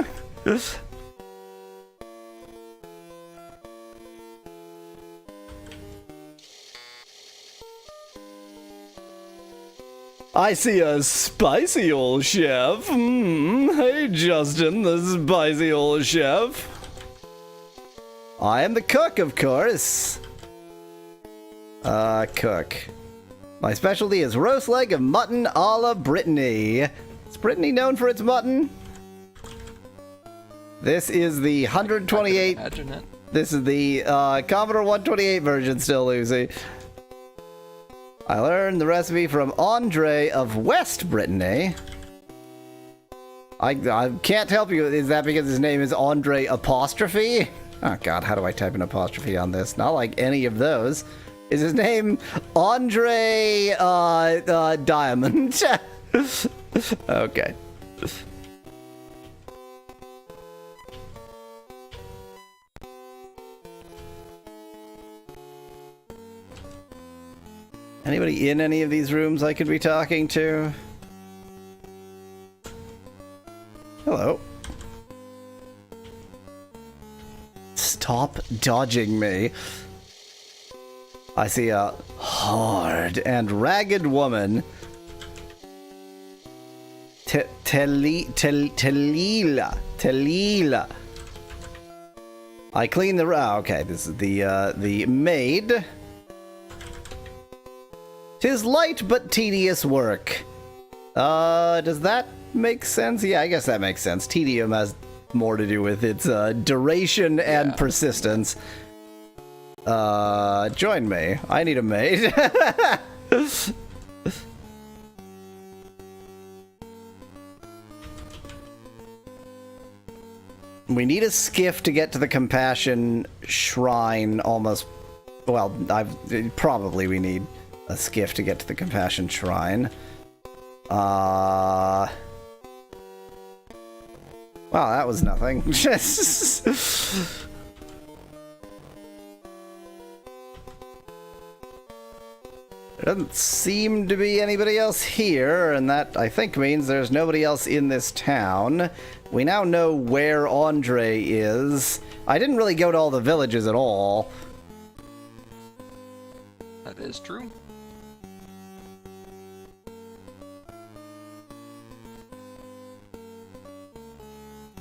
I see a spicy old chef. Hey, Justin, the spicy old chef. I am the cook, of course. Cook. My specialty is roast leg of mutton a la Brittany. Is Brittany known for its mutton? This is the 128. Imagine it. This is the Commodore 128 version still, Lucy. I learned the recipe from Andre of West Brittany. I can't help you. Is that because his name is Andre apostrophe? Oh god, how do I type an apostrophe on this? Not like any of those. Is his name Andre Diamond? Okay. Anybody in any of these rooms I could be talking to? Hello. Stop dodging me. I see a hard and ragged woman. Telila. I clean the... Oh, okay, this is the maid. 'Tis light but tedious work. Does that make sense? Yeah, I guess that makes sense. Tedium has more to do with its duration and persistence. Join me. I need a maid. We need a skiff to get to the Compassion Shrine almost... Well, probably we need a skiff to get to the Compassion Shrine. Wow, that was nothing. There doesn't seem to be anybody else here, and that, I think, means there's nobody else in this town. We now know where Andre is. I didn't really go to all the villages at all. That is true.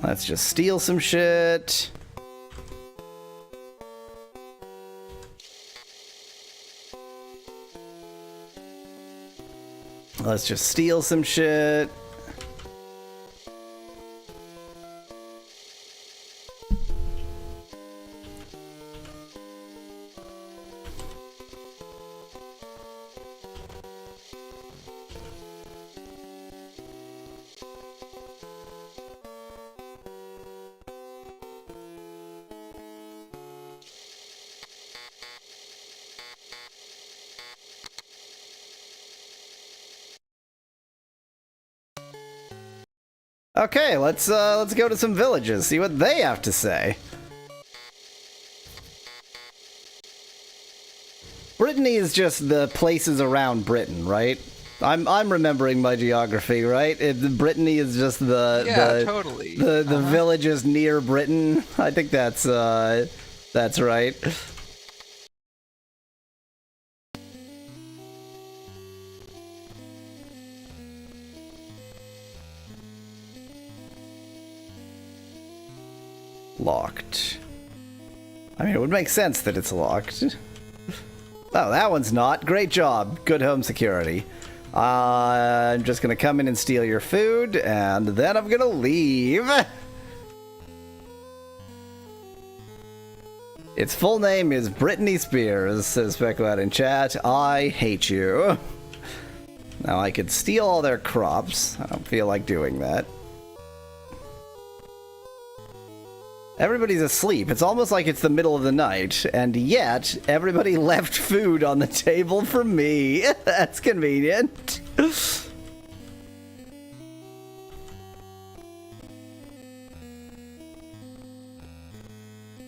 Let's just steal some shit. Let's just steal some shit. Okay, let's go to some villages, see what they have to say. Brittany is just the places around Britain, right? I'm remembering my geography, right? Brittany is just Totally. the villages near Britain. I think that's right. Locked. I mean, it would make sense that it's locked. Oh, that one's not. Great job. Good home security. I'm just gonna come in and steal your food, and then I'm gonna leave. Its full name is Britney Spears, says Speculate in chat. I hate you. Now I could steal all their crops. I don't feel like doing that. Everybody's asleep. It's almost like it's the middle of the night, and yet everybody left food on the table for me. That's convenient.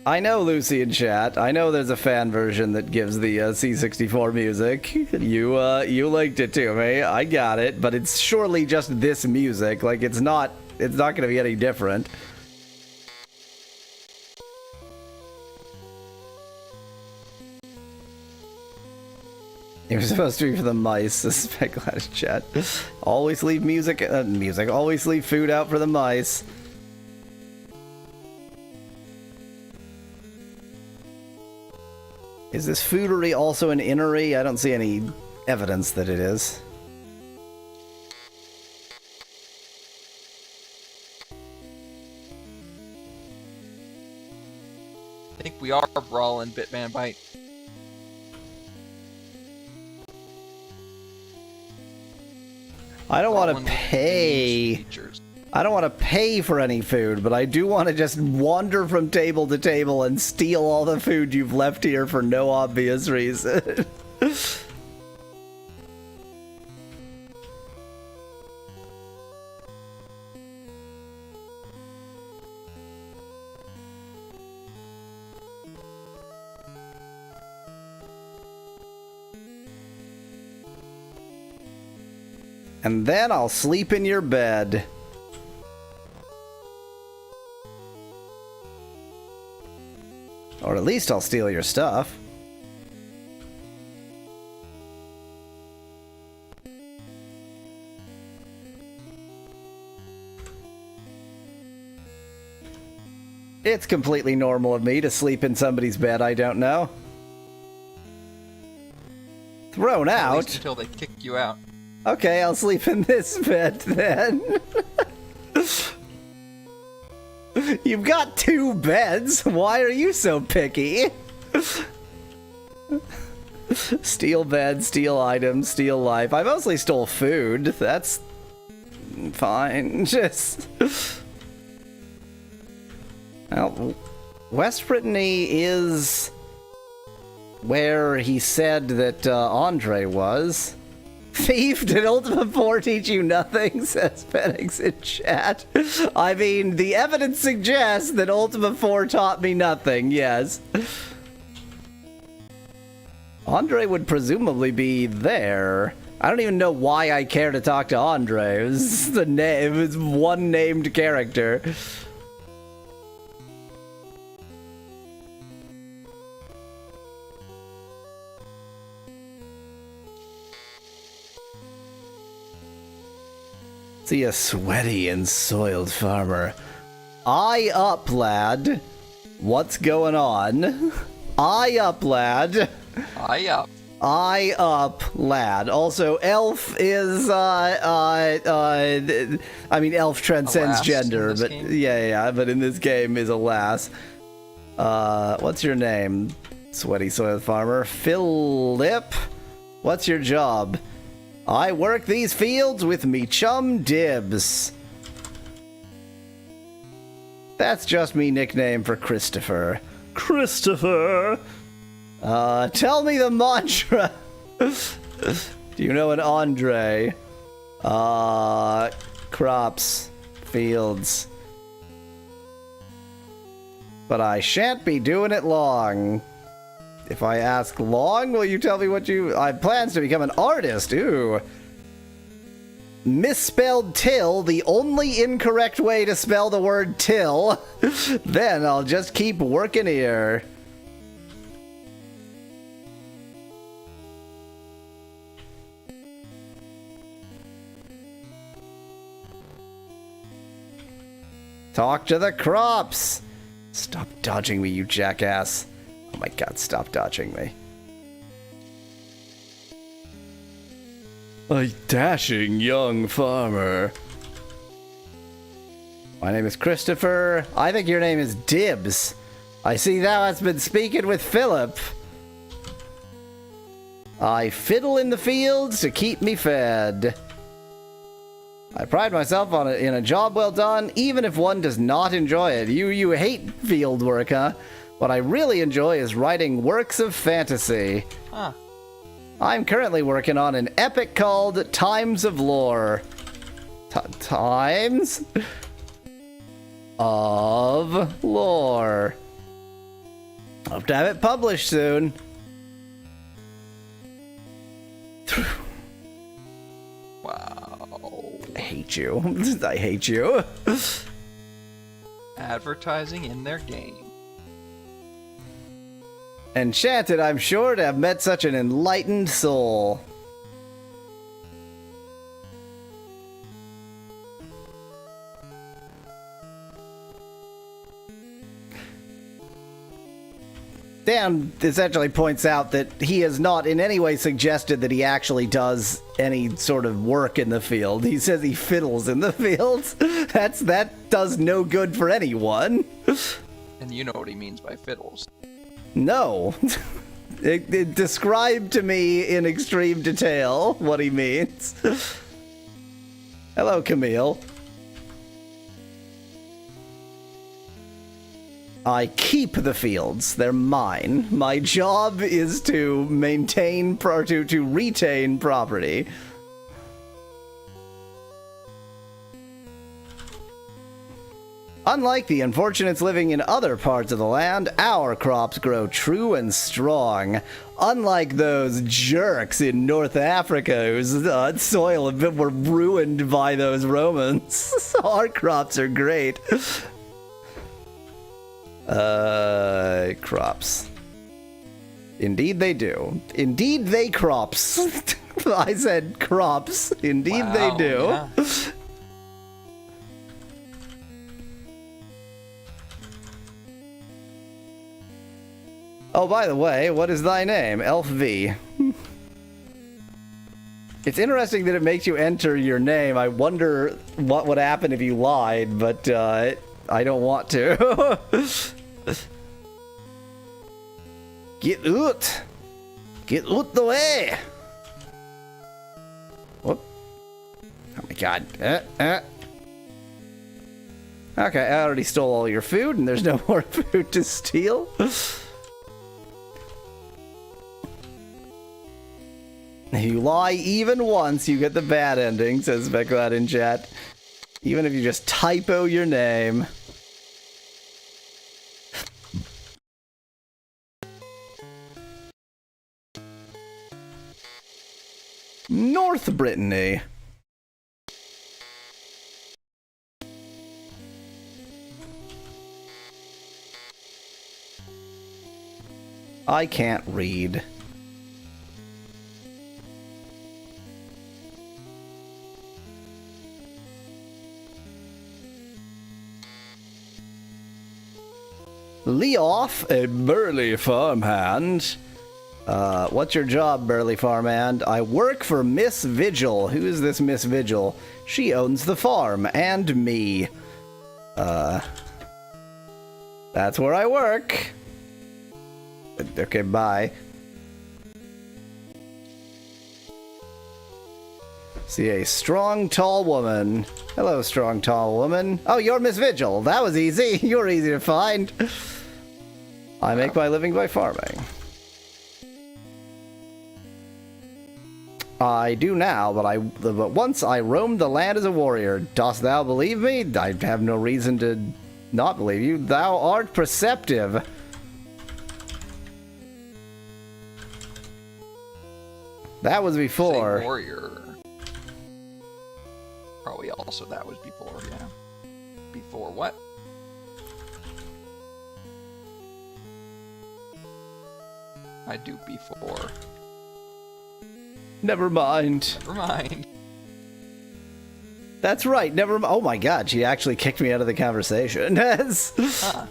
I know, Lucy in chat. I know there's a fan version that gives the C64 music. You linked it to me. I got it, but it's surely just this music. Like, it's not going to be any different. It was supposed to be for the mice, Speculated chat. Always leave always leave food out for the mice. Is this foodery also an innery? I don't see any evidence that it is. I think we are brawling Bitman Bite. I don't want Brawling to with pay. features. I don't want to pay for any food, but I do want to just wander from table to table and steal all the food you've left here for no obvious reason. And then I'll sleep in your bed. Or at least I'll steal your stuff. It's completely normal of me to sleep in somebody's bed I don't know. Thrown At least out? until they kick you out. Okay, I'll sleep in this bed then. You've got 2 beds. Why are you so picky? Steal bed, steal items, steal life. I mostly stole food. That's fine. Just... Well, West Brittany is where he said that Andre was. Thief, did Ultima 4 teach you nothing? Says Penix in chat. I mean, the evidence suggests that Ultima 4 taught me nothing, yes. Andre would presumably be there. I don't even know why I care to talk to Andre. It was the name. It was one named character. See a sweaty and soiled farmer. Eye up, lad. What's going on? Eye up, lad. Eye up. Eye up, lad. Also, elf is, I mean, elf transcends Alas gender, in this but game? yeah, but in this game is alas. What's your name? Sweaty soiled farmer. Philip? What's your job? I work these fields with me chum Dibs. That's just me nickname for Christopher. Christopher! Tell me the mantra. Do you know an Andre? Crops. Fields. But I shan't be doing it long. If I ask long, will you tell me what you... I have plans to become an artist, ooh. Misspelled till, the only incorrect way to spell the word till. Then I'll just keep working here. Talk to the crops. Stop dodging me, you jackass. Oh my god, stop dodging me. A dashing young farmer. My name is Christopher. I think your name is Dibs. I see thou hast been speaking with Philip. I fiddle in the fields to keep me fed. I pride myself on in a job well done, even if one does not enjoy it. You hate field work, huh? What I really enjoy is writing works of fantasy. Huh. I'm currently working on an epic called Times of Lore. Times of Lore. Hope to have it published soon. Wow. I hate you. I hate you. Advertising in their game. Enchanted, I'm sure, to have met such an enlightened soul. Dan essentially points out that he has not in any way suggested that he actually does any sort of work in the field. He says he fiddles in the fields. That does no good for anyone. And you know what he means by fiddles. No. It describe to me in extreme detail what he means. Hello, Camille. I keep the fields. They're mine. My job is to maintain to retain property. Unlike the unfortunates living in other parts of the land, our crops grow true and strong. Unlike those jerks in North Africa whose soil were ruined by those Romans, our crops are great. Crops. Indeed they do. Indeed they crops. I said crops. Indeed they do. Yeah. Oh, by the way, what is thy name? Elf V. It's interesting that it makes you enter your name. I wonder what would happen if you lied, but I don't want to. Get out! Get out the way! Whoop. Oh my god. Okay, I already stole all your food, and there's no more food to steal. If you lie even once, you get the bad ending, says Becklad in chat. Even if you just typo your name. North Brittany. I can't read. Leoff, a burly farmhand. What's your job, burly farmhand? I work for Miss Vigil. Who is this Miss Vigil? She owns the farm, and me. That's where I work. Okay, bye. See a strong, tall woman. Hello, strong, tall woman. Oh, you're Miss Vigil. That was easy. You're easy to find. I make my living by farming. I do now, but once I roamed the land as a warrior. Dost thou believe me? I have no reason to not believe you. Thou art perceptive. That was before. Say warrior. Probably also that was before, yeah. Before what? I do before. Never mind. Never mind. That's right. Never. Oh my God, she actually kicked me out of the conversation. Huh.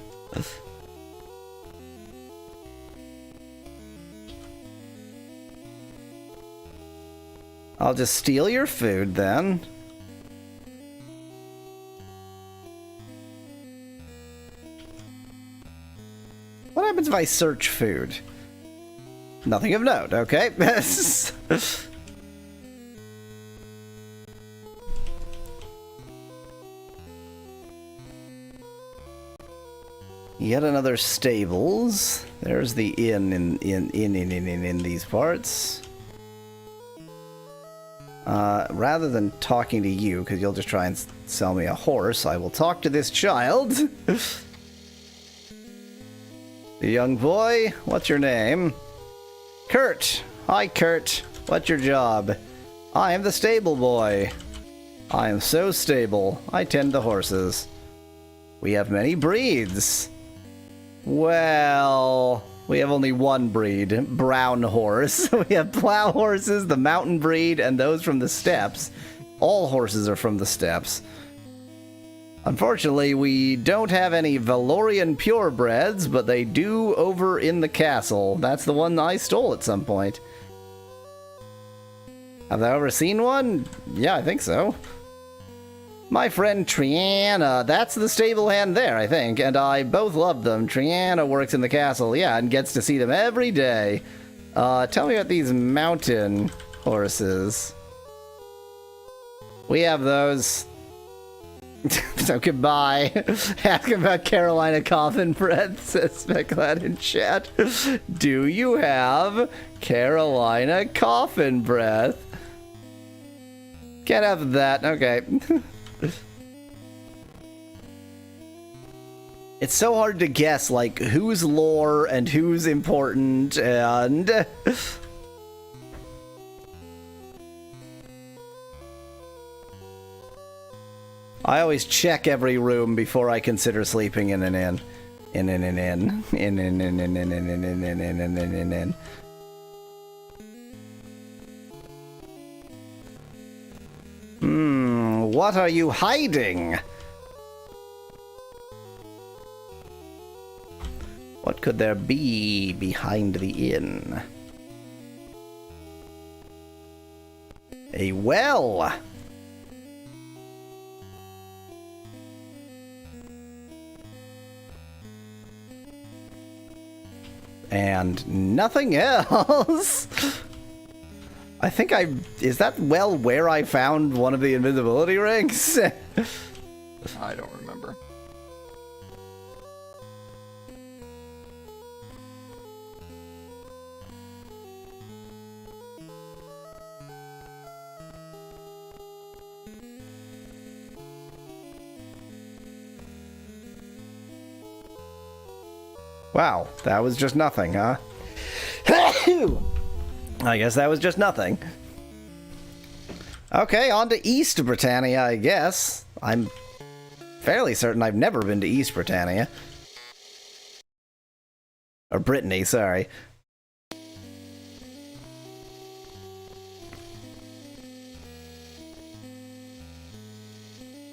I'll just steal your food then. What happens if I search food? Nothing of note, okay. Yet another stables. There's the inn in these parts. Rather than talking to you, because you'll just try and sell me a horse, I will talk to this child. The young boy, what's your name? Kurt. Hi, Kurt. What's your job? I am the stable boy. I am so stable. I tend the horses. We have many breeds. Well, we have only one breed, brown horse. We have plow horses, the mountain breed, and those from the steppes. All horses are from the steppes. Unfortunately, we don't have any Valorian purebreds, but they do over in the castle. That's the one I stole at some point. Have I ever seen one? Yeah, I think so. My friend Triana, that's the stable hand there, I think, and I both love them. Triana works in the castle, yeah, and gets to see them every day. Tell me about these mountain horses. We have those. So goodbye. Ask about Carolina Coffin Breath, says Specklad in chat. Do you have Carolina Coffin Breath? Can't have that, okay. It's so hard to guess, like, who's lore and who's important, and... I always check every room before I consider sleeping in an inn. What are you hiding? What could there be behind the inn? A well! And nothing else! I think is that well where I found one of the invisibility rings? I don't remember. Wow, that was just nothing, huh? I guess that was just nothing. Okay, on to East Britannia, I guess. I'm fairly certain I've never been to East Britannia. Or Brittany, sorry.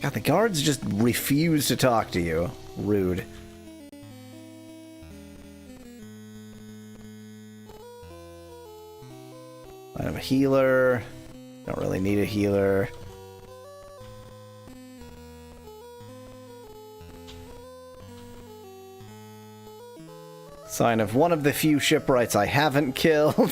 God, the guards just refuse to talk to you. Rude. I have a healer. Don't really need a healer. Sign of one of the few shipwrights I haven't killed.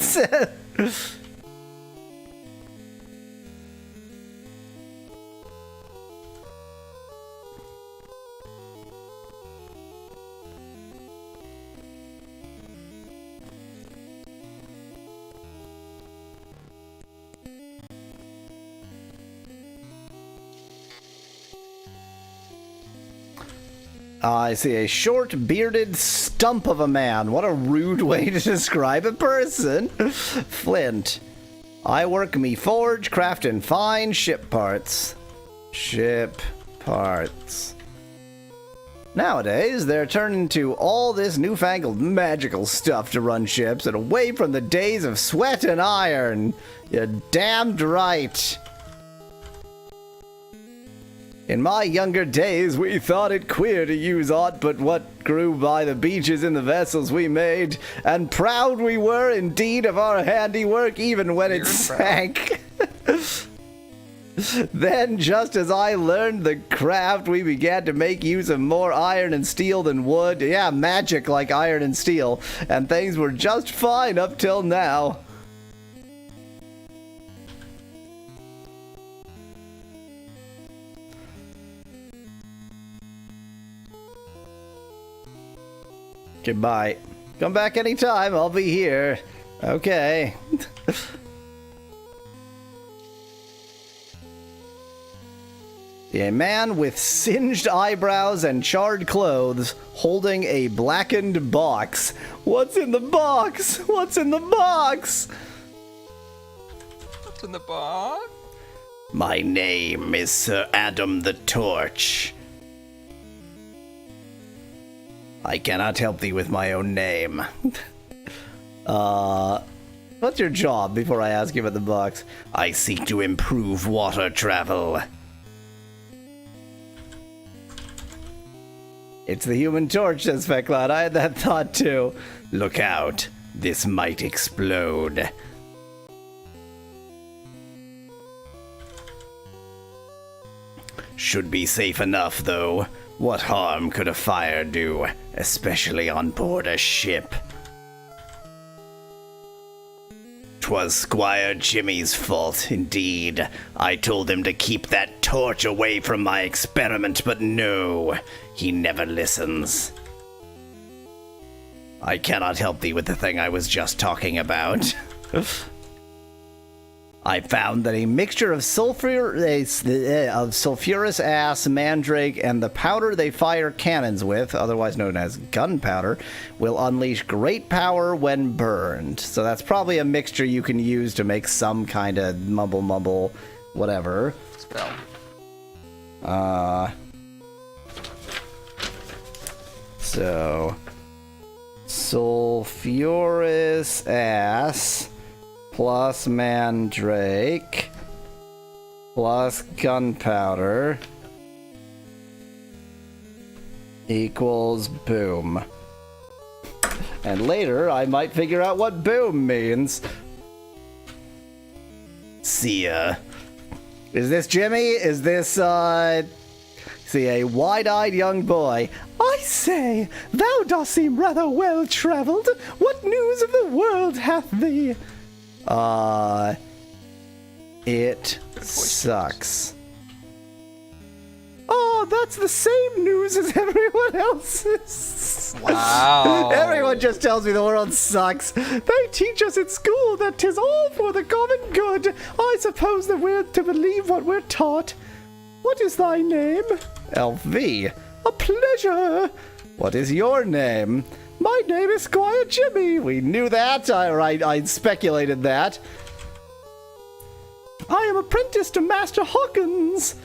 I see a short, bearded stump of a man. What a rude way to describe a person. Flint. I work me forge, crafting fine ship parts. Ship parts. Nowadays, they're turning to all this newfangled magical stuff to run ships and away from the days of sweat and iron. You're damned right. In my younger days, we thought it queer to use aught but what grew by the beaches in the vessels we made, and proud we were indeed of our handiwork, even when it sank. Then, just as I learned the craft, we began to make use of more iron and steel than wood. Yeah, magic like iron and steel, and things were just fine up till now. Goodbye. Come back anytime, I'll be here. Okay. A man with singed eyebrows and charred clothes holding a blackened box. What's in the box? What's in the box? What's in the box? My name is Sir Adam the Torch. I cannot help thee with my own name. What's your job before I ask you about the box? I seek to improve water travel. It's the Human Torch, says Fecklot. I had that thought too. Look out. This might explode. Should be safe enough, though. What harm could a fire do, especially on board a ship? 'Twas Squire Jimmy's fault, indeed. I told him to keep that torch away from my experiment, but no, he never listens. I cannot help thee with the thing I was just talking about. I found that a mixture of sulfurous ass, mandrake, and the powder they fire cannons with, otherwise known as gunpowder, will unleash great power when burned. So that's probably a mixture you can use to make some kind of mumble, whatever. Spell. So sulfurous ass plus mandrake plus gunpowder equals boom. And later I might figure out what boom means. See ya. Is this Jimmy? Is this, see, a wide-eyed young boy. I say, thou dost seem rather well-travelled. What news of the world hath thee? It sucks. Oh, that's the same news as everyone else's. Wow. Everyone just tells me the world sucks. They teach us at school that 'tis all for the common good. I suppose that we're to believe what we're taught. What is thy name? LV. A pleasure. What is your name? My name is Squire Jimmy. We knew that. I speculated that. I am apprenticed to Master Hawkins.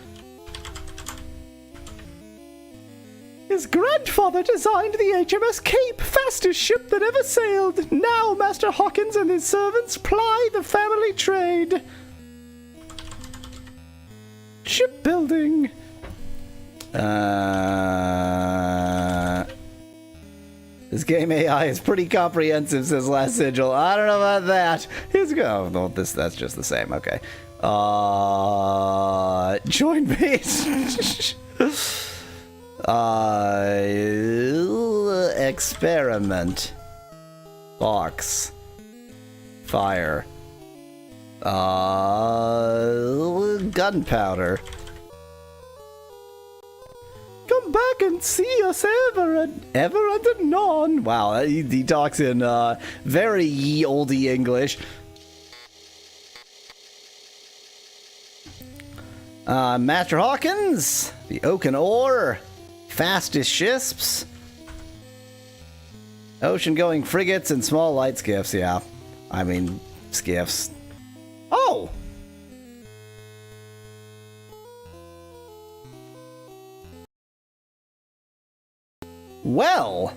His grandfather designed the HMS Cape, fastest ship that ever sailed. Now Master Hawkins and his servants ply the family trade. Shipbuilding. This game AI is pretty comprehensive, says Last Sigil. I don't know about that. Here's go. Oh, no, that's just the same. Okay. Join me. Experiment. Box. Fire. Gunpowder. Come back and see us ever and anon. Wow, he talks in very ye olde English. Master Hawkins, the oak and ore, fastest ships, ocean-going frigates, and small light skiffs. Yeah, I mean skiffs. Oh. Well,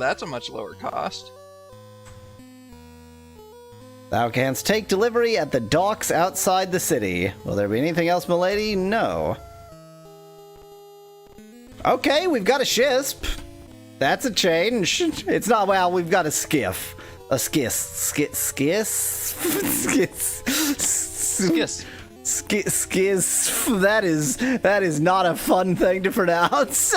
That's a much lower cost. Thou canst take delivery at the docks outside the city. Will there be anything else, milady? No. Okay, we've got a shisp. That's a change. It's not, well, we've got a skiff. A skiss. Skiss? Skiss. Skiss. That is not a fun thing to pronounce.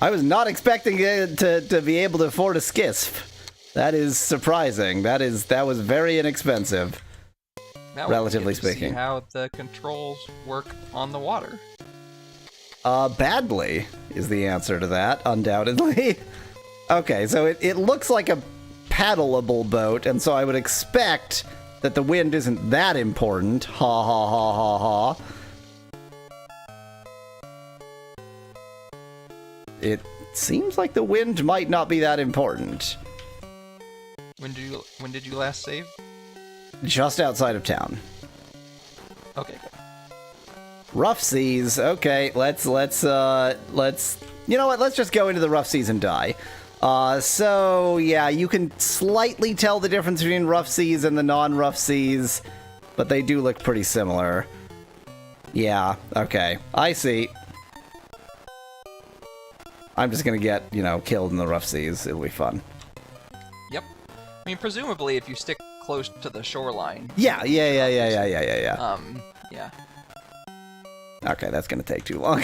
I was not expecting it to be able to afford a skiff. That is surprising. That was very inexpensive, Now we relatively get to speaking. See how the controls work on the water. Badly is the answer to that, undoubtedly. Okay, so it looks like a paddleable boat, and so I would expect that the wind isn't that important. Ha ha ha ha ha. It seems like the wind might not be that important. When did you last save? Just outside of town. Okay, good. Rough seas. Okay, let's you know what? Let's just go into the rough seas and die. So yeah, you can slightly tell the difference between rough seas and the non-rough seas, but they do look pretty similar. Yeah, okay. I see. I'm just gonna get, killed in the rough seas. It'll be fun. Yep. I mean, presumably, if you stick close to the shoreline. Yeah. Yeah. Okay, that's gonna take too long.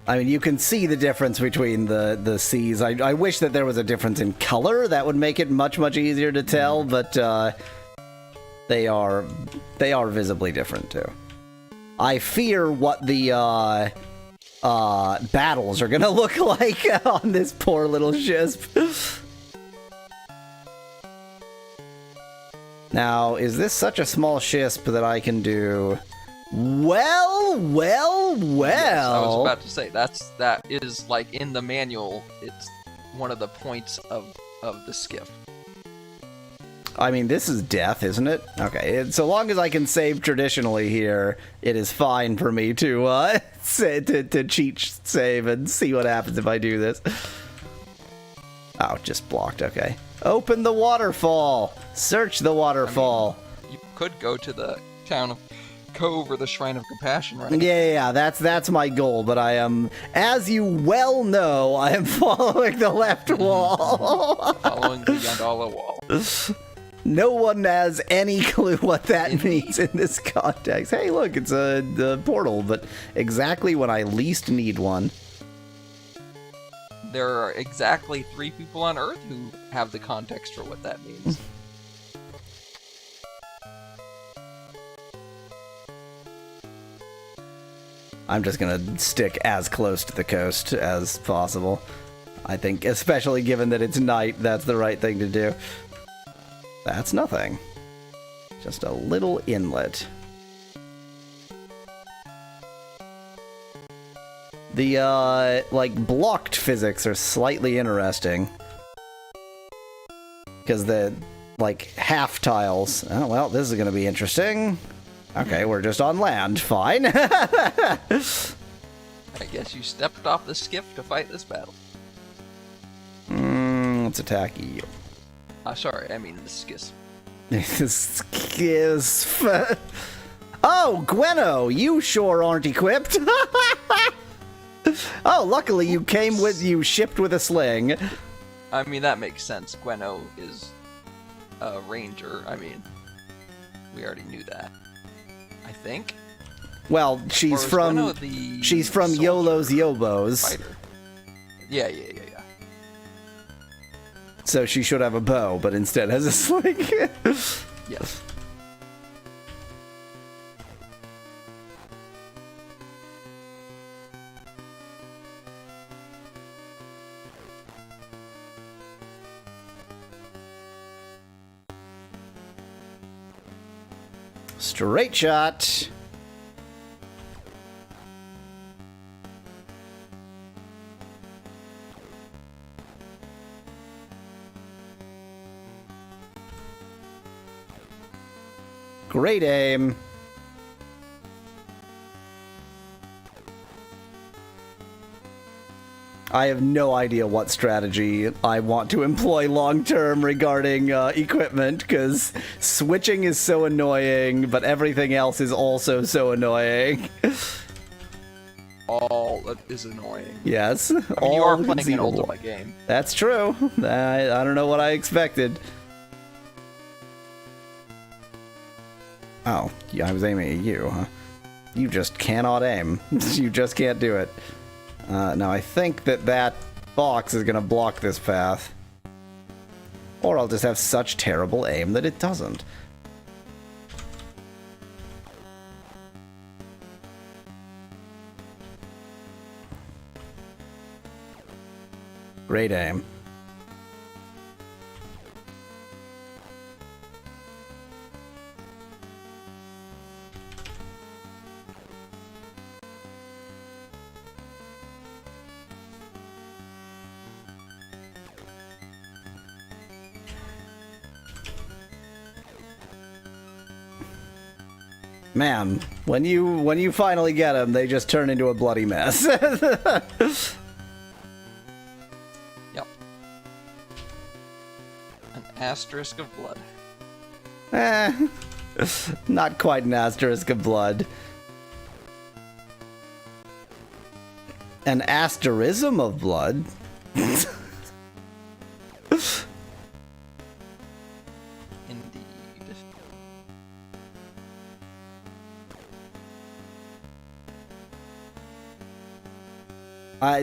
I mean, you can see the difference between the seas. I wish that there was a difference in color. That would make it much, much easier to tell, but they are visibly different, too. I fear what the battles are gonna look like on this poor little ship. Now, is this such a small ship that I can do... Well. Yes, I was about to say that is like in the manual. It's one of the points of the skiff. I mean, this is death, isn't it? Okay, so long as I can save traditionally here, it is fine for me to to cheat save and see what happens if I do this. Oh, just blocked. Okay. Open the waterfall. Search the waterfall. I mean, you could go to the town of Cove or the Shrine of Compassion, right? Yeah, that's my goal, but I am, as you well know, I am following the left wall. Following the gondola wall. No one has any clue what that means in this context. Hey, look, it's a portal, but exactly when I least need one. There are exactly 3 people on Earth who have the context for what that means. I'm just gonna stick as close to the coast as possible. I think, especially given that it's night, that's the right thing to do. That's nothing. Just a little inlet. The, blocked physics are slightly interesting. Because the, half tiles... Oh, well, this is gonna be interesting. Okay, we're just on land. Fine. I guess you stepped off the skiff to fight this battle. Let's attack you. Sorry, I mean the skiff. Skiff. Oh, Gweno, you sure aren't equipped. Oh, luckily you shipped with a sling. I mean, that makes sense. Gweno is a ranger. I mean, we already knew that. I think. Well, she's from soldier Yolo's Yobos. Fighter. Yeah. So she should have a bow, but instead has a sling. Yes. Straight shot. Great aim. I have no idea what strategy I want to employ long-term regarding equipment, because switching is so annoying, but everything else is also so annoying. All that is annoying. Yes. I mean, you are playing an Ultima game. That's true. I don't know what I expected. Oh, yeah, I was aiming at you, huh? You just cannot aim. You just can't do it. Now, I think that box is going to block this path. Or I'll just have such terrible aim that it doesn't. Great aim. Man, when you finally get them, they just turn into a bloody mess. Yep. An asterisk of blood. Not quite an asterisk of blood. An asterism of blood? Indeed.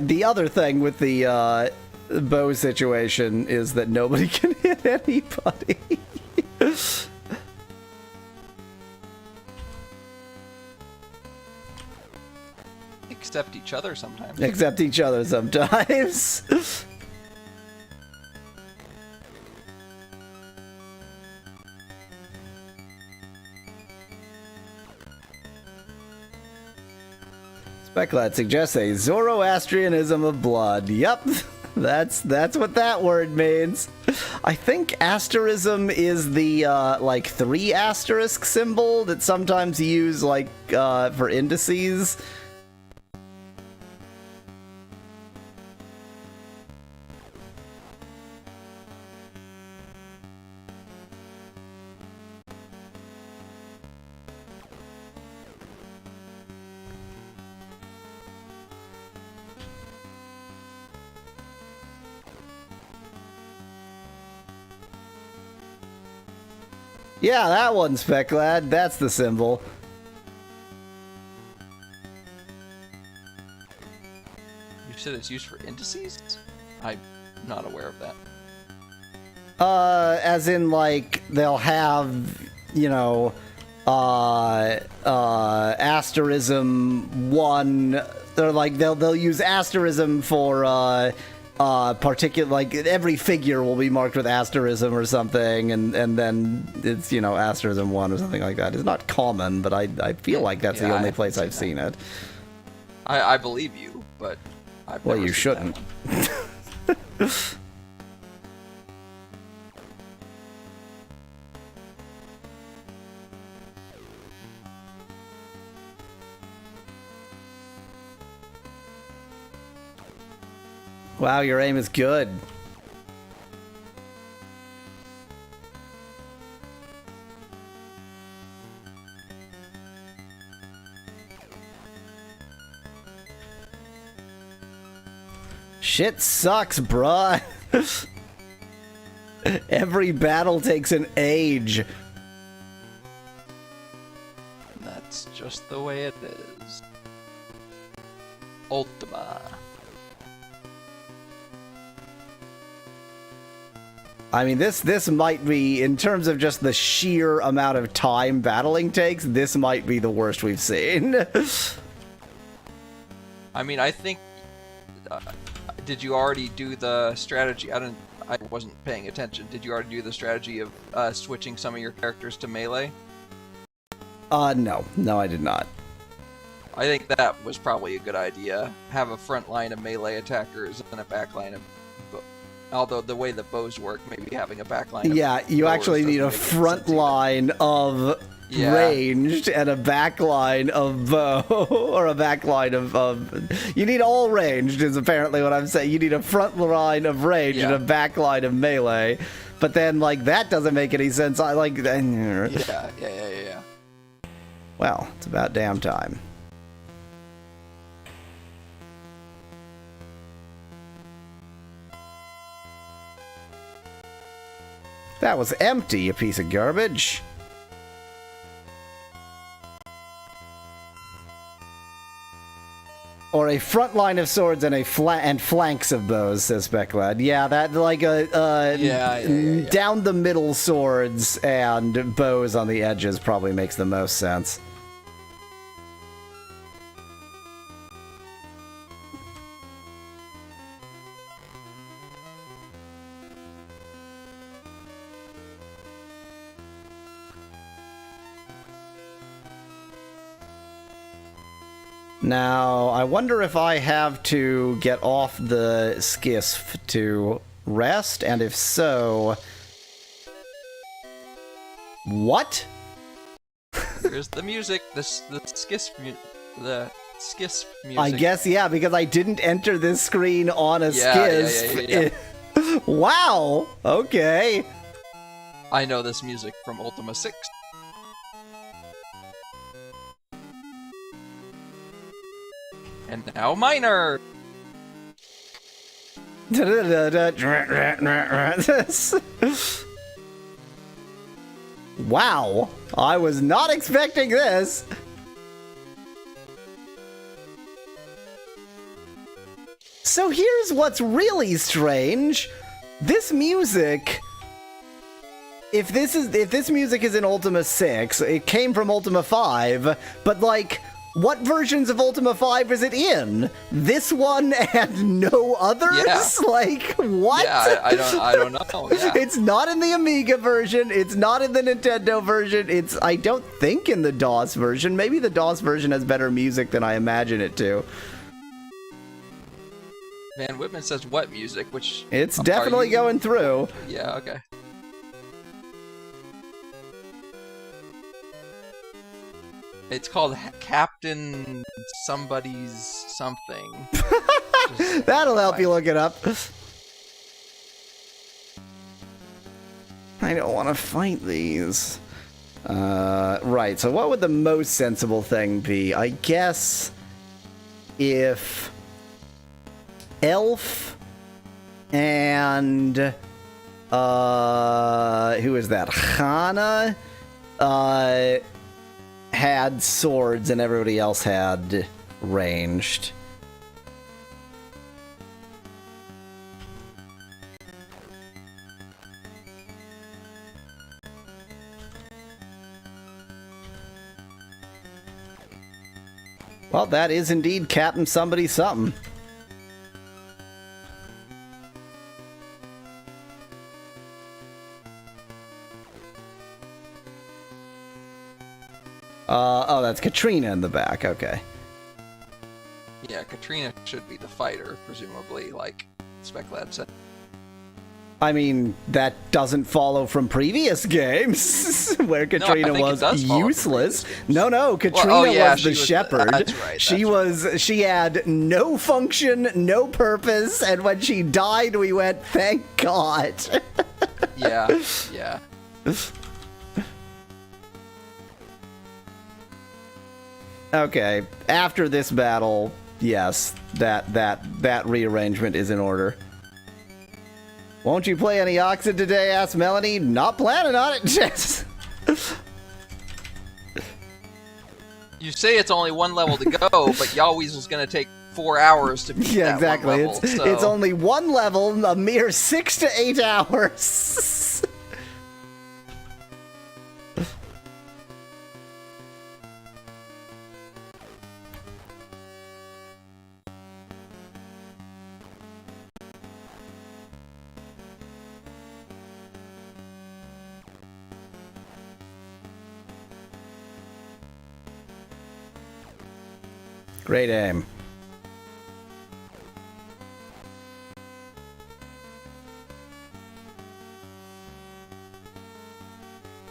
The other thing with the bow situation is that nobody can hit anybody. Except each other sometimes. Except each other sometimes. Speculad suggests a Zoroastrianism of blood. Yep, that's what that word means. I think asterism is the like 3 asterisk symbol that sometimes you use like for indices. Yeah, that one, Speculad. That's the symbol. You said it's used for indices? I'm not aware of that. As in, like, they'll have, you know, asterism 1. They're like, they'll use asterism for, particular, like, every figure will be marked with asterism or something, and then it's, you know, asterism 1 or something like that. It's not common, but I feel like that's the only place I've seen it. I believe you, but I've Well, never you seen shouldn't. that one. Wow, your aim is good. Shit sucks, bruh. Every battle takes an age. That's just the way it is. Ultima. I mean, this might be, in terms of just the sheer amount of time battling takes, this might be the worst we've seen. I mean, I think. Did you already do the strategy? I wasn't paying attention. Did you already do the strategy of switching some of your characters to melee? No, I did not. I think that was probably a good idea. Have a front line of melee attackers and a back line of. Although the way the bows work, maybe having a back line. Yeah, you actually need a front line of Yeah. ranged and a backline of bow, or a backline of you need all ranged is apparently what I'm saying. You need a front line of range and a back line of melee. But then, like, that doesn't make any sense. I like... Yeah. Well, it's about damn time. That was empty, you piece of garbage. Or a front line of swords and flanks of bows, says Specklad. Yeah, that like down the middle swords and bows on the edges probably makes the most sense. Now, I wonder if I have to get off the skiff to rest, and if so... What? Here's the music, the skiff music. I guess, yeah, because I didn't enter this screen on a skiff. Yeah. Wow! Okay. I know this music from Ultima 6. And now Miner! Wow! I was not expecting this! So here's what's really strange. This music... If this music is in Ultima 6, it came from Ultima 5, but like... What versions of Ultima 5 is it in? This one and no others? Yeah. Like, what? Yeah, I don't know. Yeah. It's not in the Amiga version. It's not in the Nintendo version. It's, I don't think, in the DOS version. Maybe the DOS version has better music than I imagine it to. Van Whitman says what music, which... It's definitely going through. Yeah, okay. It's called Captain Somebody's Something. That'll help you look it up. I don't want to fight these. Right, so what would the most sensible thing be? I guess if Elf and who is that? Hana had swords and everybody else had ranged. Well, that is indeed Captain Somebody Something. Oh, that's Katrina in the back, okay. Yeah, Katrina should be the fighter, presumably, like Specklad said. I mean, that doesn't follow from previous games, where Katrina was useless. No, Katrina was the shepherd. That's right. She had no function, no purpose, and when she died, we went, thank God. Yeah. Okay, after this battle, yes, that rearrangement is in order. Won't you play any Oxen today? Asked Melanie. Not planning on it. You say it's only one level to go, but Yahweh's is going to take 4 hours to beat that exactly. one level, It's only one level, a mere 6 to 8 hours. Great aim.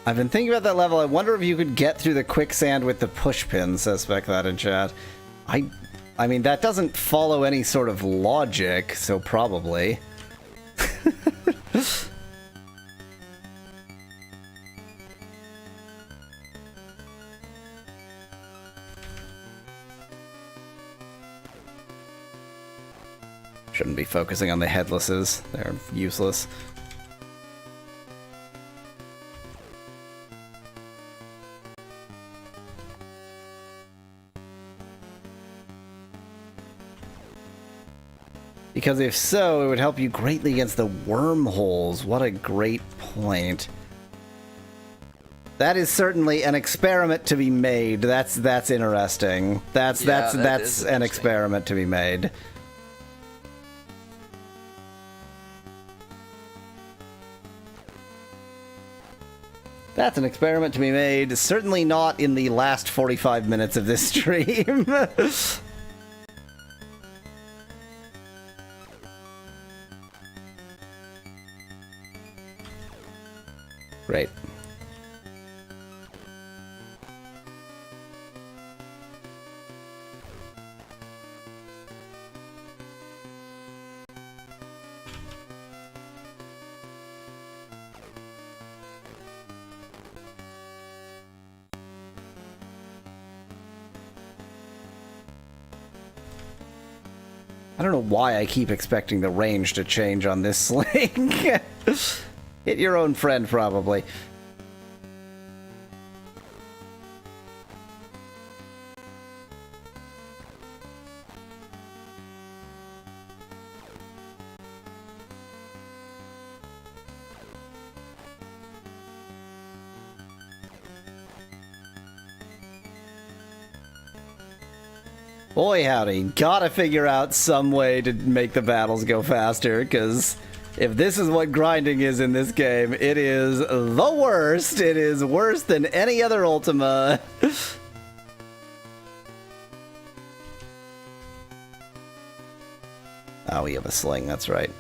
I've been thinking about that level. I wonder if you could get through the quicksand with the push pin, says Spec that in chat. I mean, that doesn't follow any sort of logic, so probably. Shouldn't be focusing on the headlesses. They're useless. Because if so, it would help you greatly against the wormholes. What a great point. That is certainly an experiment to be made. That's interesting. That's an experiment to be made. That's an experiment to be made. Certainly not in the last 45 minutes of this stream. Great. I don't know why I keep expecting the range to change on this sling. Hit your own friend, probably. Boy howdy, gotta figure out some way to make the battles go faster, because if this is what grinding is in this game, it is the worst. It is worse than any other Ultima. Oh, we have a sling, that's right.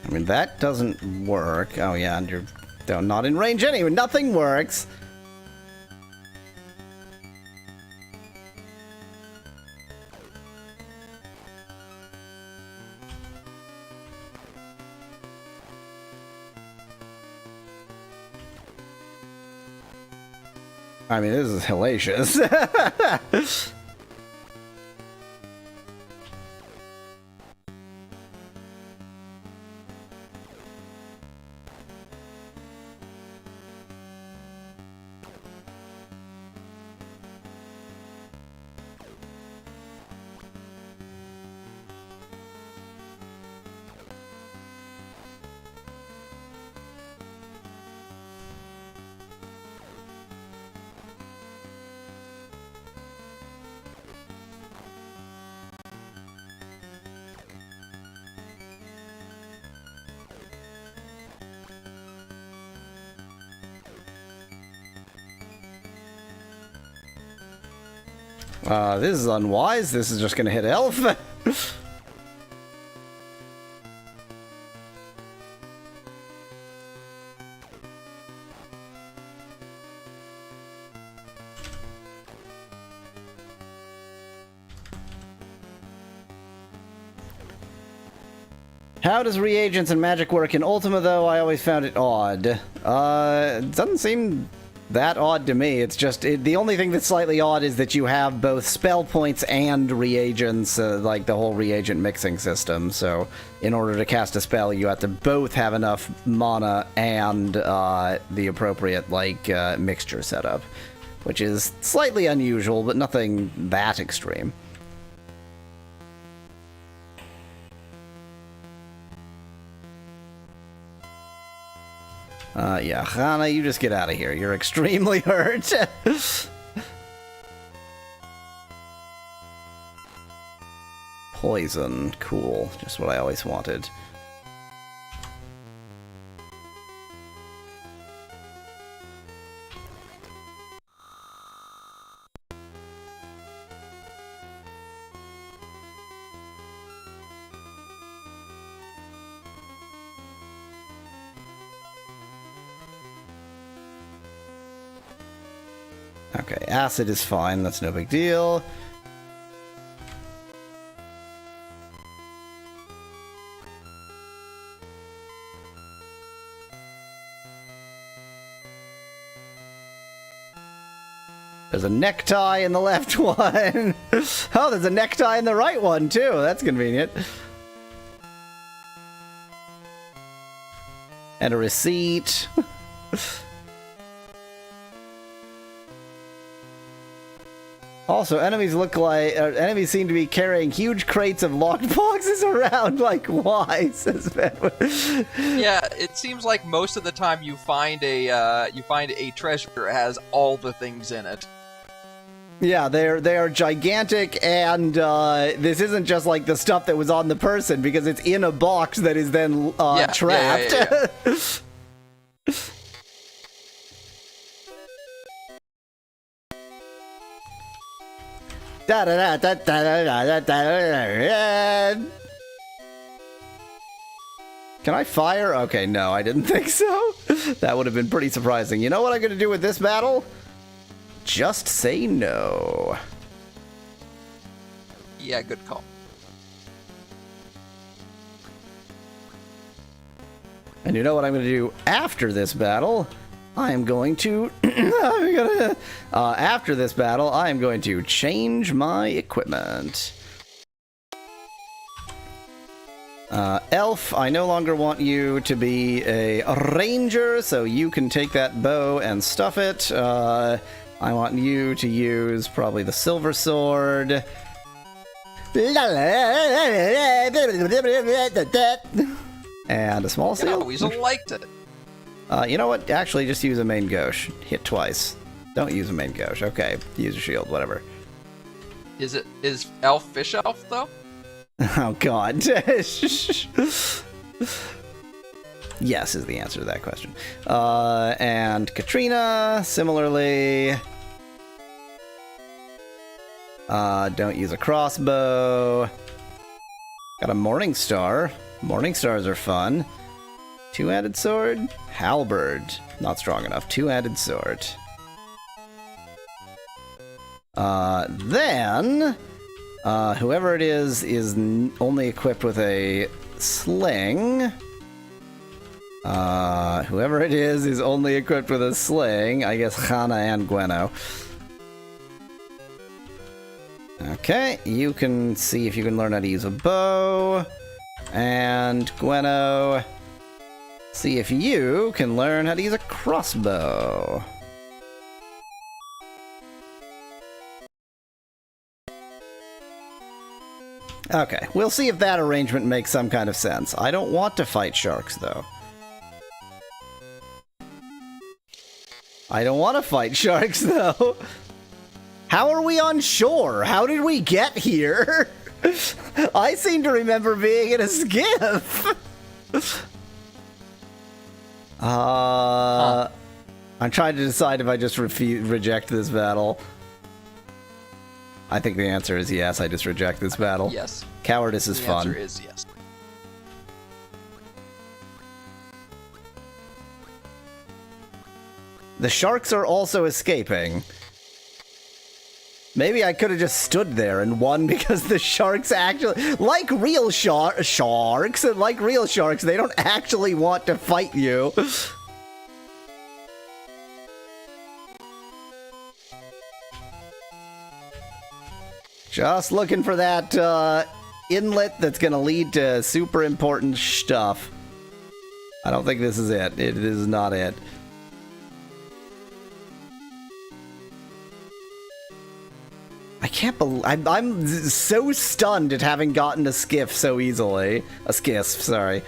I mean, that doesn't work. Oh, yeah, and you're not in range anyway. Nothing works. I mean, this is hellacious. This is unwise. This is just gonna hit Elf. How does reagents and magic work in Ultima, though? I always found it odd. It doesn't seem that odd to me. It's just, the only thing that's slightly odd is that you have both spell points and reagents, like the whole reagent mixing system. So in order to cast a spell, you have to both have enough mana and the appropriate, like, mixture setup, which is slightly unusual, but nothing that extreme. Yeah, Hana, you just get out of here. You're extremely hurt. Poison. Cool. Just what I always wanted. Okay, acid is fine. That's no big deal. There's a necktie in the left one. Oh, there's a necktie in the right one, too. That's convenient. And a receipt. Also, enemies enemies seem to be carrying huge crates of locked boxes around. Like, why? Says Bedwin. Yeah, it seems like most of the time you find a treasure that has all the things in it. Yeah, they are gigantic, and this isn't just like the stuff that was on the person, because it's in a box that is then trapped. Yeah. Da da da da da da da da. Can I fire? Okay, no, I didn't think so. That would have been pretty surprising. You know what I'm going to do with this battle? Just say no. Yeah, good call. And you know what I'm going to do after this battle? I am going to... after this battle, I am going to change my equipment. Elf, I no longer want you to be a ranger, so you can take that bow and stuff it. I want you to use probably the silver sword. And a small Yeah, seal. Weasel liked it. You know what? Actually, just use a main gauche. Hit twice. Don't use a main gauche. Okay, use a shield, whatever. Is elf fish elf though? Oh god. Yes is the answer to that question. And Katrina, similarly. Don't use a crossbow. Got a Morning Star. Morning Stars are fun. Two-handed sword? Halberd. Not strong enough. Two-handed sword. Then... whoever it is only equipped with a sling. Whoever it is only equipped with a sling. I guess Hana and Gweno. Okay, you can see if you can learn how to use a bow. And Gweno, see if you can learn how to use a crossbow. Okay, we'll see if that arrangement makes some kind of sense. I don't want to fight sharks, though. I don't want to fight sharks, though. How are we on shore? How did we get here? I seem to remember being in a skiff. I'm trying to decide if I just reject this battle. I think the answer is yes, I just reject this battle. Yes. Cowardice is fun. The answer is yes. The sharks are also escaping. Maybe I could have just stood there and won because the sharks actually... Like real sharks, and like real sharks, they don't actually want to fight you. Just looking for that inlet that's going to lead to super important stuff. I don't think this is it. It is not it. I can't believe... I'm so stunned at having gotten a skiff so easily. A skiff, sorry.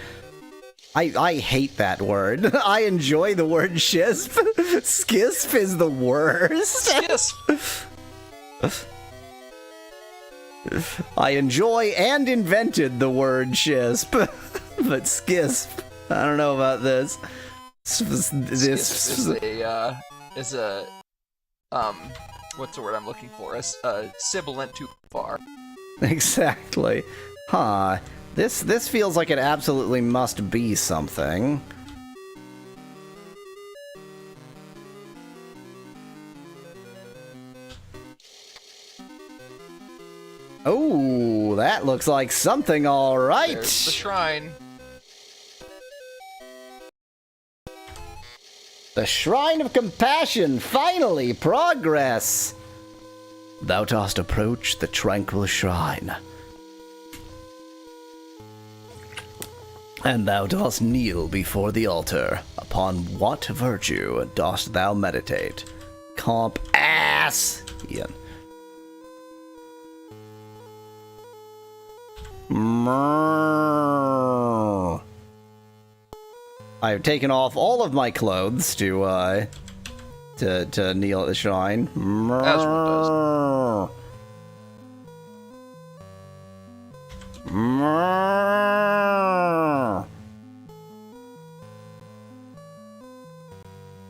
I hate that word. I enjoy the word shisp. Skisp is the worst. Yes. I enjoy and invented the word shisp. But skisp, I don't know about this. This is a what's the word I'm looking for? A sibilant too far. Exactly. Huh. This feels like it absolutely must be something. Oh, that looks like something, all right. There's the shrine. The Shrine of Compassion, finally, progress! Thou dost approach the tranquil shrine, and thou dost kneel before the altar. Upon what virtue dost thou meditate? Comp ass! Ian. I've taken off all of my clothes to kneel at the shrine. As one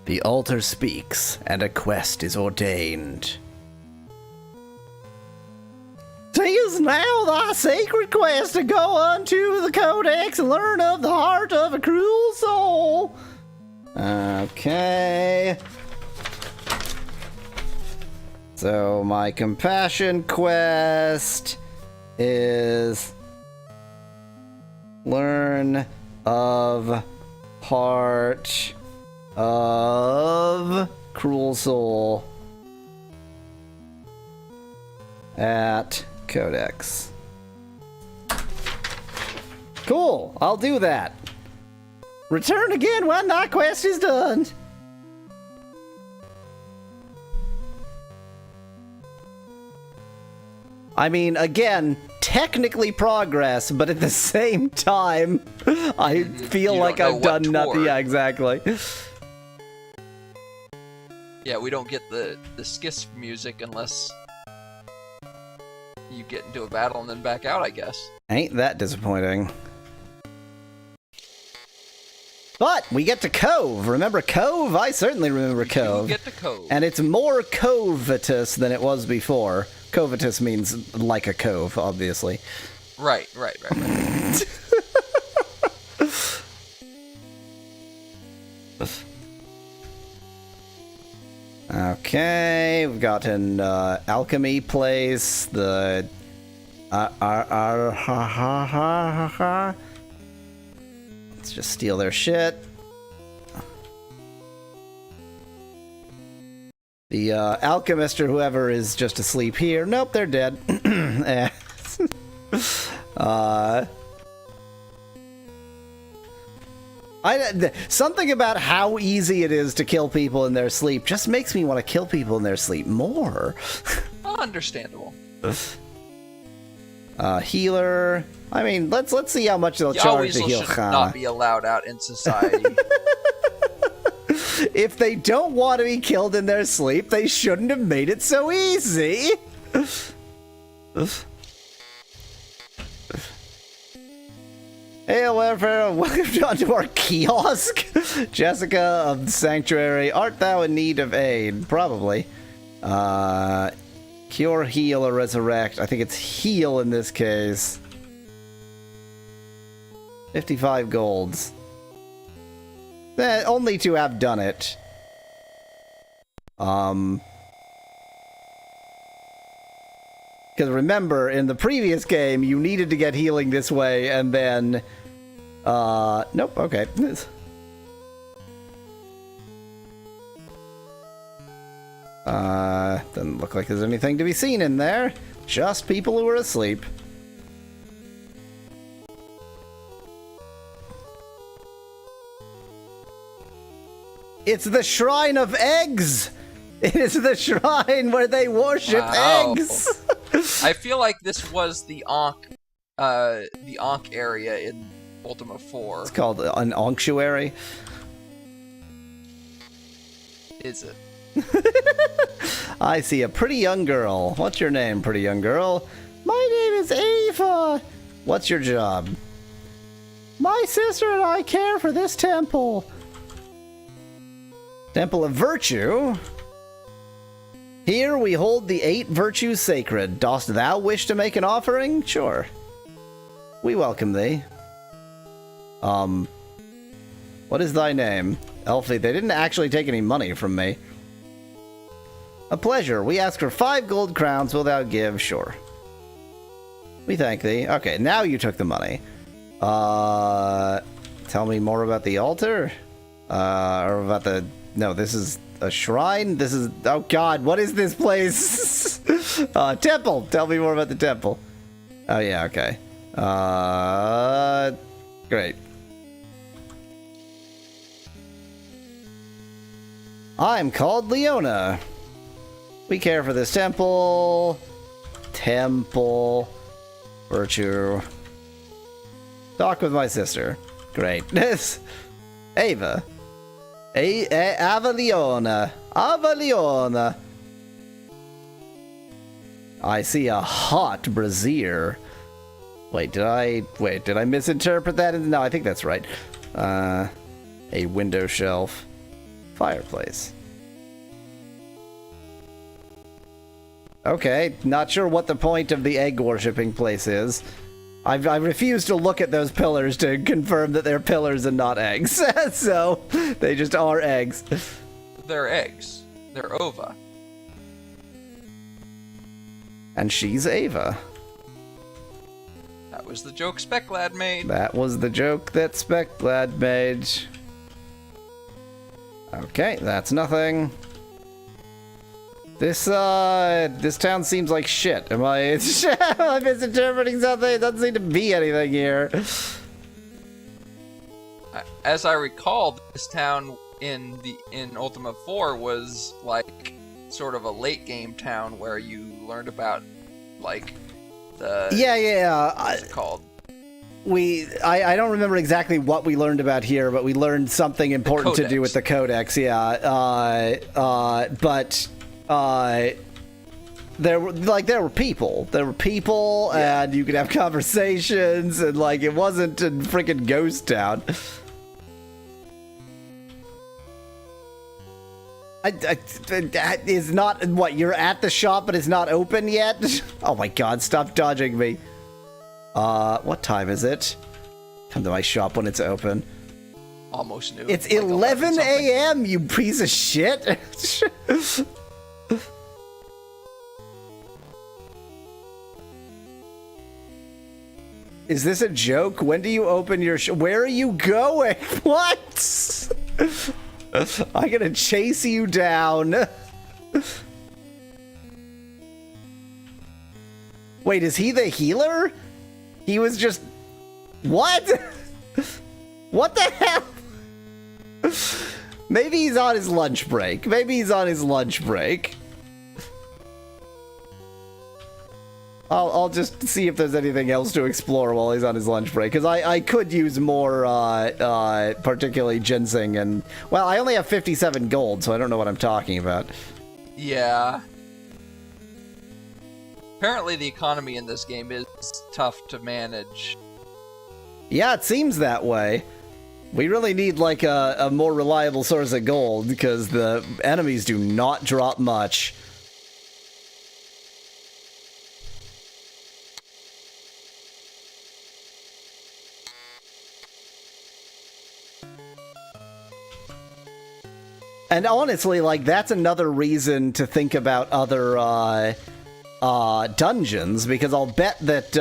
The altar speaks, and a quest is ordained. 'Tis now thy sacred quest to go unto the Codex and learn of the heart of a cruel soul. Okay. So my compassion quest is learn of heart of cruel soul at Codex. Cool, I'll do that. Return again when that quest is done. I mean, again, technically progress, but at the same time, I feel You like don't know I've done what nothing. toward. Yeah, exactly. Yeah, we don't get the skis music unless you get into a battle and then back out, I guess. Ain't that disappointing. But we get to Cove. Remember Cove? I certainly remember You Cove. get to cove. And it's more covetous than it was before. Covetous means like a cove, obviously. Right. Okay, we've got an alchemy place. The let's just steal their shit. The alchemist or whoever is just asleep here. Nope, they're dead. Something about how easy it is to kill people in their sleep just makes me want to kill people in their sleep more. Understandable. Healer. I mean, let's see how much they'll Y'all charge to weasels heal should Hana. not be allowed out in society. If they don't want to be killed in their sleep, they shouldn't have made it so easy. Hey, welfare, welcome to our kiosk. Jessica of the Sanctuary, art thou in need of aid? Probably. Cure, heal, or resurrect. I think it's heal in this case. 55 golds. Only to have done it. Because remember, in the previous game, you needed to get healing this way, and then... nope, okay. Doesn't look like there's anything to be seen in there. Just people who are asleep. It's the Shrine of Eggs! It is the shrine where they worship Wow. eggs! I feel like this was the Ankh area in Ultima 4. It's called an Onctuary. Is it? I see a pretty young girl. What's your name, pretty young girl? My name is Ava. What's your job? My sister and I care for this temple. Temple of Virtue. Here we hold the 8 virtues sacred. Dost thou wish to make an offering? Sure. We welcome thee. What is thy name? Elfie, they didn't actually take any money from me. A pleasure. We ask for 5 gold crowns. Will thou give? Sure. We thank thee. Okay, now you took the money. Tell me more about the altar? Or about the... No, this is a shrine? This is... Oh god, what is this place? Temple! Tell me more about the temple. Oh yeah, okay. Great. I'm called Leona. We care for this temple. Temple. Virtue. Talk with my sister. Great. Ava. Ava Leona. Ava Leona. I see a hot brazier. Wait, did I misinterpret that? No, I think that's right. A window shelf. Fireplace. Okay, not sure what the point of the egg worshipping place is. I refuse to look at those pillars to confirm that they're pillars and not eggs. So, they just are eggs. They're eggs. They're ova. And she's Ava. That was the joke Speclad made. That was the joke that Speclad made. Okay, that's nothing. This town seems like shit. Am I misinterpreting something? It doesn't seem to be anything here. As I recall, this town in Ultima 4 was like sort of a late game town where you learned about like the what's it called? I don't remember exactly what we learned about here, but we learned something important to do with the codex. Yeah, but there were people, and you could have conversations, and like it wasn't a freaking ghost town. Is not what you're at the shop, but it's not open yet. Oh my god! Stop dodging me. What time is it? Come to my shop when it's open. Almost noon. It's like 11 a.m., you piece of shit. Is this a joke? When do you open your where are you going? What? I'm gonna chase you down. Wait, is he the healer? He was just... What? What the hell? Maybe he's on his lunch break. I'll just see if there's anything else to explore while he's on his lunch break, because I could use more, particularly ginseng, and... Well, I only have 57 gold, so I don't know what I'm talking about. Yeah. Apparently the economy in this game is tough to manage. Yeah, it seems that way. We really need, like, a more reliable source of gold, because the enemies do not drop much. And honestly, like, that's another reason to think about other, dungeons, because I'll bet that,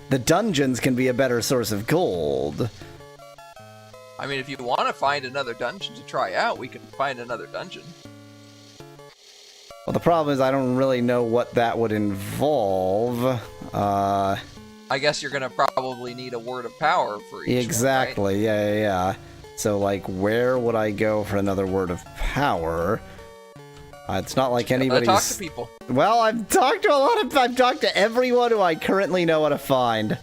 the dungeons can be a better source of gold. I mean, if you want to find another dungeon to try out, we can find another dungeon. Well, the problem is I don't really know what that would involve. I guess you're gonna probably need a word of power for each exactly, one, right? yeah. So, like, where would I go for another word of power? It's not like anybody's... Talk to people. Well, I've talked to everyone who I currently know how to find.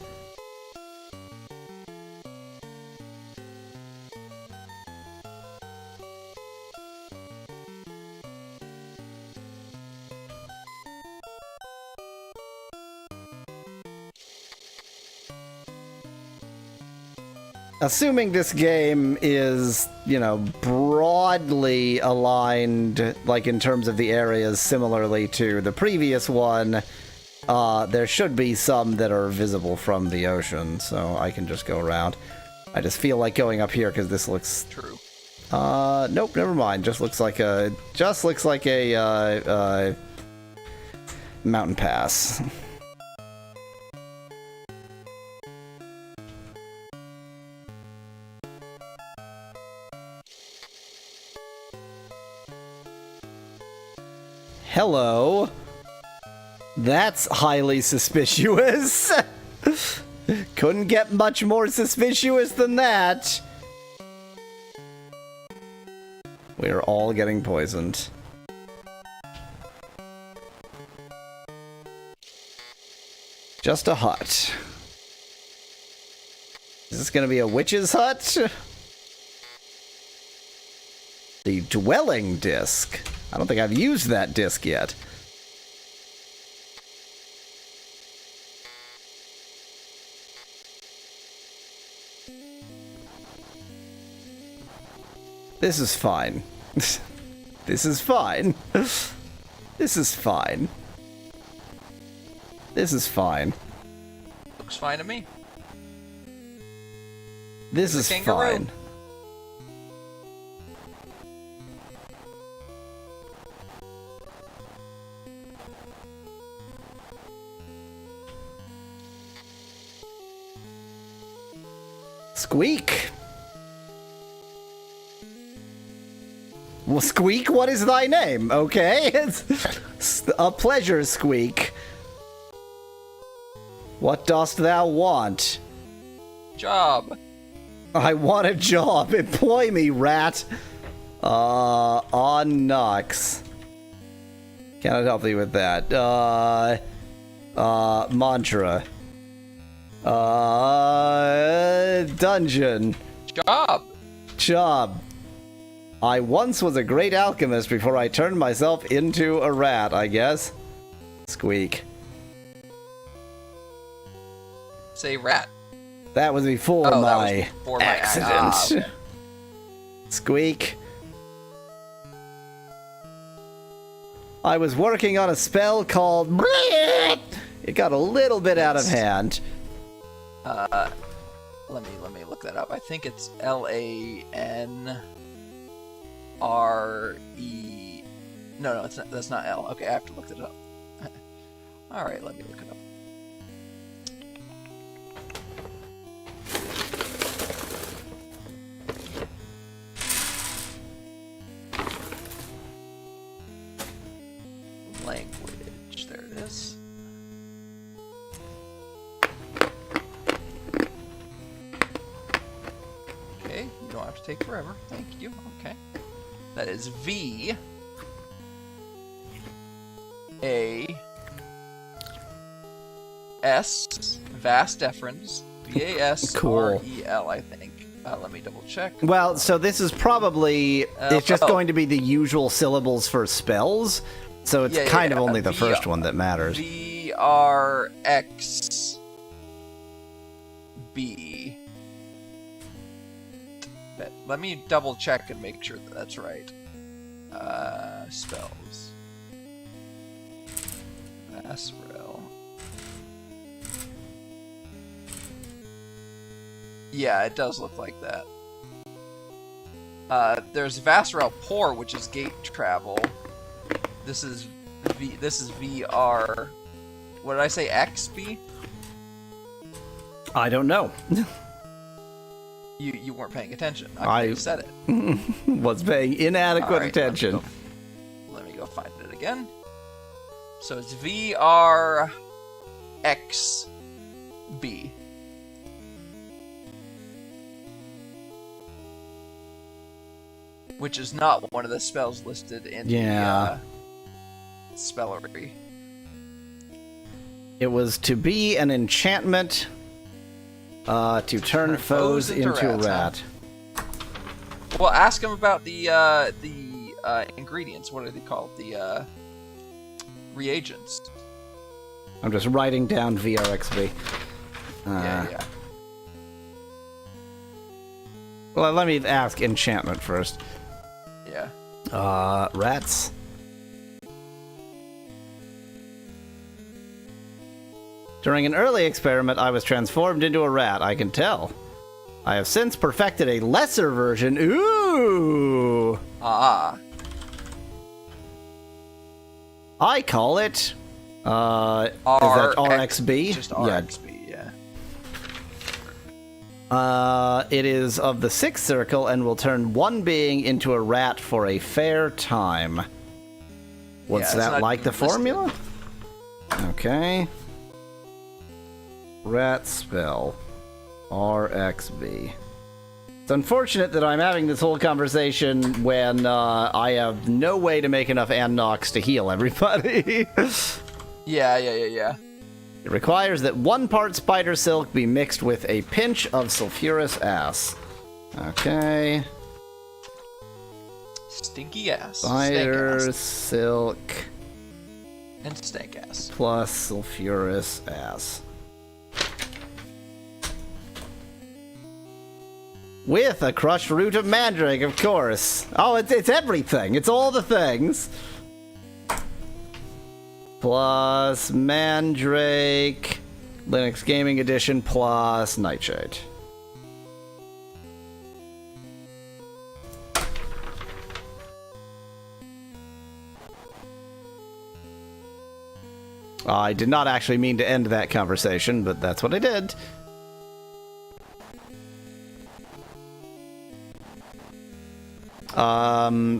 assuming this game is, you know, broadly aligned, like in terms of the areas similarly to the previous one, there should be some that are visible from the ocean, so I can just go around. I just feel like going up here because this looks... True. Nope, never mind. Just looks like a mountain pass. Hello. That's highly suspicious. Couldn't get much more suspicious than that. We're all getting poisoned. Just a hut. Is this gonna be a witch's hut? The dwelling disc. I don't think I've used that disc yet. This is fine. This is fine. This is fine. This is fine. Looks fine to me. This is kangaroo. fine. Squeak. Well, Squeak, what is thy name? Okay, it's a pleasure, Squeak. What dost thou want? Job. I want a job. Employ me, rat. On Nox. Cannot help thee with that. Mantra. Dungeon. Job. I once was a great alchemist before I turned myself into a rat, I guess. Squeak. Say rat. That was before Oh, that my was before my accident. Squeak. I was working on a spell called... It got a little bit out of hand. Let me look that up. I think it's Lanre. No, it's not. That's not L. Okay, I have to look it up. All right, let me look it up. Language. There it is. Okay, you don't have to take forever. Thank you. Okay. That is V A S vast deferens VASREL, I think. Let me double check. Well, so this is probably... it's just oh. going to be the usual syllables for spells, so it's kind of only the first one that matters. VRXB. Let me double check and make sure that that's right. Spells. Vasrel. Yeah, it does look like that. There's Vasrel Poor, which is gate travel. This is VR. What did I say? XB? I don't know. You weren't paying attention. I said it. Was paying inadequate attention. Let me go find it again. So it's VRXB. Which is not one of the spells listed in the spellery. It was to be an enchantment to turn foes into a rat. Well, ask him about the ingredients. What are they called? The reagents. I'm just writing down VRXB. Yeah. Well, let me ask enchantment first. Yeah. Rats. During an early experiment, I was transformed into a rat, I can tell. I have since perfected a lesser version. Ooh! Ah. I call it, is that RXB? Just RXB, yeah. It is of the sixth circle and will turn one being into a rat for a fair time. What's Yeah, it's that not like the listed. formula? Okay. Rat spell. RXB. It's unfortunate that I'm having this whole conversation when I have no way to make enough Annox to heal everybody. Yeah. It requires that 1 part spider silk be mixed with a pinch of sulfurous ass. Okay. Stinky ass. Spider Stank ass. silk And stank ass. plus sulfurous ass. With a crushed root of mandrake, of course. Oh, it's everything. It's all the things. Plus mandrake, Linux Gaming Edition, plus nightshade. I did not actually mean to end that conversation, but that's what I did.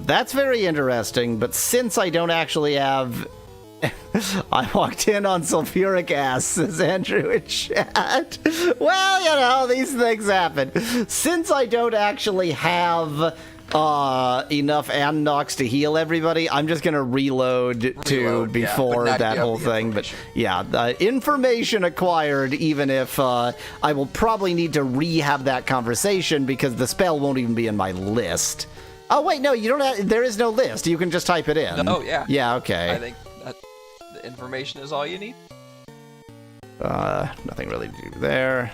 That's very interesting, but since I don't actually have... I walked in on sulfuric ass, says Andrew in chat. Well, you know, these things happen. Since I don't actually have enough Annox to heal everybody, I'm just gonna reload to Reload, yeah, before but not that get whole the thing. But information. yeah, information acquired, even if I will probably need to rehab that conversation because the spell won't even be in my list. Oh wait, no, you don't have, there is no list. You can just type it in. No, yeah. Yeah, okay. I think that the information is all you need. Nothing really to do there.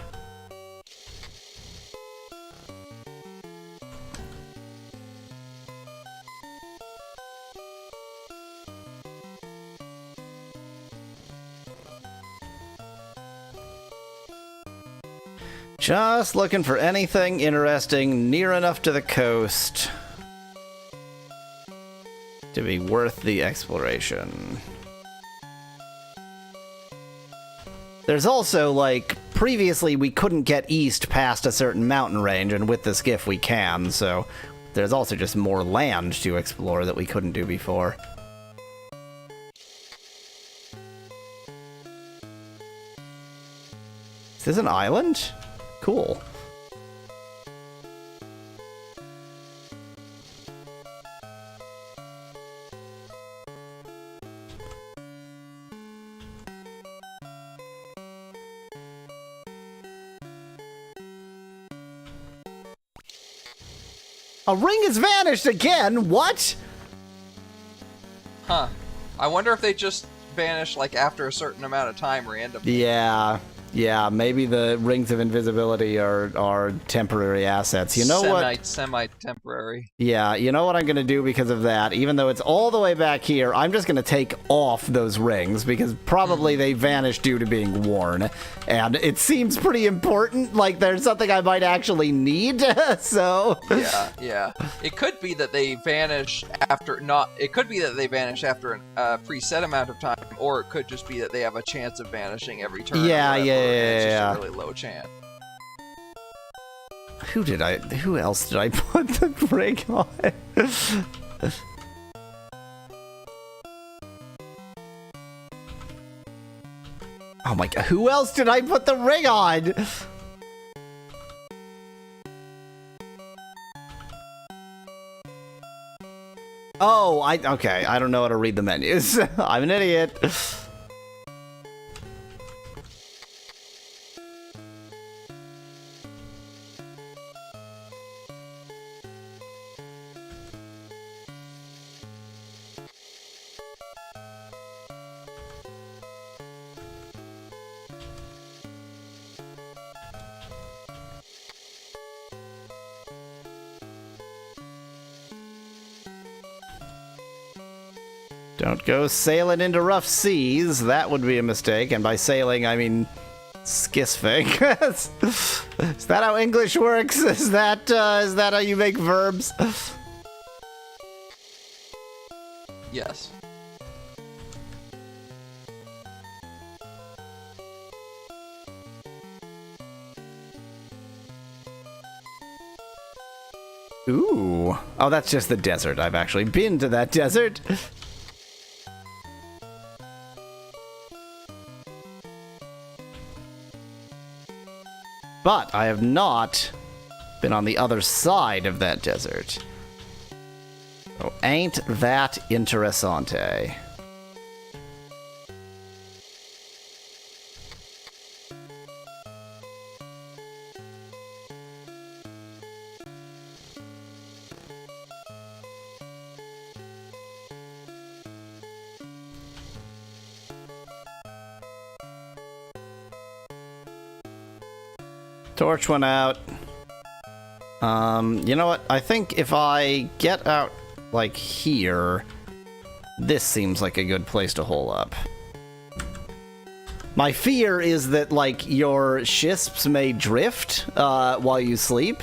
Just looking for anything interesting near enough to the coast to be worth the exploration. There's also, like, previously we couldn't get east past a certain mountain range, and with the skiff we can, so there's also just more land to explore that we couldn't do before. Is this an island? Cool. A ring has vanished again? What? Huh. I wonder if they just vanish like after a certain amount of time randomly. Yeah, maybe the rings of invisibility are temporary assets. You know what? Semi-temporary. Yeah, you know what I'm going to do because of that? Even though it's all the way back here, I'm just going to take off those rings because probably they vanished due to being worn. And it seems pretty important, like there's something I might actually need, so... Yeah. It could be that they vanish after it could be that they vanish after a preset amount of time, or it could just be that they have a chance of vanishing every turn. Yeah, or whatever, and it's just yeah. a really low chance. Who else did I put the ring on? Oh my god, who else did I put the ring on? Oh, okay, I don't know how to read the menus. I'm an idiot. Don't go sailing into rough seas. That would be a mistake. And by sailing, I mean skissing. Is that how English works? Is that how you make verbs? Yes. Ooh. Oh, that's just the desert. I've actually been to that desert. But I have not been on the other side of that desert. So ain't that interessante? Torch went out. You know what? I think if I get out, like, here, this seems like a good place to hole up. My fear is that, like, your shisps may drift while you sleep.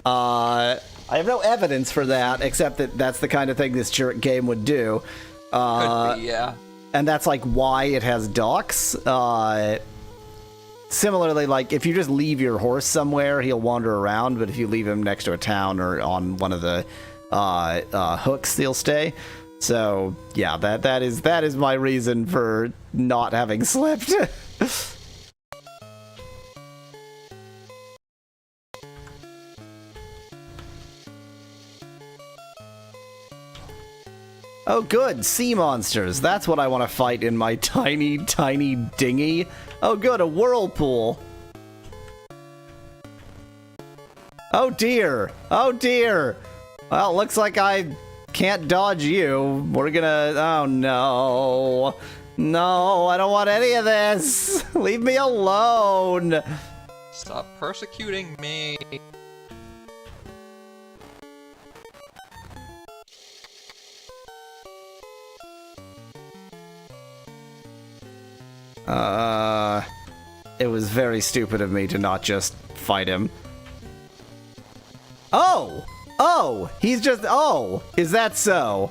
I have no evidence for that, except that that's the kind of thing this game would do. Could be, yeah. And that's, like, why it has docks. Similarly, like, if you just leave your horse somewhere, he'll wander around, but if you leave him next to a town or on one of the hooks, he'll stay. So, yeah, that is my reason for not having slept. Oh, good, sea monsters. That's what I want to fight in my tiny, tiny dinghy. Oh, good, a whirlpool. Oh, dear. Oh, dear. Well, looks like I can't dodge you. We're gonna... Oh, no. No, I don't want any of this. Leave me alone. Stop persecuting me. It was very stupid of me to not just fight him. Oh! Oh! He's just... Oh! Is that so?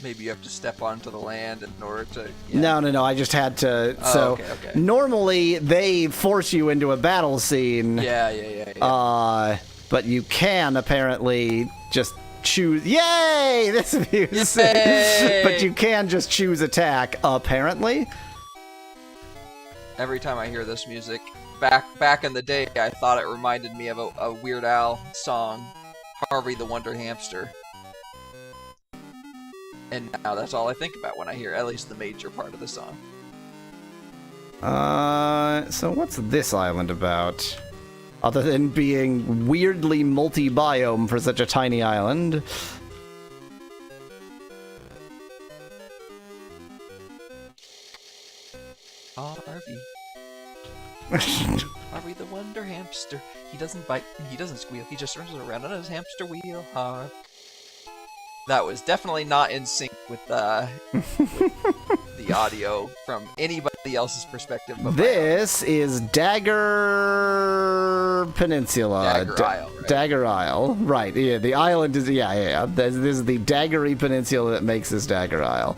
Maybe you have to step onto the land in order to... Yeah. No, no, no, I just had to... Oh, so, okay. normally, they force you into a battle scene. Yeah. But you can, apparently, just choose... Yay! This music! Yay! But you can just choose attack, apparently. Every time I hear this music, back in the day, I thought it reminded me of a Weird Al song, Harvey the Wonder Hamster. And now that's all I think about when I hear at least the major part of the song. So what's this island about? Other than being weirdly multi-biome for such a tiny island. Harvey. Harvey the Wonder Hamster. He doesn't bite, he doesn't squeal, he just runs around on his hamster wheel. That was definitely not in sync with the audio from anybody else's perspective. But This is Dagger Peninsula. Dagger Isle, right? Dagger Isle. Right, yeah, the island is... Yeah. This is the Daggery Peninsula that makes this Dagger Isle.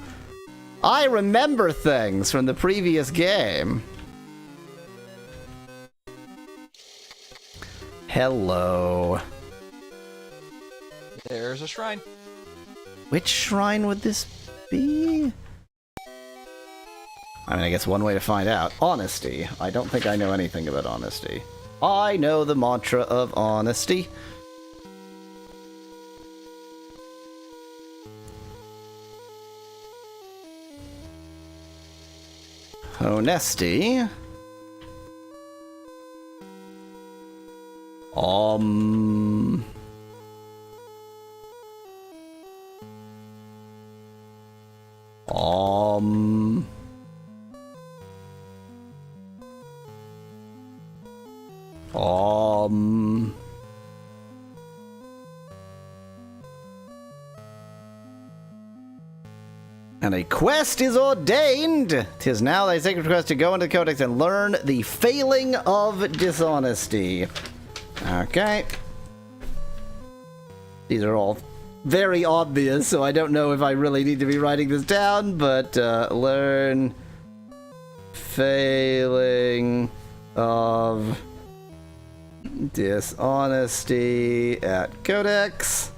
I remember things from the previous game. Hello. There's a shrine. Which shrine would this be? I mean, I guess one way to find out. Honesty. I don't think I know anything about honesty. I know the mantra of honesty. Honesty. Om. And a quest is ordained. 'Tis now thy sacred quest to go into the Codex and learn the failing of dishonesty. Okay. These are all very obvious, so I don't know if I really need to be writing this down, but learn failing of dishonesty at Codex.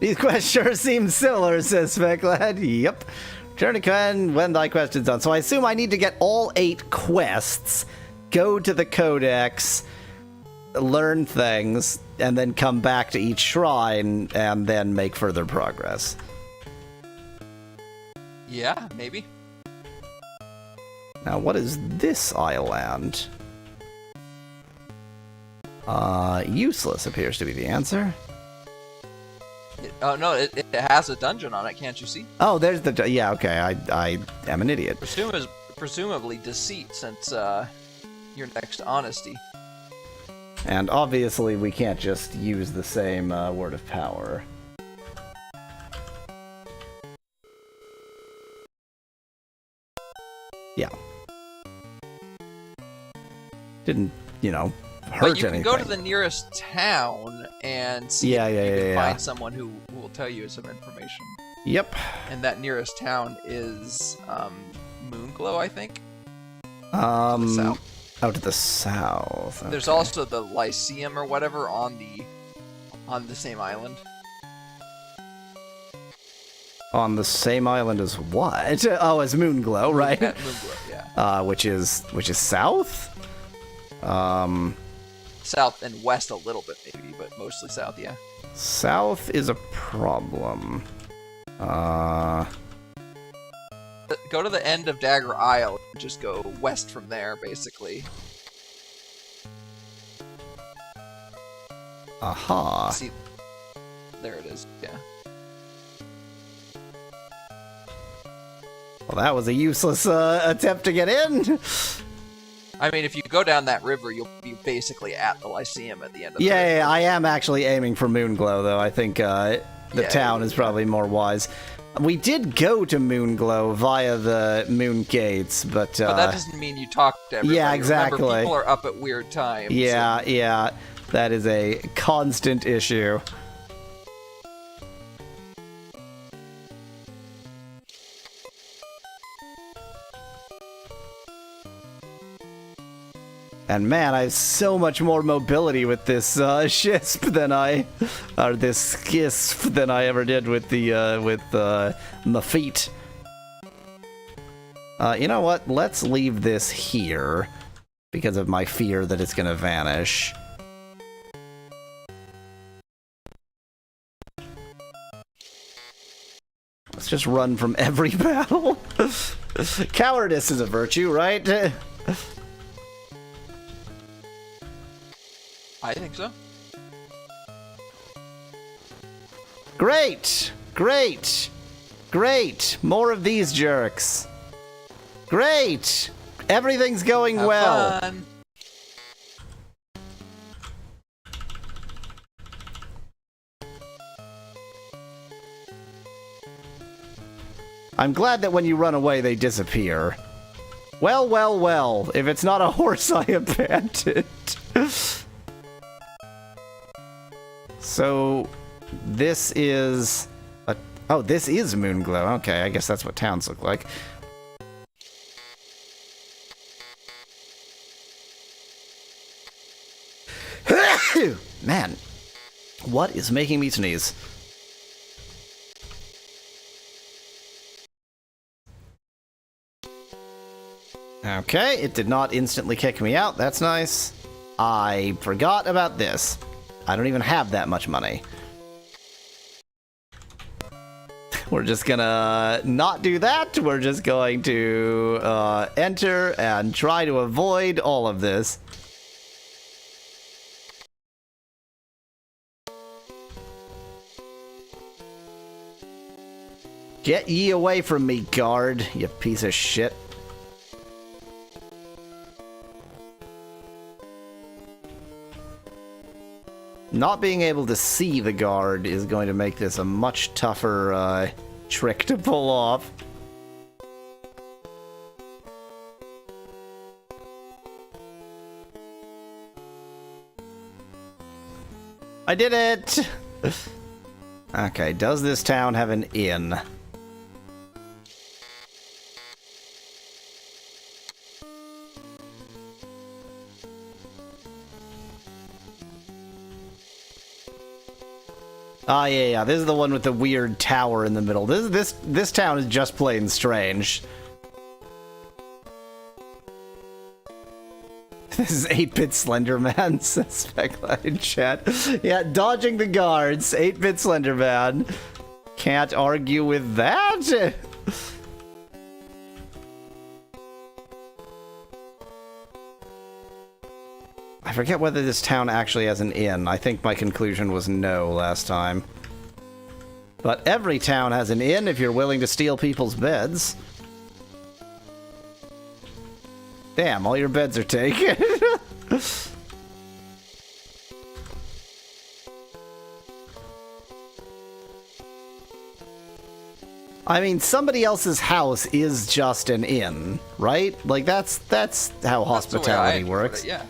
These quests sure seem similar, says Specklad. Yep. Return to Quen when thy quest is done. So I assume I need to get all 8 quests, go to the Codex, learn things, and then come back to each shrine, and then make further progress. Yeah, maybe. Now, what is this island? Useless appears to be the answer. Oh no, it has a dungeon on it. Can't you see? Oh, there's the... Yeah, okay, I am an idiot. Presumably deceit, since you're next to honesty. And obviously, we can't just use the same word of power. Yeah. Didn't, hurt But you anything. can go to the nearest town and see if you can find someone who will tell you some information. Yep. And that nearest town is Moonglow, I think. To the south. Oh, to the south. Okay. There's also the Lyceum or whatever on the same island. On the same island as what? Oh, as Moonglow, right? At Moonglow, yeah. Which is south? South and west a little bit, maybe, but mostly south, yeah. South is a problem. Go to the end of Dagger Isle and just go west from there, basically. Aha. See, there it is, yeah. Well, that was a useless attempt to get in. I mean, if you go down that river, you'll be basically at the Lyceum at the end of the river. Yeah, I am actually aiming for Moonglow, though. I think the town is probably more wise. We did go to Moonglow via the Moon Gates, but that doesn't mean you talk to everybody. Yeah, exactly. Remember, people are up at weird times. Yeah, yeah. That is a constant issue. And man, I have so much more mobility with this Shisp than this Skisp than I ever did with the my feet. You know what? Let's leave this here because of my fear that it's gonna vanish. Let's just run from every battle. Cowardice is a virtue, right? I think so. Great! Great! Great! More of these jerks. Great! Everything's going Have well. fun. I'm glad that when you run away, they disappear. Well, well, well. If it's not a horse I abandoned. So, this is... Oh, this is Moonglow. Okay, I guess that's what towns look like. Man, what is making me sneeze? Okay, it did not instantly kick me out. That's nice. I forgot about this. I don't even have that much money. We're just gonna not do that. We're just going to enter and try to avoid all of this. Get ye away from me, guard, you piece of shit. Not being able to see the guard is going to make this a much tougher trick to pull off. I did it! Okay, does this town have an inn? Ah, yeah, this is the one with the weird tower in the middle. This town is just plain strange. This is 8-bit Slenderman, says Specklight in chat. Yeah, dodging the guards, 8-bit Slenderman. Can't argue with that. I forget whether this town actually has an inn. I think my conclusion was no last time. But every town has an inn if you're willing to steal people's beds. Damn, all your beds are taken. I mean, somebody else's house is just an inn, right? Like that's how hospitality works. Yeah.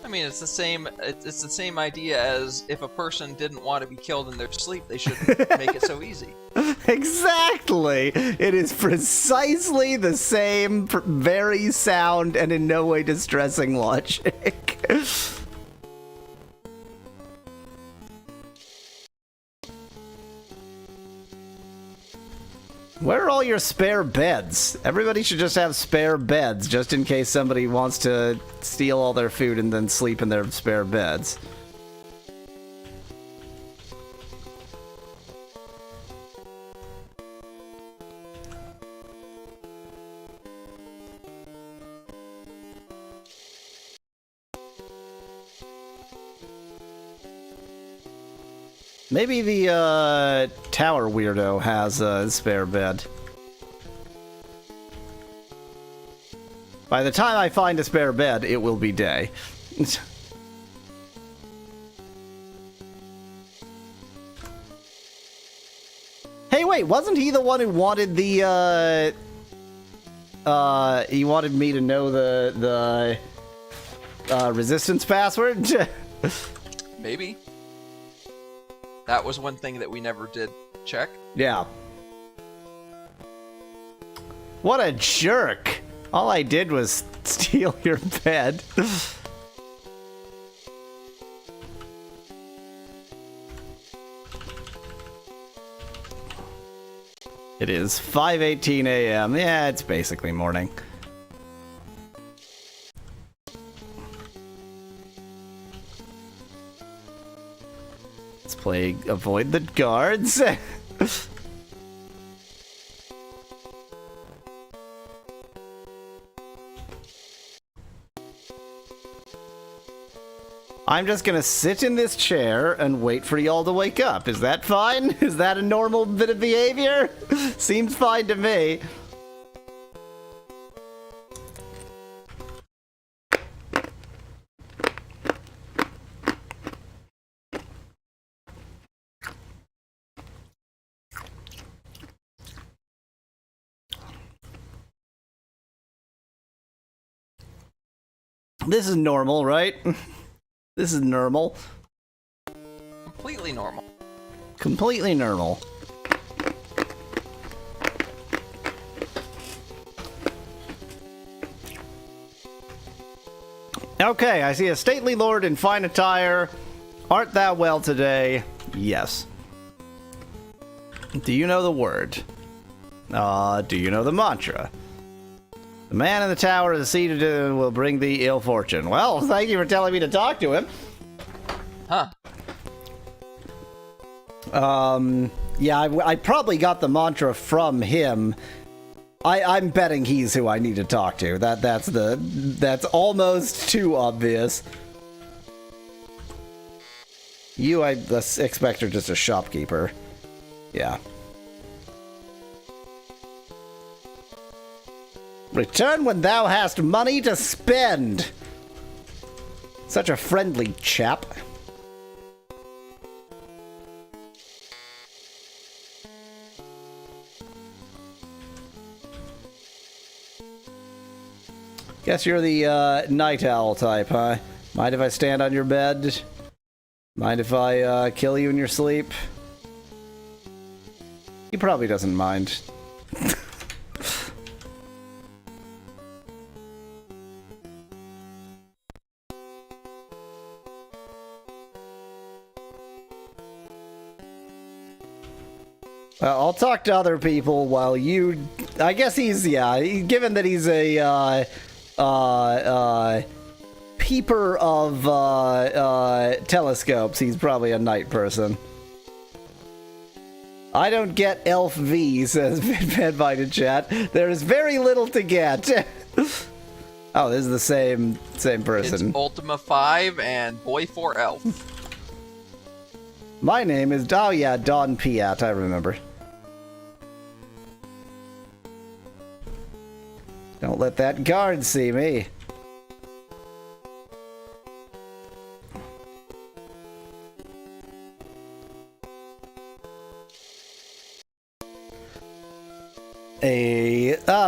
I mean, it's the same idea as if a person didn't want to be killed in their sleep, they shouldn't make it so easy. Exactly! It is precisely the same, very sound and in no way distressing logic. Where are all your spare beds? Everybody should just have spare beds, just in case somebody wants to steal all their food and then sleep in their spare beds. Maybe the tower weirdo has a spare bed. By the time I find a spare bed, it will be day. Hey, wait, wasn't he the one who wanted the, he wanted me to know the resistance password? Maybe. That was one thing that we never did check. Yeah. What a jerk! All I did was steal your bed. It is 5:18 a.m. Yeah, it's basically morning. Let's play Avoid the Guards. I'm just gonna sit in this chair and wait for y'all to wake up. Is that fine? Is that a normal bit of behavior? Seems fine to me. This is normal, right? This is normal. Completely normal. Completely normal. Okay, I see a stately lord in fine attire. Art thou well today? Yes. Do you know the word? Do you know the mantra? The man in the tower is seated will bring thee ill fortune. Well, thank you for telling me to talk to him. Huh. Yeah, I probably got the mantra from him. I'm betting he's who I need to talk to. That's almost too obvious. You, I expect, are just a shopkeeper. Yeah. Return when thou hast money to spend. Such a friendly chap. Guess you're the night owl type, huh? Mind if I stand on your bed? Mind if I kill you in your sleep? He probably doesn't mind. Well, I'll talk to other people while you... I guess he's, yeah, given that he's a, peeper of, telescopes, he's probably a night person. I don't get Elf V, says Vidvan in chat. There is very little to get. Oh, this is the same person. It's Ultima 5 and Boy 4 Elf. My name is... Oh, yeah, Don Piat, I remember. Don't let that guard see me.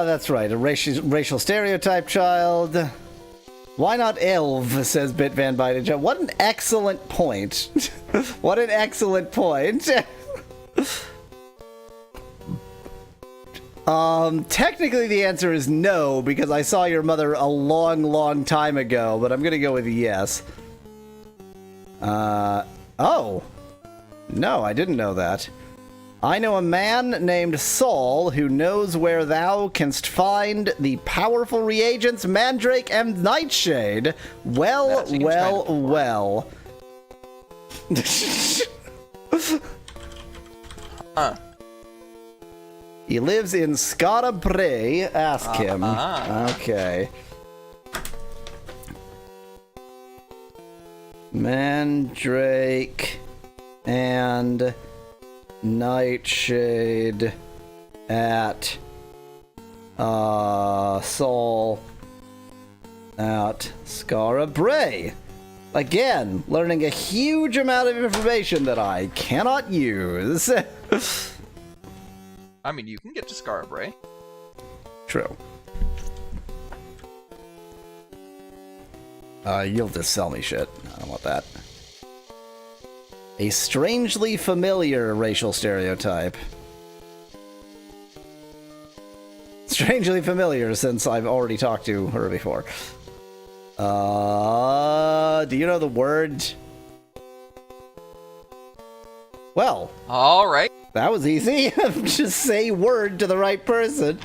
That's right, a racial stereotype child. Why not Elv, says Bitvan Biden. What an excellent point. What an excellent point. Technically the answer is no, because I saw your mother a long, long time ago, but I'm gonna go with yes. Oh. No, I didn't know that. I know a man named Saul who knows where thou canst find the powerful reagents Mandrake and Nightshade. Well, well, well. He lives in Scotta Bray. Ask him. Okay. Mandrake and Nightshade at Saul at Scara Bray. Again, learning a huge amount of information that I cannot use. I mean, you can get to Scarbray. True. You'll just sell me shit. I don't want that. A strangely familiar racial stereotype. Strangely familiar since I've already talked to her before. Do you know the word? Well. All right. That was easy. Just say word to the right person.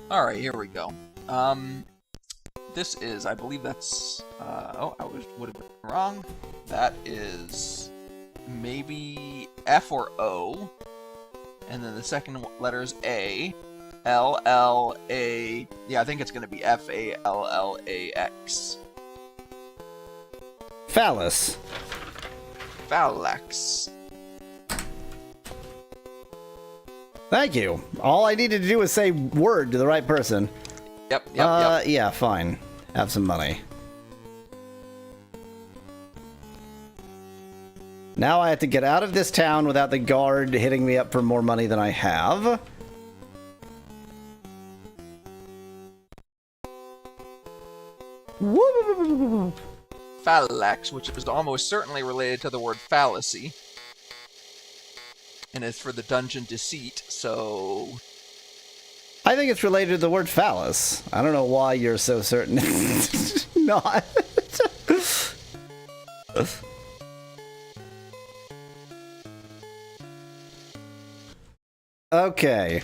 All right, here we go. This is, I believe that's, oh, I would have been wrong. That is maybe F or O, and then the second letter is A. L-L-A, yeah, I think it's going to be F-A-L-L-A-X. Phallus. Phallax. Thank you. All I needed to do was say word to the right person. Yep. Yeah, fine. Have some money. Now I have to get out of this town without the guard hitting me up for more money than I have. Woo! Phallax, which is almost certainly related to the word fallacy. And it's for the dungeon deceit, so... I think it's related to the word phallus. I don't know why you're so certain it's not. Okay.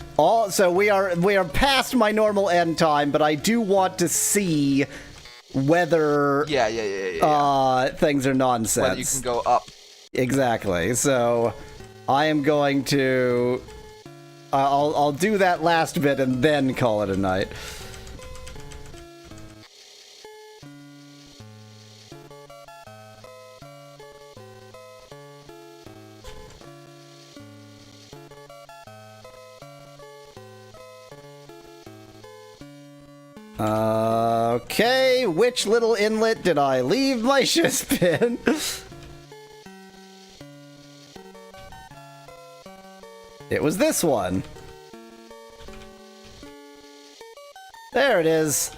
So we are past my normal end time, but I do want to see whether things are nonsense. Whether you can go up. Exactly. So I am going to I'll do that last bit and then call it a night. Okay, which little inlet did I leave my shispin? It was this one. There it is.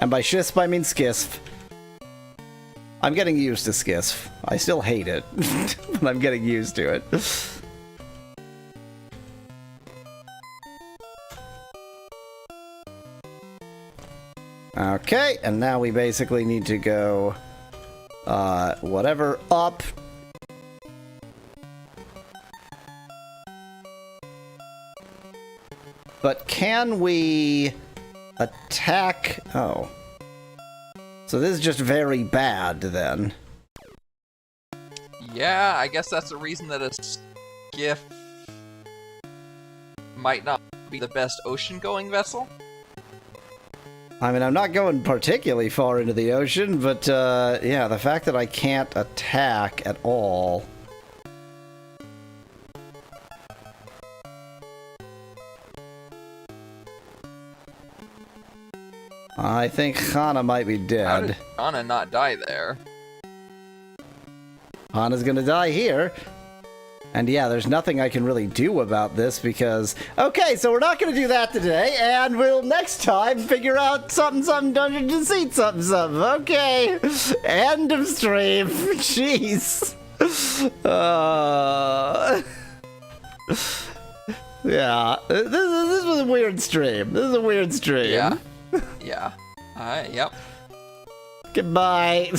And by shisp, I mean skisp. I'm getting used to skisp. I still hate it, but I'm getting used to it. Okay, and now we basically need to go, whatever, up. But can we attack? Oh. So this is just very bad, then. Yeah, I guess that's the reason that a skiff might not be the best ocean-going vessel. I mean, I'm not going particularly far into the ocean, but, yeah, the fact that I can't attack at all. I think Hana might be How dead. did Anna not die there? Hana's gonna die here. And yeah, there's nothing I can really do about this because... Okay, so we're not gonna do that today, and we'll next time figure out something Dungeon Deceit something. Okay. End of stream. Jeez. Yeah, this was a weird stream. This is a weird stream. Yeah. Yeah. Yep. Goodbye.